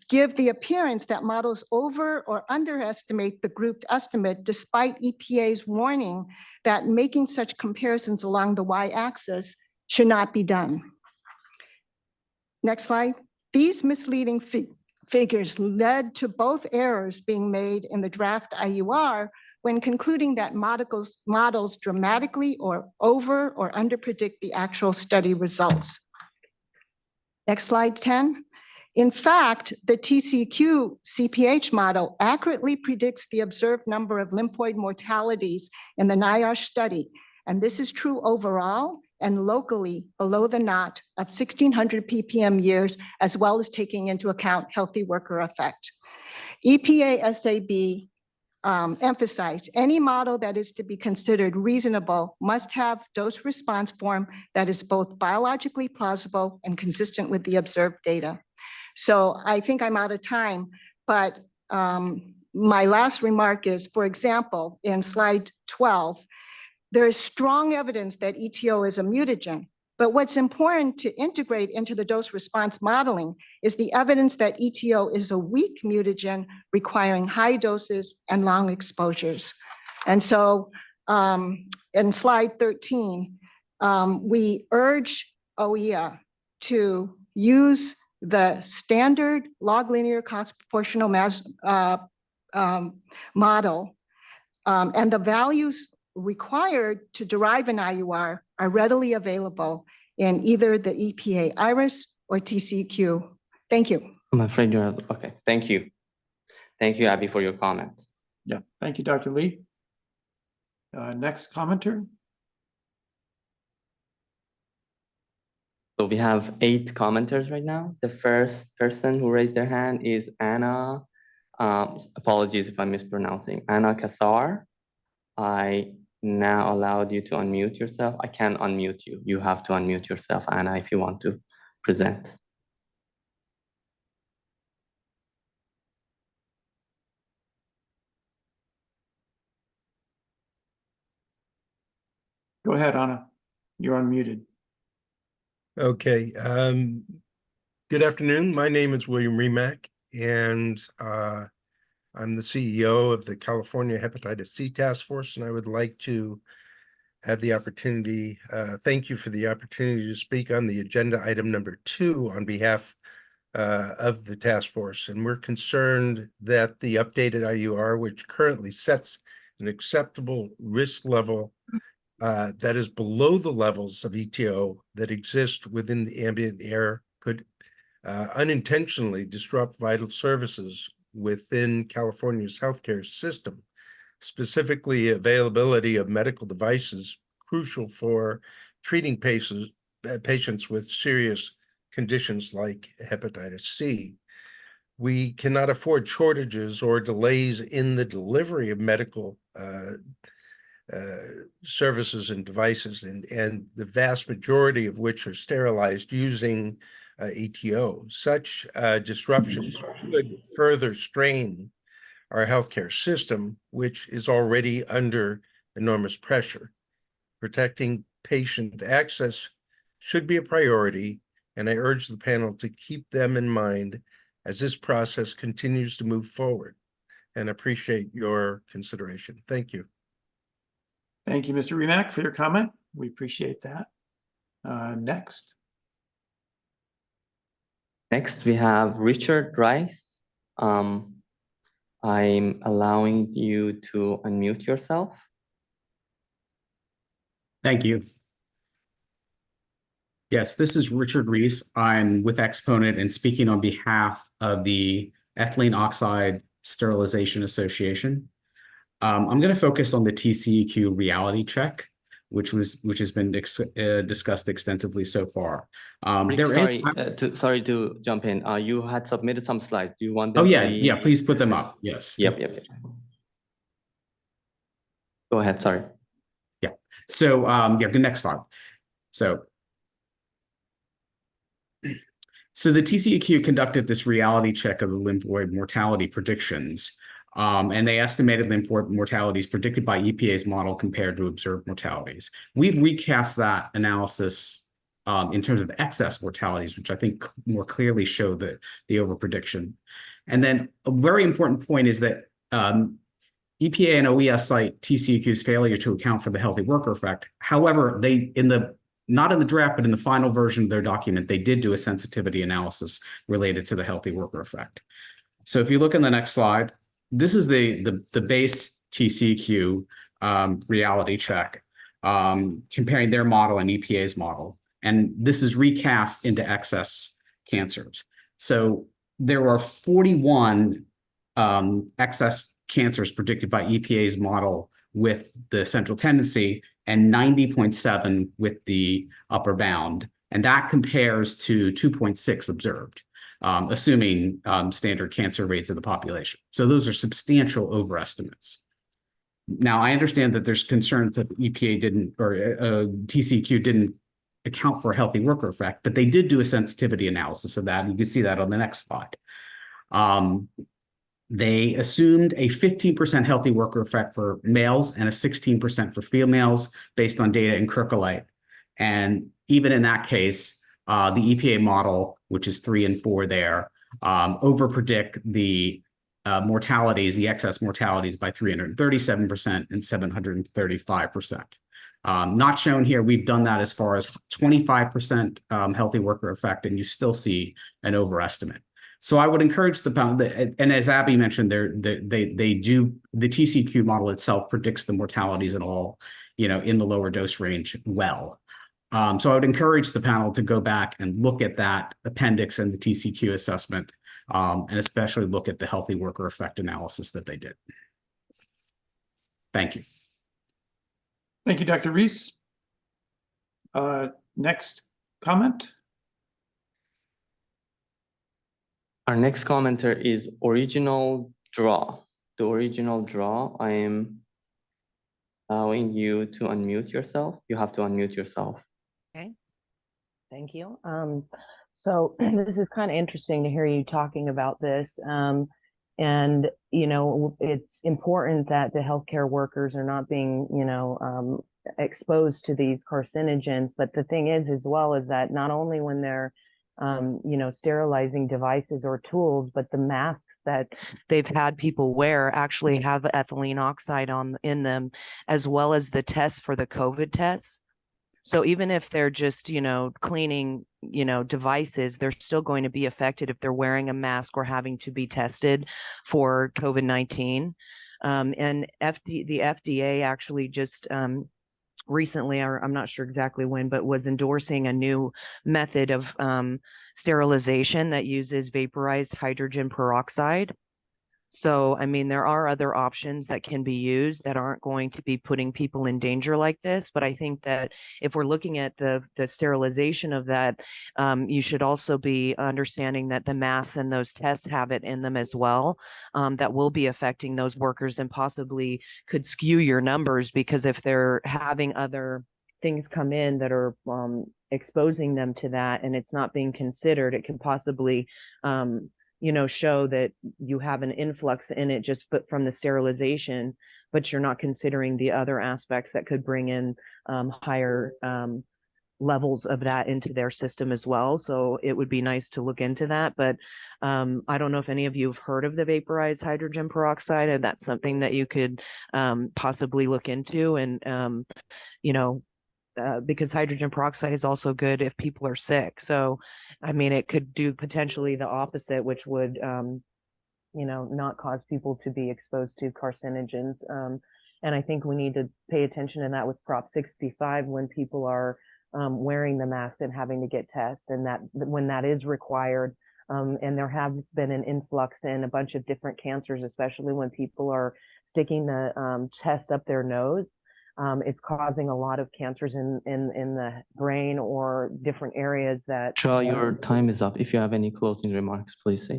give the appearance that models over or underestimate the grouped estimate despite EPA's warning that making such comparisons along the y-axis should not be done. Next slide. These misleading figures led to both errors being made in the draft IUR when concluding that models dramatically or over or underpredict the actual study results. Next slide, 10. In fact, the TCQ CPH model accurately predicts the observed number of lymphoid mortalities in the NIOSH study, and this is true overall and locally below the knot of 1,600 ppm years, as well as taking into account healthy worker effect. EPA SAB emphasized any model that is to be considered reasonable must have dose response form that is both biologically plausible and consistent with the observed data. So I think I'm out of time, but my last remark is, for example, in slide 12, there is strong evidence that ETO is a mutagen, but what's important to integrate into the dose response modeling is the evidence that ETO is a weak mutagen requiring high doses and long exposures. And so in slide 13, we urge OEA to use the standard log linear cost proportional model, and the values required to derive an IUR are readily available in either the EPA IRIS or TCQ. Thank you. I'm afraid you're okay. Thank you. Thank you, Abby, for your comment. Yeah, thank you, Dr. Lee. Next commenter. So we have 8 commenters right now. The first person who raised their hand is Anna. Apologies if I'm mispronouncing. Anna Kassar. I now allowed you to unmute yourself. I can't unmute you. You have to unmute yourself, Anna, if you want to present. Go ahead, Anna. You're unmuted. Okay. Good afternoon. My name is William Remack, and I'm the CEO of the California Hepatitis C Task Force, and I would like to have the opportunity, thank you for the opportunity to speak on the agenda item number 2 on behalf of the task force. And we're concerned that the updated IUR, which currently sets an acceptable risk level that is below the levels of ETO that exist within the ambient air, could unintentionally disrupt vital services within California's healthcare system, specifically availability of medical devices crucial for treating patients with serious conditions like hepatitis C. We cannot afford shortages or delays in the delivery of medical services and devices, and the vast majority of which are sterilized using ETO. Such disruptions could further strain our healthcare system, which is already under enormous pressure. Protecting patient access should be a priority, and I urge the panel to keep them in mind as this process continues to move forward, and appreciate your consideration. Thank you. Thank you, Mr. Remack, for your comment. We appreciate that. Next. Next, we have Richard Rice. I'm allowing you to unmute yourself. Thank you. Yes, this is Richard Reese. I'm with Exponent and speaking on behalf of the Ethylene Oxide Sterilization Association. I'm going to focus on the TCEQ reality check, which has been discussed extensively so far. Rick, There is. sorry to jump in. You had submitted some slides. Do you want Oh them to yeah, be? yeah. Please put them up. Yes. Yep. Go ahead. Sorry. Yeah. So yeah, the next slide. So the TCEQ conducted this reality check of the lymphoid mortality predictions, and they estimated lymphoid mortalities predicted by EPA's model compared to observed mortalities. We've recast that analysis in terms of excess mortalities, which I think more clearly show the overprediction. And then a very important point is that EPA and OES cite TCEQ's failure to account for the healthy worker effect. However, not in the draft, but in the final version of their document, they did do a sensitivity analysis related to the healthy worker effect. So if you look in the next slide, this is the base TCEQ reality check, comparing their model and EPA's model. And this is recast into excess cancers. So there are 41 excess cancers predicted by EPA's model with the central tendency, and 90.7 with the upper bound. And that compares to 2.6 observed, assuming standard cancer rates of the population. So those are substantial overestimates. Now, I understand that there's concerns that EPA didn't, or TCEQ didn't account for a healthy worker effect, but they did do a sensitivity analysis of that. And you can see that on the next slide. They assumed a 15% healthy worker effect for males and a 16% for females based on data in Kirkholite. And even in that case, the EPA model, which is 3 and 4 there, overpredict the mortalities, the excess mortalities by 337% and 735%. Not shown here, we've done that as far as 25% healthy worker effect, and you still see an overestimate. So I would encourage the panel, and as Abby mentioned, the TCEQ model itself predicts the mortalities and all, in the lower dose range well. So I would encourage the panel to go back and look at that appendix and the TCEQ assessment, and especially look at the healthy worker effect analysis that they did. Thank you. Thank you, Dr. Reese. Next comment. Our next commenter is Original Draw. The Original Draw, I am allowing you to unmute yourself. You have to unmute yourself. Okay, thank you. So this is kind of interesting to hear you talking about this. And, it's important that the healthcare workers are not being, exposed to these carcinogens. But the thing is, as well, is that not only when they're sterilizing devices or tools, but the masks that they've had people wear actually have ethylene oxide in them, as well as the tests for the COVID tests. So even if they're just, cleaning, devices, they're still going to be affected if they're wearing a mask or having to be tested for COVID-19. And the FDA actually just recently, or I'm not sure exactly when, but was endorsing a new method of sterilization that uses vaporized hydrogen peroxide. So, I mean, there are other options that can be used that aren't going to be putting people in danger like this. But I think that if we're looking at the sterilization of that, you should also be understanding that the masks and those tests have it in them as well, that will be affecting those workers and possibly could skew your numbers, because if they're having other things come in that are exposing them to that and it's not being considered, it can possibly show that you have an influx in it just from the sterilization, but you're not considering the other aspects that could bring in higher levels of that into their system as well. So it would be nice to look into that. But I don't know if any of you have heard of the vaporized hydrogen peroxide, and that's something that you could possibly look into. And, because hydrogen peroxide is also good if people are sick. So, I mean, it could do potentially the opposite, which would, not cause people to be exposed to carcinogens. And I think we need to pay attention to that with Prop 65 when people are wearing the mask and having to get tests, and that when that is required. And there has been an influx in a bunch of different cancers, especially when people are sticking the test up their nose. It's causing a lot of cancers in the brain or different areas that. Joe, your time is up. If you have any closing remarks, please say.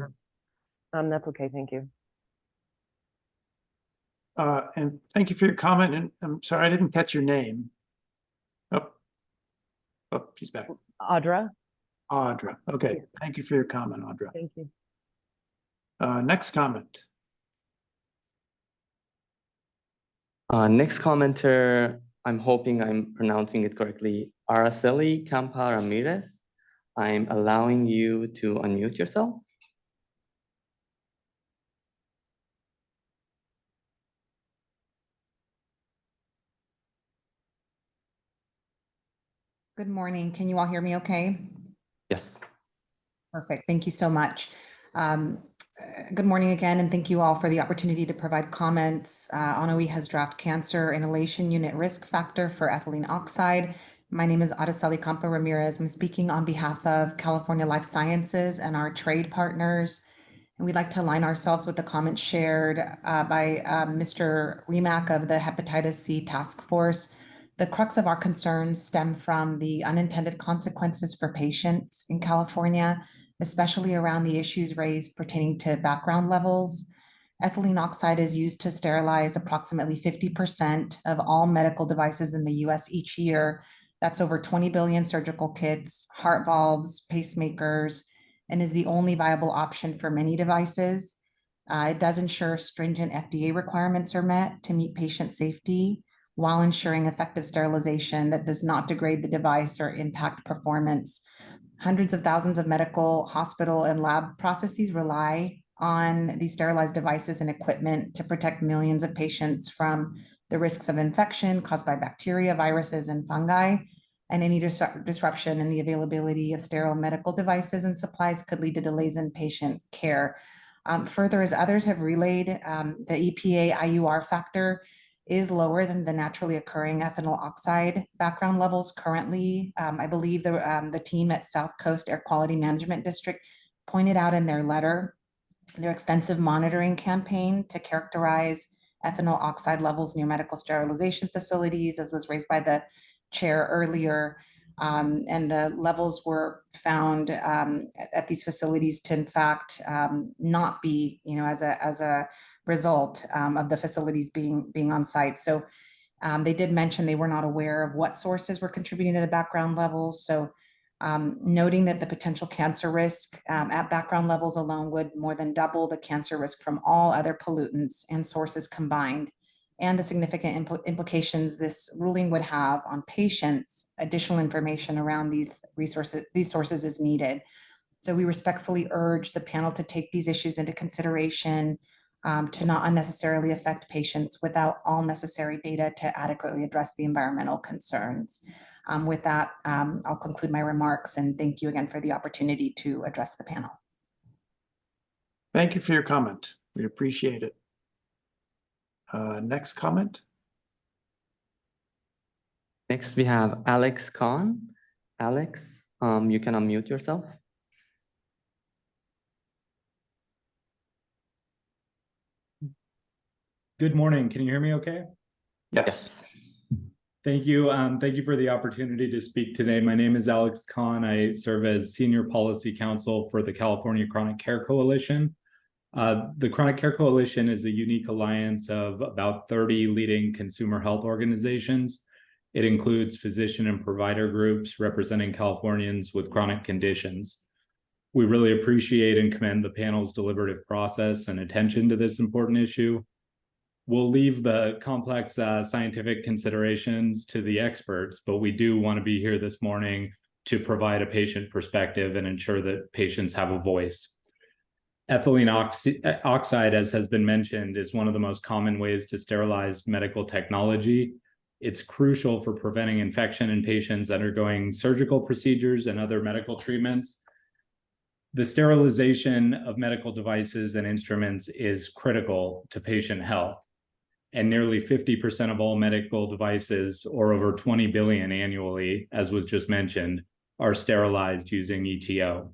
That's okay. Thank you. And thank you for your comment. And I'm sorry, I didn't catch your name. Oh, she's back. Audra. Audra. Okay. Thank you for your comment, Audra. Thank you. Next comment. Next commenter, I'm hoping I'm pronouncing it correctly. Araceli Campa Ramirez. I'm allowing you to unmute yourself. Good morning. Can you all hear me okay? Yes. Perfect. Thank you so much. Good morning again, and thank you all for the opportunity to provide comments on OEHA's draft cancer inhalation unit risk factor for ethylene oxide. My name is Araceli Campa Ramirez. I'm speaking on behalf of California Life Sciences and our trade partners. And we'd like to align ourselves with the comments shared by Mr. Rimac of the Hepatitis C Task Force. The crux of our concerns stem from the unintended consequences for patients in California, especially around the issues raised pertaining to background levels. Ethylene oxide is used to sterilize approximately 50% of all medical devices in the US each year. That's over 20 billion surgical kits, heart valves, pacemakers, and is the only viable option for many devices. It does ensure stringent FDA requirements are met to meet patient safety, while ensuring effective sterilization that does not degrade the device or impact performance. Hundreds of thousands of medical, hospital, and lab processes rely on these sterilized devices and equipment to protect millions of patients from the risks of infection caused by bacteria, viruses, and fungi. And any disruption in the availability of sterile medical devices and supplies could lead to delays in patient care. Further, as others have relayed, the EPA IUR factor is lower than the naturally occurring ethanol oxide background levels currently. I believe the team at South Coast Air Quality Management District pointed out in their letter their extensive monitoring campaign to characterize ethanol oxide levels near medical sterilization facilities, as was raised by the chair earlier. And the levels were found at these facilities to, in fact, not be, as a result of the facilities being on site. So they did mention they were not aware of what sources were contributing to the background levels. So noting that the potential cancer risk at background levels alone would more than double the cancer risk from all other pollutants and sources combined, and the significant implications this ruling would have on patients, additional information around these sources is needed. So we respectfully urge the panel to take these issues into consideration, to not unnecessarily affect patients without all necessary data to adequately address the environmental concerns. With that, I'll conclude my remarks, and thank you again for the opportunity to address the panel. Thank you for your comment. We appreciate it. Next comment. Next, we have Alex Khan. Alex, you can unmute yourself. Good morning. Can you hear me okay? Yes. Thank you. Thank you for the opportunity to speak today. My name is Alex Khan. I serve as Senior Policy Counsel for the California Chronic Care Coalition. The Chronic Care Coalition is a unique alliance of about 30 leading consumer health organizations. It includes physician and provider groups representing Californians with chronic conditions. We really appreciate and commend the panel's deliberative process and attention to this important issue. We'll leave the complex scientific considerations to the experts, but we do want to be here this morning to provide a patient perspective and ensure that patients have a voice. Ethylene oxide, as has been mentioned, is one of the most common ways to sterilize medical technology. It's crucial for preventing infection in patients undergoing surgical procedures and other medical treatments. The sterilization of medical devices and instruments is critical to patient health, and nearly 50% of all medical devices, or over 20 billion annually, as was just mentioned, are sterilized using ETO.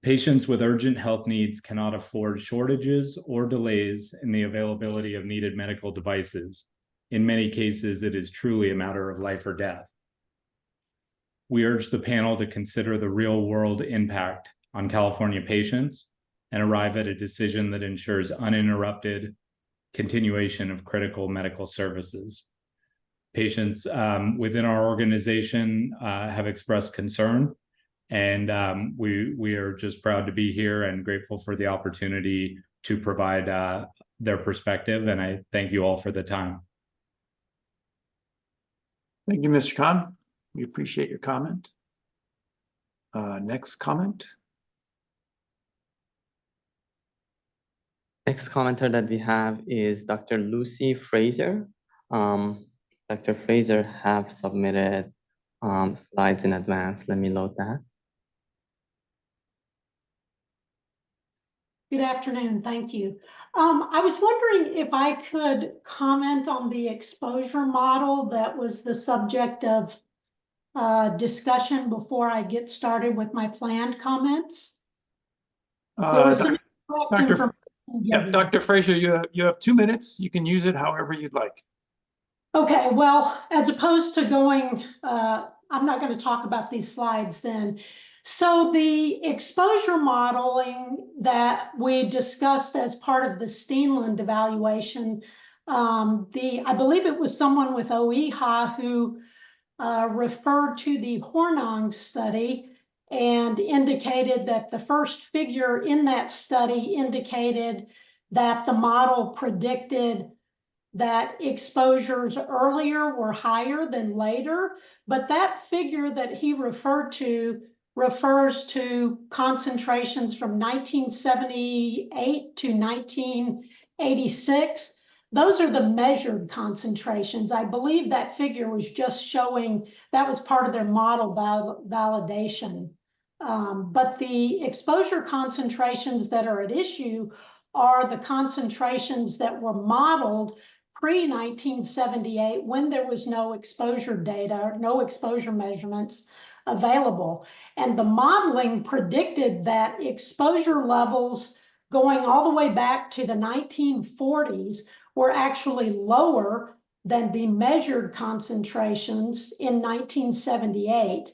Patients with urgent health needs cannot afford shortages or delays in the availability of needed medical devices. In many cases, it is truly a matter of life or death. We urge the panel to consider the real-world impact on California patients and arrive at a decision that ensures uninterrupted continuation of critical medical services. Patients within our organization have expressed concern, and we are just proud to be here and grateful for the opportunity to provide their perspective, and I thank you all for the time. Thank you, Mr. Khan. We appreciate your comment. Next comment. Next commenter that we have is Dr. Lucy Fraser. Dr. Fraser have submitted slides in advance. Let me load that. Good afternoon, thank you. I was wondering if I could comment on the exposure model that was the subject of discussion before I get started with my planned comments. There was some correct information given. Dr. Fraser, you have 2 minutes. You can use it however you'd like. Okay, well, as opposed to going, I'm not going to talk about these slides then. So the exposure modeling that we discussed as part of the Steenland evaluation, I believe it was someone with OEHA who referred to the Hornung study and indicated that the first figure in that study indicated that the model predicted that exposures earlier were higher than later, but that figure that he referred to refers to concentrations from 1978 to 1986. Those are the measured concentrations. I believe that figure was just showing that was part of their model validation. But the exposure concentrations that are at issue are the concentrations that were modeled pre-1978 when there was no exposure data, no exposure measurements available. And the modeling predicted that exposure levels going all the way back to the 1940s were actually lower than the measured concentrations in 1978.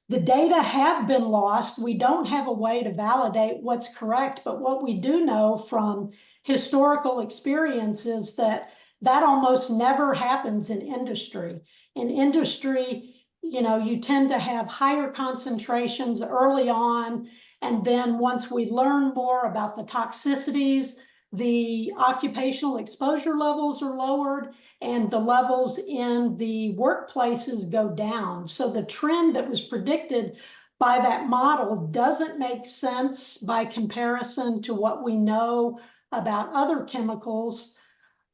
The data have been lost. We don't have a way to validate what's correct, but what we do know from historical experience is that that almost never happens in industry. In industry, you know, you tend to have higher concentrations early on, and then once we learn more about the toxicities, the occupational exposure levels are lowered and the levels in the workplaces go down. So the trend that was predicted by that model doesn't make sense by comparison to what we know about other chemicals.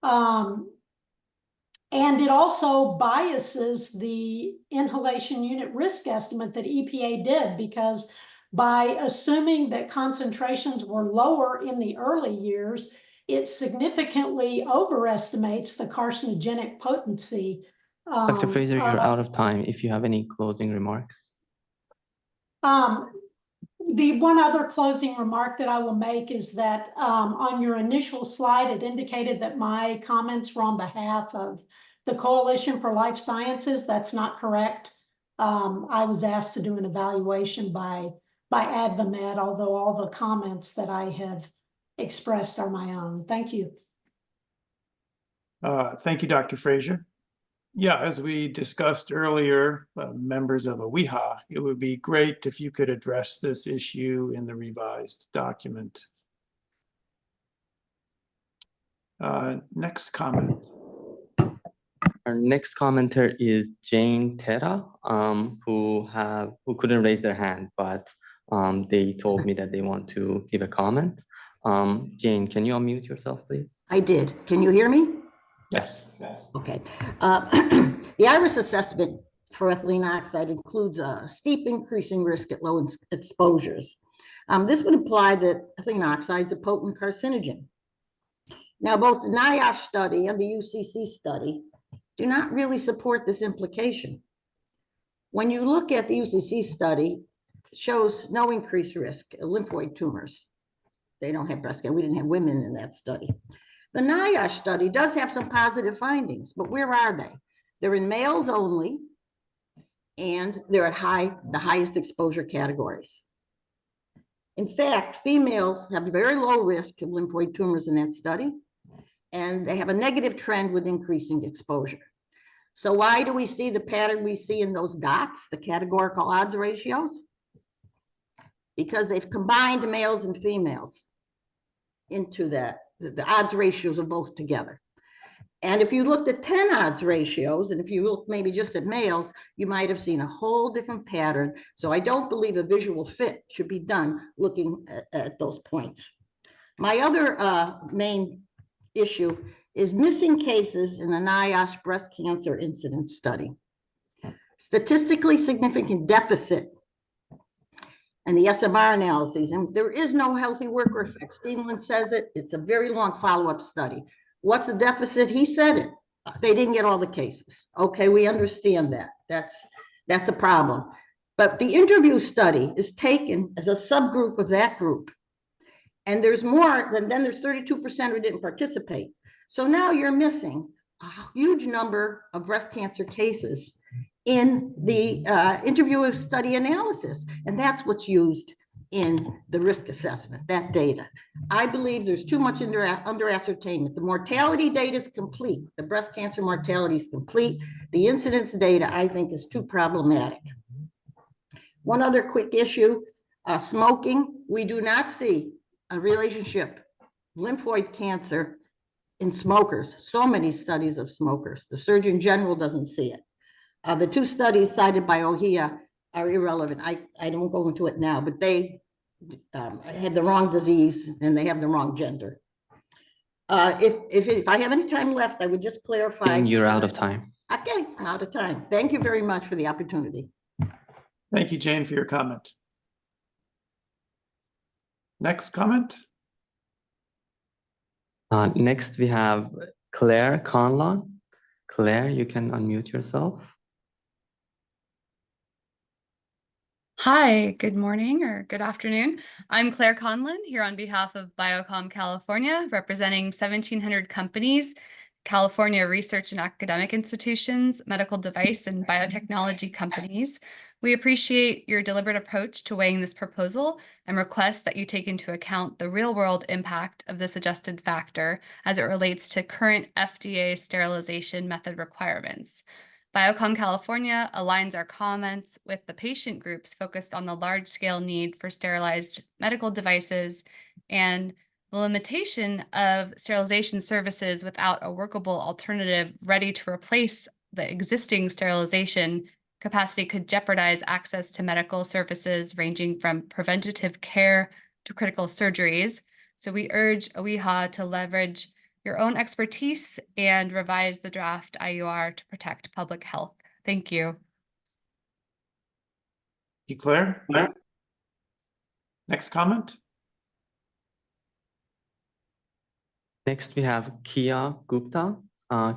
And it also biases the inhalation unit risk estimate that EPA did, because by assuming that concentrations were lower in the early years, it significantly overestimates the carcinogenic potency. Dr. Fraser, you're out of time. If you have any closing remarks. The one other closing remark that I will make is that on your initial slide, it indicated that my comments were on behalf of the Coalition for Life Sciences. That's not correct. I was asked to do an evaluation by AdvaMed, although all the comments that I have expressed are my own. Thank you. Thank you, Dr. Fraser. Yeah, as we discussed earlier, members of OEHA, it would be great if you could address this issue in the revised document. Next comment. Our next commenter is Jane Teta, who couldn't raise their hand, but they told me that they want to give a comment. Jane, can you unmute yourself, please? I did. Can you hear me? Yes. Okay. The IRIS assessment for ethylene oxide includes a steep increasing risk at low exposures. This would imply that ethylene oxide is a potent carcinogen. Now, both the NIOSH study and the UCC study do not really support this implication. When you look at the UCC study, it shows no increased risk of lymphoid tumors. They don't have breast cancer. We didn't have women in that study. The NIOSH study does have some positive findings, but where are they? They're in males only, and they're at the highest exposure categories. In fact, females have very low risk of lymphoid tumors in that study, and they have a negative trend with increasing exposure. So why do we see the pattern we see in those dots, the categorical odds ratios? Because they've combined males and females into that, the odds ratios of both together. And if you looked at 10 odds ratios, and if you look maybe just at males, you might have seen a whole different pattern. So I don't believe a visual fit should be done looking at those points. My other main issue is missing cases in the NIOSH breast cancer incidence study. Statistically significant deficit and the SMR analyses, and there is no healthy worker effect. Steenland says it. It's a very long follow-up study. What's the deficit? He said it. They didn't get all the cases. Okay, we understand that. That's a problem. But the interview study is taken as a subgroup of that group. And there's more than, then there's 32% who didn't participate. So now you're missing a huge number of breast cancer cases in the interview study analysis. And that's what's used in the risk assessment, that data. I believe there's too much under ascertainment. The mortality data is complete. The breast cancer mortality is complete. The incidence data, I think, is too problematic. One other quick issue, smoking. We do not see a relationship, lymphoid cancer in smokers. So many studies of smokers. The Surgeon General doesn't see it. The two studies cited by Ohia are irrelevant. I don't go into it now, but they had the wrong disease and they have the wrong gender. If I have any time left, I would just clarify. And you're out of time. Okay, I'm out of time. Thank you very much for the opportunity. Thank you, Jane, for your comment. Next comment. Next, we have Claire Conlon. Claire, you can unmute yourself. Hi, good morning or good afternoon. I'm Claire Conlon here on behalf of Biocom California, representing 1,700 companies, California research and academic institutions, medical device and biotechnology companies. We appreciate your deliberate approach to weighing this proposal and request that you take into account the real-world impact of this adjusted factor as it relates to current FDA sterilization method requirements. Biocom California aligns our comments with the patient groups focused on the large-scale need for sterilized medical devices and the limitation of sterilization services without a workable alternative ready to replace the existing sterilization capacity could jeopardize access to medical services ranging from preventative care to critical surgeries. So we urge OEHA to leverage your own expertise and revise the draft IUR to protect public health. Thank you. Thank you, Claire. Next comment. Next, we have Kia Gupta.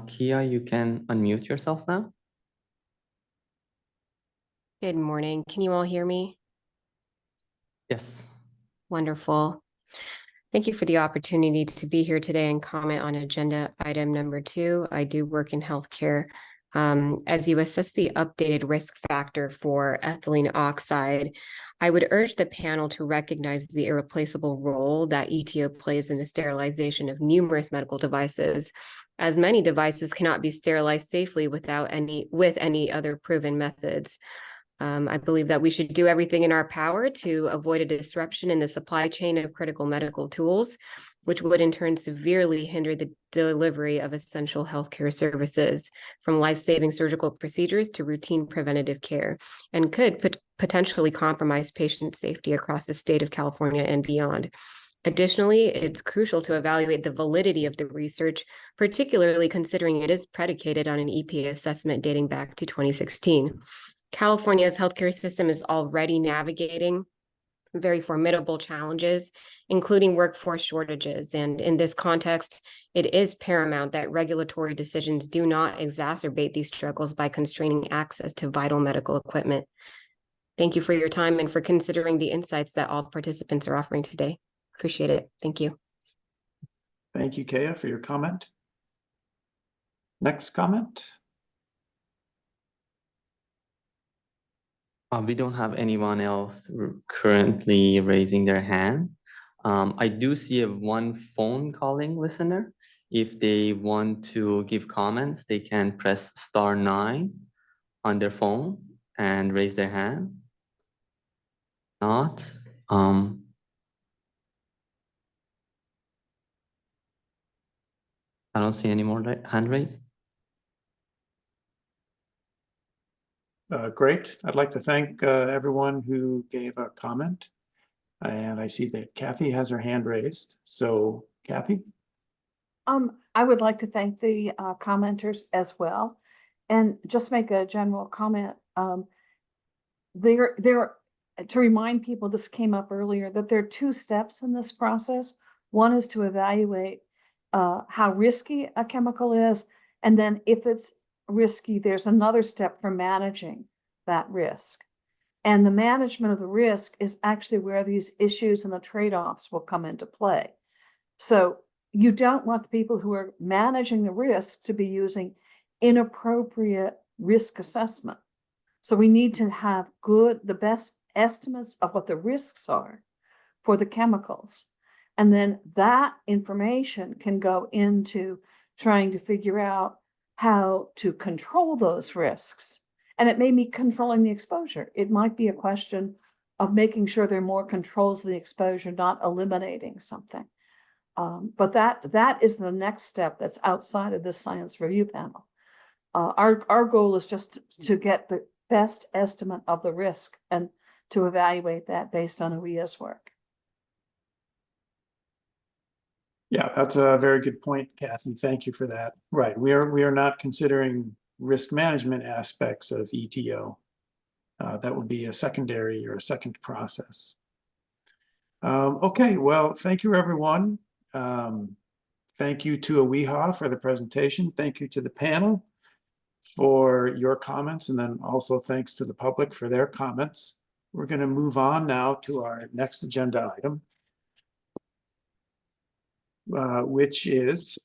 Kia, you can unmute yourself now. Good morning. Can you all hear me? Yes. Wonderful. Thank you for the opportunity to be here today and comment on agenda item number 2. I do work in healthcare. As you assess the updated risk factor for ethylene oxide, I would urge the panel to recognize the irreplaceable role that ETO plays in the sterilization of numerous medical devices, as many devices cannot be sterilized safely with any other proven methods. I believe that we should do everything in our power to avoid a disruption in the supply chain of critical medical tools, which would in turn severely hinder the delivery of essential healthcare services, from life-saving surgical procedures to routine preventative care, and could potentially compromise patient safety across the state of California and beyond. Additionally, it's crucial to evaluate the validity of the research, particularly considering it is predicated on an EPA assessment dating back to 2016. California's healthcare system is already navigating very formidable challenges, including workforce shortages. And in this context, it is paramount that regulatory decisions do not exacerbate these struggles by constraining access to vital medical equipment. Thank you for your time and for considering the insights that all participants are offering today. Appreciate it. Thank you. Thank you, Kaya, for your comment. Next comment. We don't have anyone else currently raising their hand. I do see one phone calling listener. If they want to give comments, they can press *9 on their phone and raise their hand. Not. I don't see any more hand raised. Great. I'd like to thank everyone who gave a comment. And I see that Kathy has her hand raised. So Kathy? I would like to thank the commenters as well, and just make a general comment. To remind people, this came up earlier, that there are 2 steps in this process. One is to evaluate how risky a chemical is, and then if it's risky, there's another step for managing that risk. And the management of the risk is actually where these issues and the trade-offs will come into play. So you don't want the people who are managing the risk to be using inappropriate risk assessment. So we need to have the best estimates of what the risks are for the chemicals. And then that information can go into trying to figure out how to control those risks. And it may be controlling the exposure. It might be a question of making sure there are more controls of the exposure, not eliminating something. But that is the next step that's outside of this science review panel. Our goal is just to get the best estimate of the risk and to evaluate that based on OEA's work. Yeah, that's a very good point, Kathy. Thank you for that. Right, we are not considering risk management aspects of ETO. That would be a secondary or a second process. Okay, well, thank you, everyone. Thank you to OEHA for the presentation. Thank you to the panel for your comments, and then also thanks to the public for their comments. We're going to move on now to our next agenda item, which is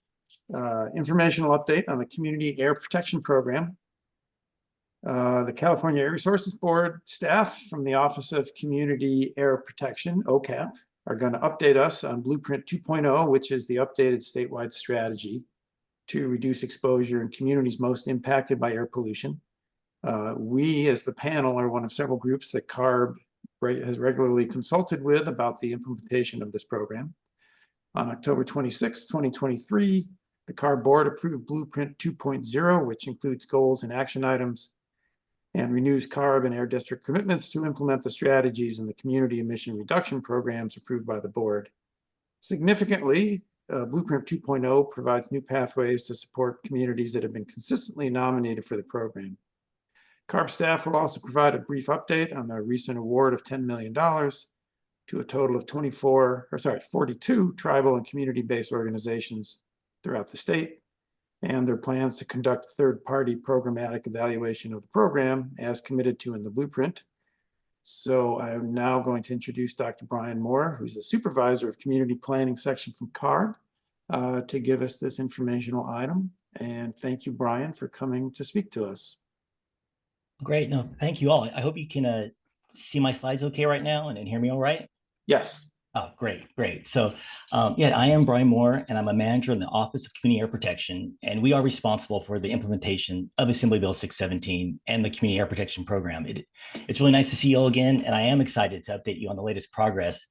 informational update on the Community Air Protection Program. The California Air Resources Board staff from the Office of Community Air Protection, OCAP, are going to update us on Blueprint 2.0, which is the updated statewide strategy to reduce exposure in communities most impacted by air pollution. We, as the panel, are one of several groups that CARB has regularly consulted with about the implementation of this program. On October 26, 2023, the CARB board approved Blueprint 2.0, which includes goals and action items, and renews CARB and Air District commitments to implement the strategies and the community emission reduction programs approved by the board. Significantly, Blueprint 2.0 provides new pathways to support communities that have been consistently nominated for the program. CARB staff will also provide a brief update on the recent award of $10 million to a total of 42 tribal and community-based organizations throughout the state, and their plans to conduct third-party programmatic evaluation of the program as committed to in the blueprint. So I'm now going to introduce Dr. Brian Moore, who's the supervisor of community planning section from CARB, to give us this informational item. And thank you, Brian, for coming to speak to us. Great. No, thank you all. I hope you can see my slides okay right now and hear me all right. Yes. Oh, great, great. So yeah, I am Brian Moore, and I'm a manager in the Office of Community Air Protection, and we are responsible for the implementation of Assembly Bill 617 and the Community Air Protection Program. It's really nice to see you all again, and I am excited to update you on the latest progress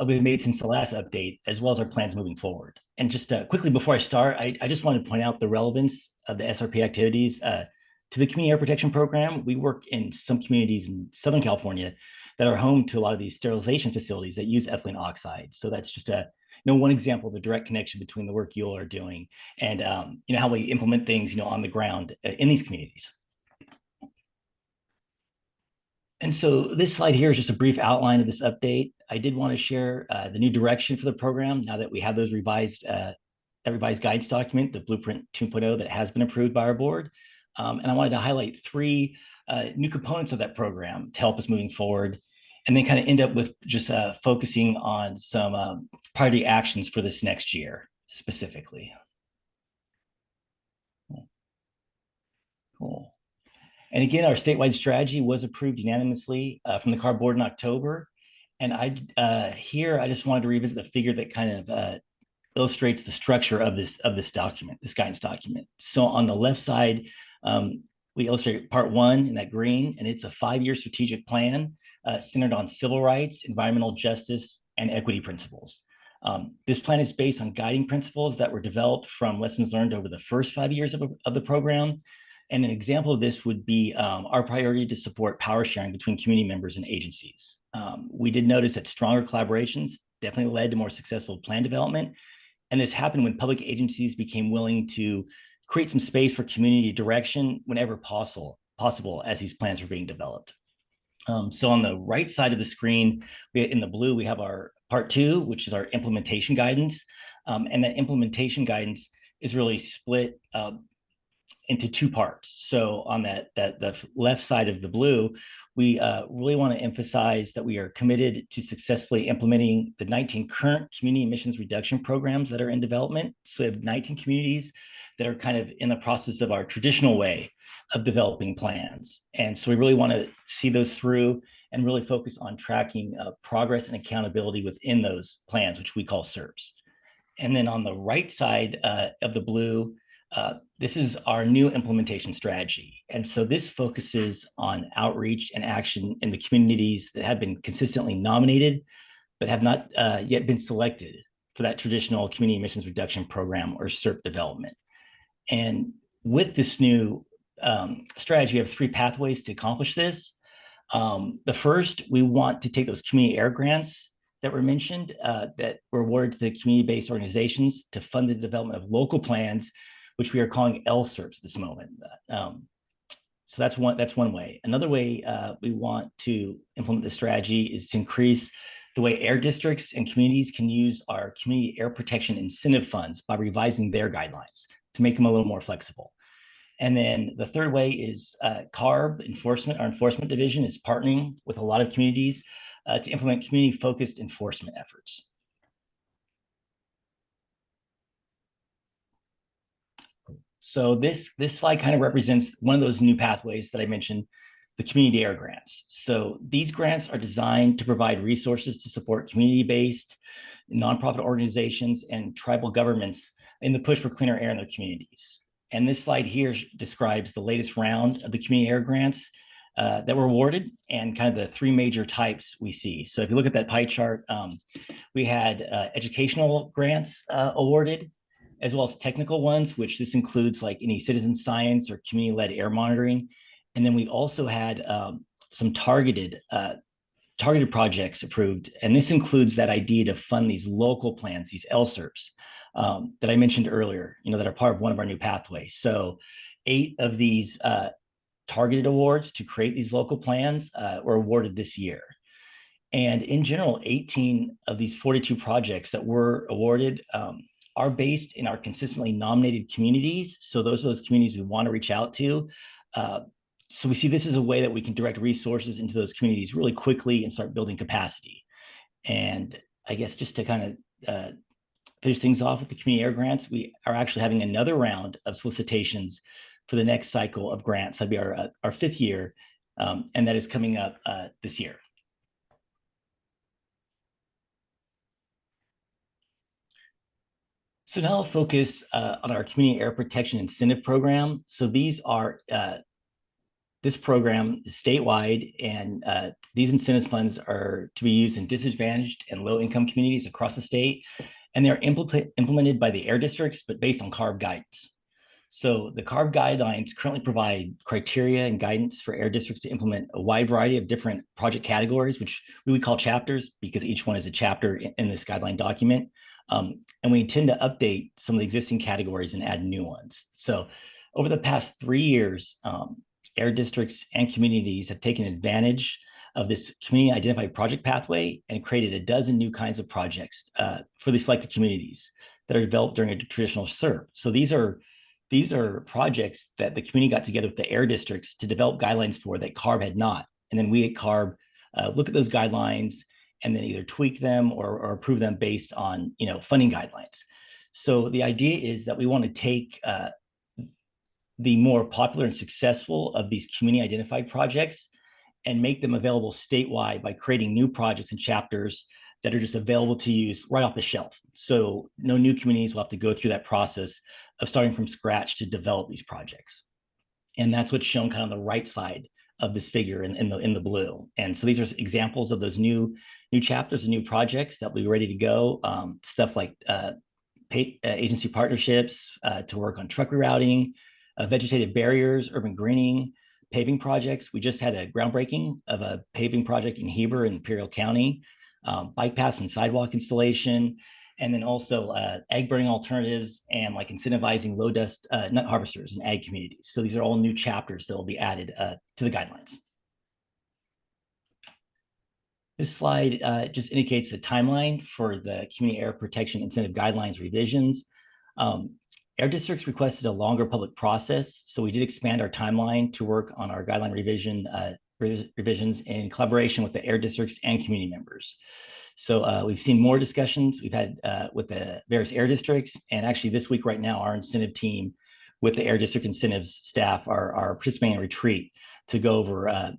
we've made since the last update, as well as our plans moving forward. And just quickly before I start, I just want to point out the relevance of the SRP activities to the Community Air Protection Program. We work in some communities in Southern California that are home to a lot of these sterilization facilities that use ethylene oxide. So that's just one example of the direct connection between the work you all are doing and how we implement things on the ground in these communities. And so this slide here is just a brief outline of this update. I did want to share the new direction for the program now that we have those revised guidance document, the Blueprint 2.0 that has been approved by our board. And I wanted to highlight 3 new components of that program to help us moving forward, and then kind of end up with just focusing on some priority actions for this next year. specifically. Cool. And again, our statewide strategy was approved unanimously from the CARB board in October. And here I just wanted to revisit the figure that kind of illustrates the structure of this document, this guidance document. So on the left side, we illustrate part one in that green, and it's a 5-year strategic plan centered on civil rights, environmental justice, and equity principles. This plan is based on guiding principles that were developed from lessons learned over the first 5 years of the program. And an example of this would be our priority to support power sharing between community members and agencies. We did notice that stronger collaborations definitely led to more successful plan development. And this happened when public agencies became willing to create some space for community direction whenever possible as these plans were being developed. So on the right side of the screen, in the blue, we have our part two, which is our implementation guidance. And that implementation guidance is really split into two parts. So on the left side of the blue, we really want to emphasize that we are committed to successfully implementing the 19 current community emissions reduction programs that are in development. So we have 19 communities that are kind of in the process of our traditional way of developing plans. And so we really want to see those through and really focus on tracking progress and accountability within those plans, which we call SERPs. And then on the right side of the blue, this is our new implementation strategy. And so this focuses on outreach and action in the communities that have been consistently nominated, but have not yet been selected for that traditional community emissions reduction program or SERP development. And with this new strategy, we have 3 pathways to accomplish this. The first, we want to take those community air grants that were mentioned that were awarded to the community-based organizations to fund the development of local plans, which we are calling LSERPs at this moment. So that's one way. Another way we want to implement the strategy is to increase the way air districts and communities can use our community air protection incentive funds by revising their guidelines to make them a little more flexible. And then the third way is CARB enforcement. Our enforcement division is partnering with a lot of communities to implement community-focused enforcement efforts. So this slide kind of represents one of those new pathways that I mentioned, the community air grants. So these grants are designed to provide resources to support community-based nonprofit organizations and tribal governments in the push for cleaner air in their communities. And this slide here describes the latest round of the community air grants that were awarded and kind of the 3 major types we see. So if you look at that pie chart, we had educational grants awarded, as well as technical ones, which this includes like any citizen science or community-led air monitoring. And then we also had some targeted projects approved. And this includes that idea to fund these local plans, these LSERPs that I mentioned earlier, that are part of one of our new pathways. So 8 of these targeted awards to create these local plans were awarded this year. And in general, 18 of these 42 projects that were awarded are based in our consistently nominated communities. So those are those communities we want to reach out to. So we see this as a way that we can direct resources into those communities really quickly and start building capacity. And I guess just to kind of finish things off with the community air grants, we are actually having another round of solicitations for the next cycle of grants. That'd be our 5th year, and that is coming up this year. So now I'll focus on our community air protection incentive program. So these are, this program is statewide, and these incentive funds are to be used in disadvantaged and low income communities across the state. And they're implemented by the air districts, but based on CARB guidance. So the CARB guidelines currently provide criteria and guidance for air districts to implement a wide variety of different project categories, which we would call chapters because each one is a chapter in this guideline document. And we intend to update some of the existing categories and add new ones. So over the past 3 years, air districts and communities have taken advantage of this community identified project pathway and created a dozen new kinds of projects for the selected communities that are developed during a traditional SERP. So these are projects that the community got together with the air districts to develop guidelines for that CARB had not. And then we at CARB look at those guidelines and then either tweak them or approve them based on funding guidelines. So the idea is that we want to take the more popular and successful of these community identified projects and make them available statewide by creating new projects and chapters that are just available to use right off the shelf. So no new communities will have to go through that process of starting from scratch to develop these projects. And that's what's shown kind of on the right side of this figure in the blue. And so these are examples of those new chapters and new projects that will be ready to go. Stuff like agency partnerships to work on truck rerouting, vegetative barriers, urban greening, paving projects. We just had a groundbreaking of a paving project in Heber in Imperial County, bike paths and sidewalk installation, and then also ag burning alternatives and like incentivizing low dust nut harvesters in ag communities. So these are all new chapters that will be added to the guidelines. This slide just indicates the timeline for the community air protection incentive guidelines revisions. Air districts requested a longer public process, so we did expand our timeline to work on our guideline revisions in collaboration with the air districts and community members. So we've seen more discussions we've had with the various air districts, and actually this week right now, our incentive team with the air district incentives staff are participating in a retreat to go over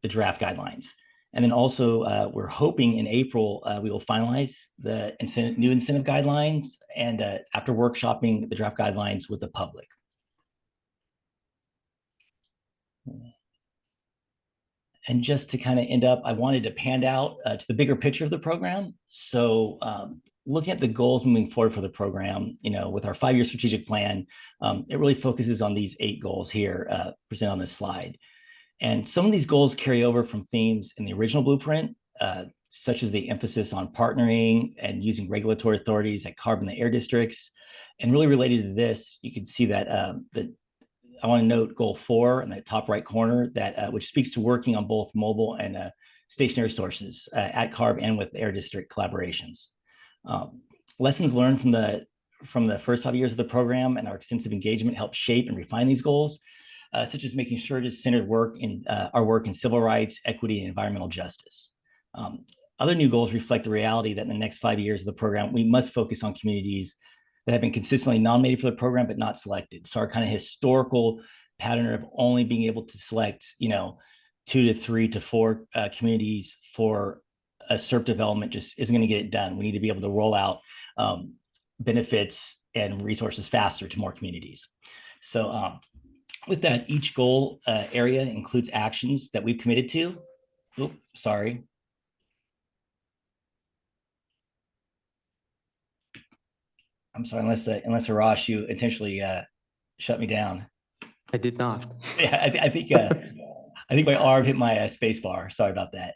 the draft guidelines. And then also we're hoping in April, we will finalize the new incentive guidelines and after workshopping the draft guidelines with the public. And just to kind of end up, I wanted to pan out to the bigger picture of the program. So looking at the goals moving forward for the program, with our 5-year strategic plan, it really focuses on these 8 goals here presented on this slide. And some of these goals carry over from themes in the original blueprint, such as the emphasis on partnering and using regulatory authorities like CARB and the air districts. And really related to this, you can see that I want to note goal 4 in the top right corner, that which speaks to working on both mobile and stationary sources at CARB and with air district collaborations. Lessons learned from the first 5 years of the program and our extensive engagement helped shape and refine these goals, such as making sure to center our work in civil rights, equity, and environmental justice. Other new goals reflect the reality that in the next 5 years of the program, we must focus on communities that have been consistently nominated for the program, but not selected. So our kind of historical pattern of only being able to select, 2 to 3 to 4 communities for a SERP development just isn't going to get it done. We need to be able to roll out benefits and resources faster to more communities. So with that, each goal area includes actions that we've committed to. Oops, sorry. I'm sorry, unless Harash, you intentionally shut me down. I did not. Yeah, I think my arm hit my space bar. Sorry about that.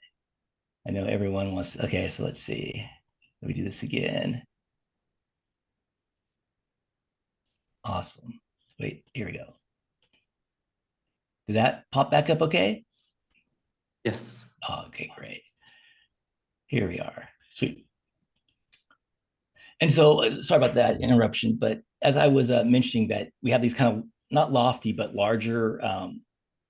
I know everyone wants. Okay, so let's see. Let me do this again. Awesome. Wait, here we go. Did that pop back up okay? Yes. Oh, okay, great. Here we are. Sweet. And so, sorry about that interruption, but as I was mentioning that we have these kind of not lofty, but larger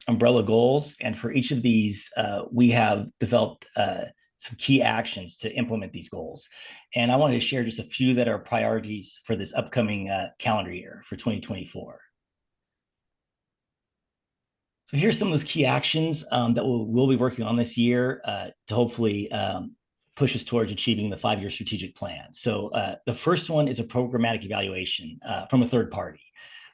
umbrella goals. And for each of these, we have developed some key actions to implement these goals. And I wanted to share just a few that are priorities for this upcoming calendar year for 2024. So here's some of those key actions that we'll be working on this year to hopefully push us towards achieving the 5-year strategic plan. So the first one is a programmatic evaluation from a third party.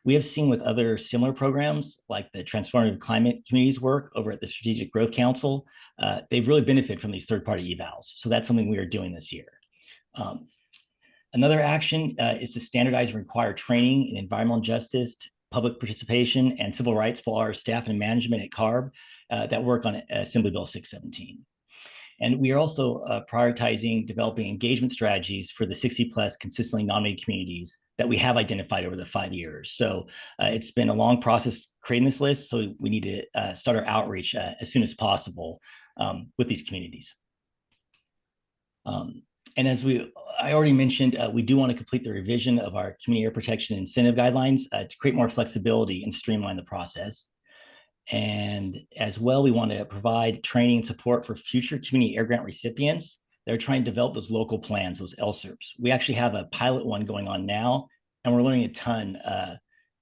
We have seen with other similar programs like the Transformative Climate Communities work over at the Strategic Growth Council, they've really benefited from these third-party evals. So that's something we are doing this year. Another action is to standardize and require training in environmental justice, public participation, and civil rights for our staff and management at CARB that work on Assembly Bill 617. And we are also prioritizing developing engagement strategies for the 60+ consistently nominated communities that we have identified over the 5 years. So it's been a long process creating this list, so we need to start our outreach as soon as possible with these communities. And as I already mentioned, we do want to complete the revision of our community air protection incentive guidelines to create more flexibility and streamline the process. And as well, we want to provide training and support for future community air grant recipients they're trying to develop those local plans, those LSERPs. We actually have a pilot one going on now, and we're learning a ton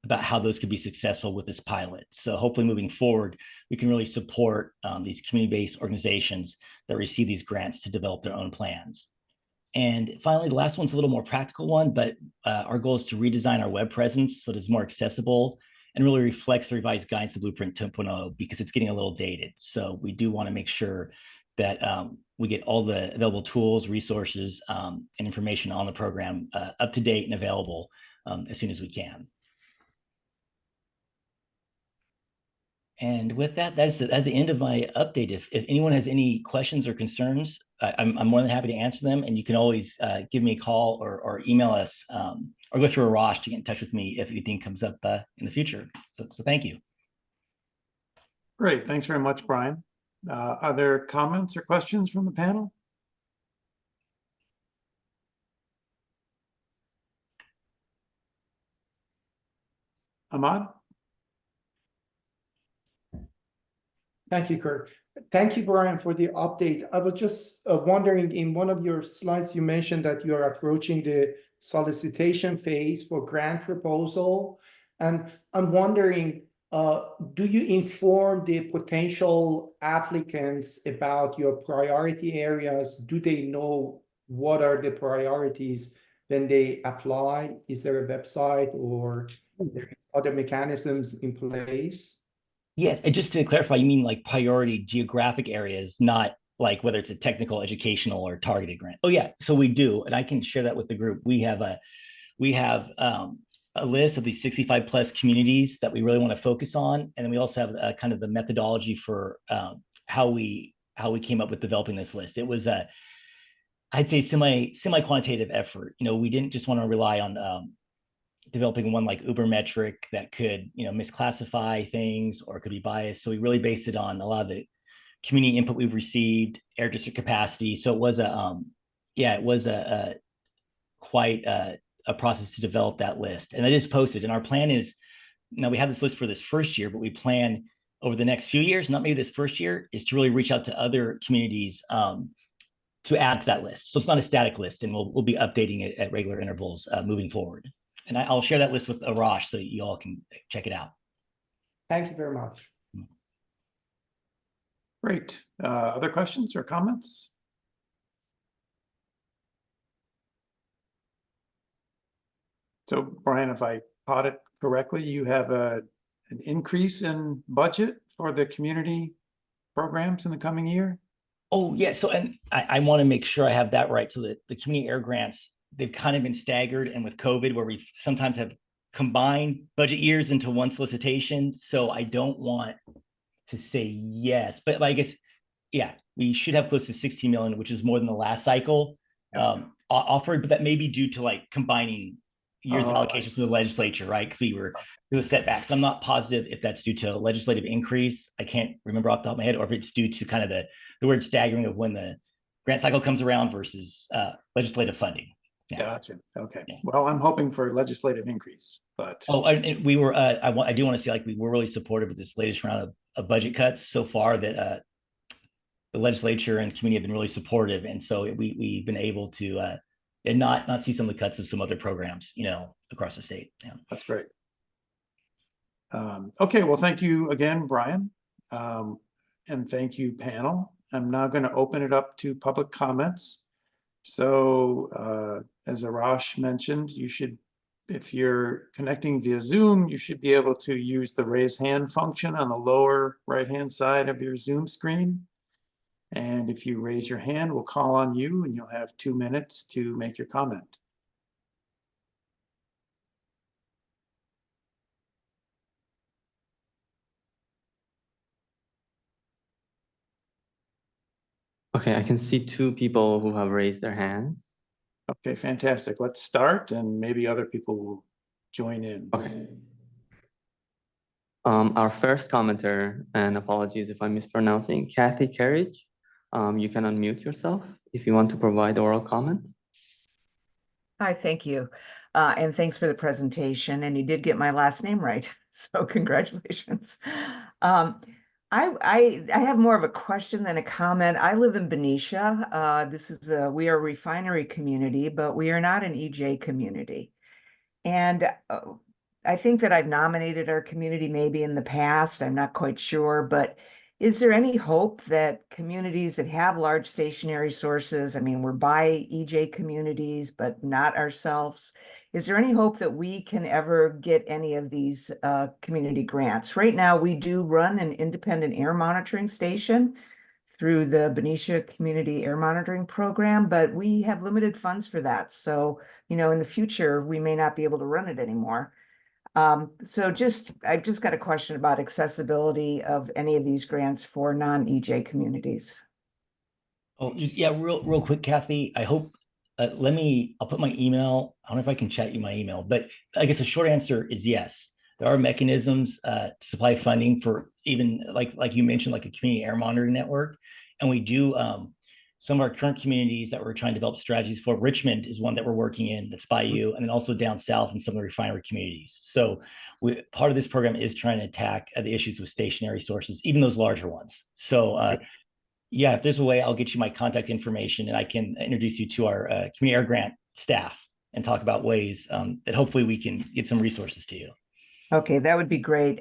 about how those could be successful with this pilot. So hopefully moving forward, we can really support these community-based organizations that receive these grants to develop their own plans. And finally, the last one's a little more practical one, but our goal is to redesign our web presence so it is more accessible and really reflects the revised guidance to Blueprint 2.0 because it's getting a little dated. So we do want to make sure that we get all the available tools, resources, and information on the program up to date and available as soon as we can. And with that, that's the end of my update. If anyone has any questions or concerns, I'm more than happy to answer them. And you can always give me a call or email us or go through Arash to get in touch with me if anything comes up in the future. So thank you. Great. Thanks very much, Brian. Are there comments or questions from the panel? Ahmad? Thank you, Kurt. Thank you, Brian, for the update. I was just wondering, in one of your slides, you mentioned that you are approaching the solicitation phase for grant proposal. And I'm wondering, do you inform the potential applicants about your priority areas? Do they know what are the priorities when they apply? Is there a website or other mechanisms in place? Yes, and just to clarify, you mean like priority geographic areas, not like whether it's a technical, educational, or targeted grant. Oh yeah, so we do, and I can share that with the group. We have a list of these 65 plus communities that we really want to focus on, and then we also have kind of the methodology for how we came up with developing this list. It was I'd say semi quantitative effort. You know, we didn't just want to rely on developing one like Uber metric that could, you know, misclassify things or could be biased. So we really based it on a lot of the community input we've received, air district capacity. So it was quite a process to develop that list. And it is posted. And our plan is, now we have this list for this first year, but we plan over the next few years, not maybe this first year, is to really reach out to other communities to add to that list. So it's not a static list, and we'll be updating it at regular intervals moving forward. And I'll share that list with Arash so you all can check it out. Thank you very much. Great. Other questions or comments? So Brian, if I caught it correctly, you have an increase in budget for the community programs in the coming year? Oh, yeah. So, and I want to make sure I have that right. So that the community air grants, they've kind of been staggered, and with COVID, where we sometimes have combined budget years into one solicitation. So I don't want to say yes, but I guess, yeah, we should have close to 16 million, which is more than the last cycle offered, but that may be due to like combining years of allocations to the legislature, right? Because there was setbacks. So I'm not positive if that's due to a legislative increase. I can't remember off the top of my head, or if it's due to kind of the word staggering of when the grant cycle comes around versus legislative funding. Yeah. Gotcha. Okay. Yeah. Well, I'm hoping for legislative increase, but. Oh, and we were, I do want to say, like, we were really supportive of this latest round of budget cuts so far, that the legislature and community have been really supportive. And so we've been able to and not see some of the cuts of some other programs, you know, across the state. Yeah. That's great. Okay, well, thank you again, Brian. And thank you, panel. I'm now going to open it up to public comments. So as Arash mentioned, you should, if you're connecting via Zoom, you should be able to use the raise hand function on the lower right-hand side of your Zoom screen. And if you raise your hand, we'll call on you and you'll have 2 minutes to make your comment. Okay, I can see 2 people who have raised their hands. Okay, fantastic. Let's start, and maybe other people will join in. Okay. Our first commenter, and apologies if I'm mispronouncing, Kathy Carriage. You can unmute yourself if you want to provide oral comment. Hi, thank you. And thanks for the presentation. And you did get my last name right. So congratulations. I I have more of a question than a comment. I live in Benicia. We are a refinery community, but we are not an EJ community. And I think that I've nominated our community maybe in the past. I'm not quite sure, but is there any hope that communities that have large stationary sources, I mean, we're by EJ communities, but not ourselves. Is there any hope that we can ever get any of these community grants? Right now, we do run an independent air monitoring station through the Benicia Community Air Monitoring Program, but we have limited funds for that. So, in the future, we may not be able to run it anymore. So I've just got a question about accessibility of any of these grants for non-EJ communities. Oh, yeah, real quick, Kathy. I hope, I'll put my email. I don't know if I can chat you my email, but I guess the short answer is yes. There are mechanisms to supply funding for even like you mentioned, like a community air monitoring network. And we do some of our current communities that we're trying to develop strategies for. Richmond is one that we're working in that's by you, and then also down south in some of the refinery communities. So part of this program is trying to attack the issues with stationary sources, even those larger ones. So yeah, if there's a way, I'll get you my contact information and I can introduce you to our community air grant staff and talk about ways that hopefully we can get some resources to you. Okay, that would be great.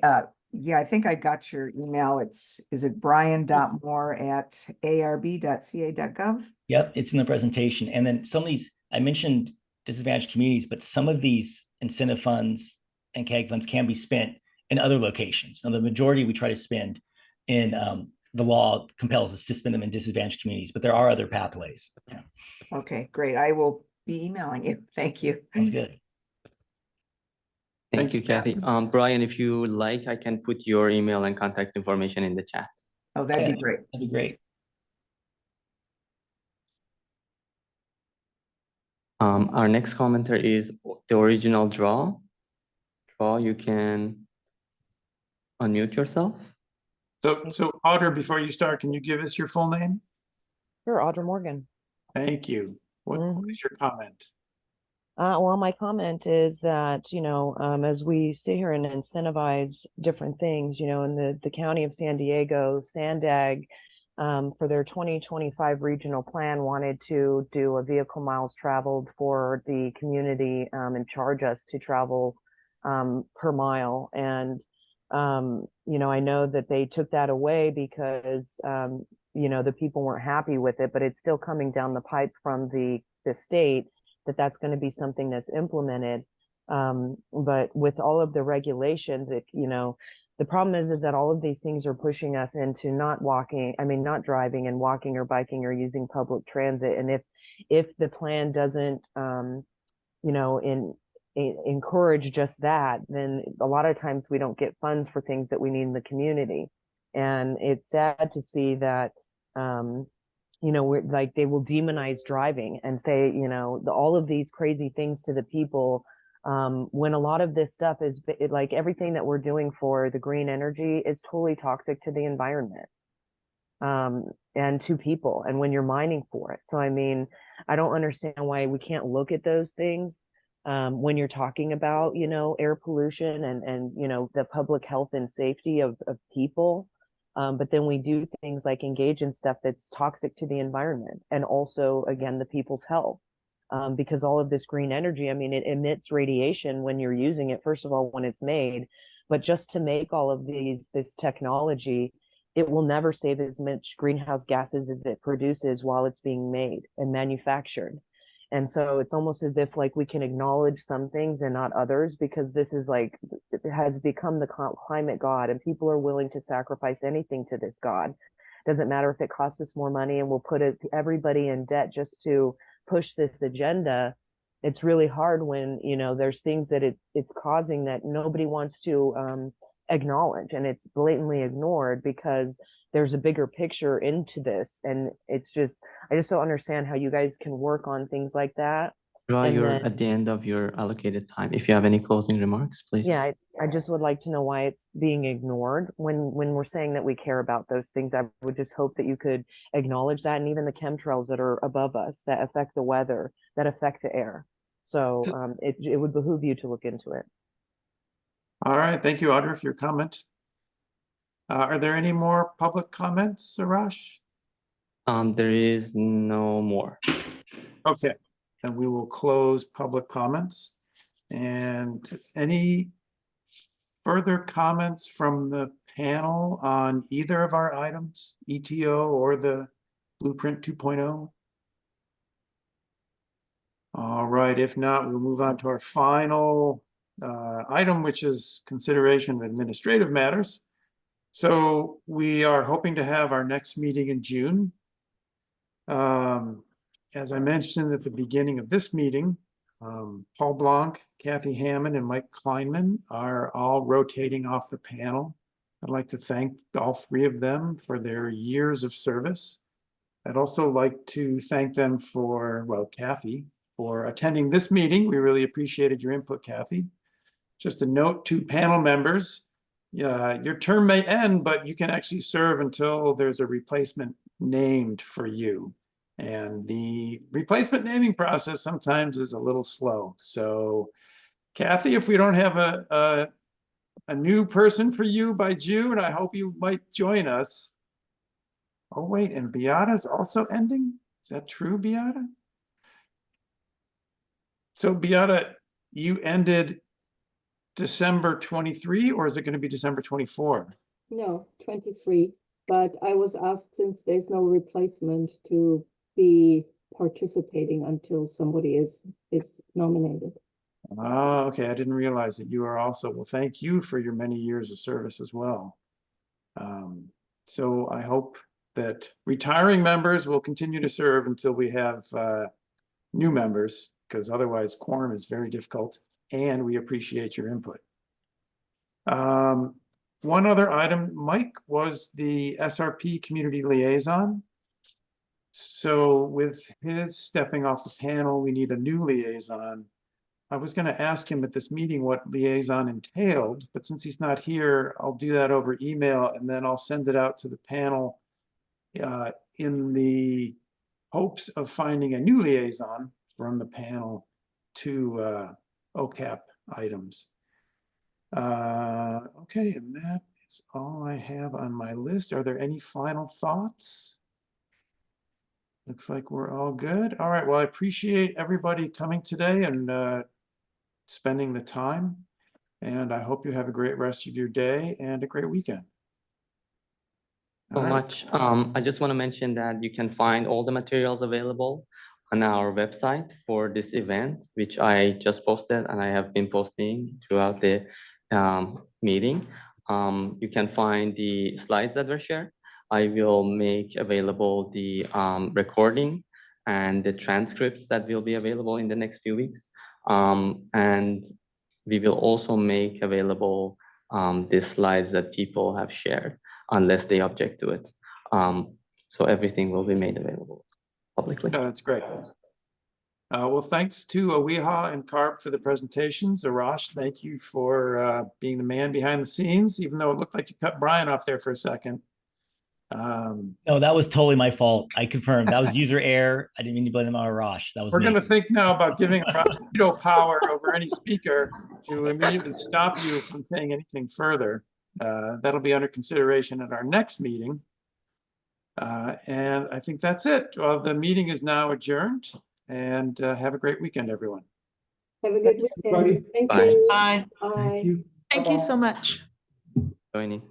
Yeah, I think I got your email. Is it brian.moore@arb.ca.gov? Yep, it's in the presentation. And then some of these, I mentioned disadvantaged communities, but some of these incentive funds and CAG funds can be spent in other locations. So the majority we try to spend in the law compels us to spend them in disadvantaged communities, but there are other pathways. Yeah. Okay, great. I will be emailing you. Thank you. Sounds good. Thank you, Kathy. Brian, if you like, I can put your email and contact information in the chat. Oh, that'd be great. That'd be great. Our next commenter is the original Draw. Draw, you can unmute yourself. So Audra, before you start, can you give us your full name? Sure, Audra Morgan. Thank you. What is your comment? Well, my comment is that, as we sit here and incentivize different things, in the county of San Diego, SANDAG, for their 2025 regional plan, wanted to do a vehicle miles traveled for the community and charge us to travel per mile. And, I know that they took that away because, the people weren't happy with it, but it's still coming down the pipe from the state that's going to be something that's implemented. But with all of the regulations, the problem is that all of these things are pushing us into not driving and walking or biking or using public transit. And if the plan doesn't, encourage just that, then a lot of times we don't get funds for things that we need in the community. And it's sad to see that, we're like, they will demonize driving and say, all of these crazy things to the people, when a lot of this stuff is like everything that we're doing for the green energy is totally toxic to the environment, and to people, and when you're mining for it. So, I mean, I don't understand why we can't look at those things, when you're talking about, air pollution and, the public health and safety of people. But then we do things like engage in stuff that's toxic to the environment and also, again, the people's health. Because all of this green energy, I mean, it emits radiation when you're using it, first of all, when it's made, but just to make all of this technology, it will never save as much greenhouse gases as it produces while it's being made and manufactured. And so it's almost as if like we can acknowledge some things and not others, because this is like, it has become the climate god, and people are willing to sacrifice anything to this god. Doesn't matter if it costs us more money, and we'll put everybody in debt just to push this agenda. It's really hard when, there's things that it's causing that nobody wants to acknowledge, and it's blatantly ignored because there's a bigger picture into this. And I just don't understand how you guys can work on things like that. Draw, you're at the end of your allocated time. If you have any closing remarks, please. Yeah, I just would like to know why it's being ignored when we're saying that we care about those things. I would just hope that you could acknowledge that, and even the chemtrails that are above us that affect the weather, that affect the air. So it would behoove you to look into it. All right, thank you, Audra, for your comment. Are there any more public comments, Arash? There is no more. Okay, then we will close public comments. And any further comments from the panel on either of our items, ETO or the Blueprint 2.0? All right, if not, we'll move on to our final item, which is consideration of administrative matters. So we are hoping to have our next meeting in June. As I mentioned at the beginning of this meeting, Paul Blanc, Kathy Hammond, and Mike Kleinman are all rotating off the panel. I'd like to thank all three of them for their years of service. I'd also like to thank them for, well, Kathy, for attending this meeting. We really appreciated your input, Kathy. Just a note to panel members, your term may end, but you can actually serve until there's a replacement named for you. And the replacement naming process sometimes is a little slow. So Kathy, if we don't have a new person for you by June, I hope you might join us. Oh, wait, and Beata's also ending? Is that true, Beata? So Beata, you ended December 23, or is it going to be December 24? No, 23. But I was asked, since there's no replacement, to be participating until somebody is nominated. Oh, okay. I didn't realize that you are also. Well, thank you for your many years of service as well. So I hope that retiring members will continue to serve until we have new members, because otherwise quorum is very difficult, and we appreciate your input. One other item, Mike was the SRP community liaison. So with his stepping off the panel, we need a new liaison. I was going to ask him at this meeting what liaison entailed, but since he's not here, I'll do that over email, and then I'll send it out to the panel in the hopes of finding a new liaison from the panel to OCAP items. Okay, and that is all I have on my list. Are there any final thoughts? Looks like we're all good. All right, well, I appreciate everybody coming today and spending the time. And I hope you have a great rest of your day and a great weekend. So much. I just want to mention that you can find all the materials available on our website for this event, which I just posted and I have been posting throughout the meeting. You can find the slides that were shared. I will make available the recording and the transcripts that will be available in the next few weeks. And we will also make available the slides that people have shared, unless they object to it. So everything will be made available publicly. That's great. Well, thanks to Awiha and Carp for the presentations. Arash, thank you for being the man behind the scenes, even though it looked like you cut Brian off there for a second. No, that was totally my fault. I confirm that was user error. I didn't mean to blame it on Arash. That was We're me. going to think now about giving veto power over any speaker to immediately stop you from saying anything further. That'll be under consideration at our next meeting. And I think that's it. Well, the meeting is now adjourned, and have a great weekend, everyone. Have a good weekend. Thank Bye. you. Bye. Bye. Thank you. Thank you so much. Joining.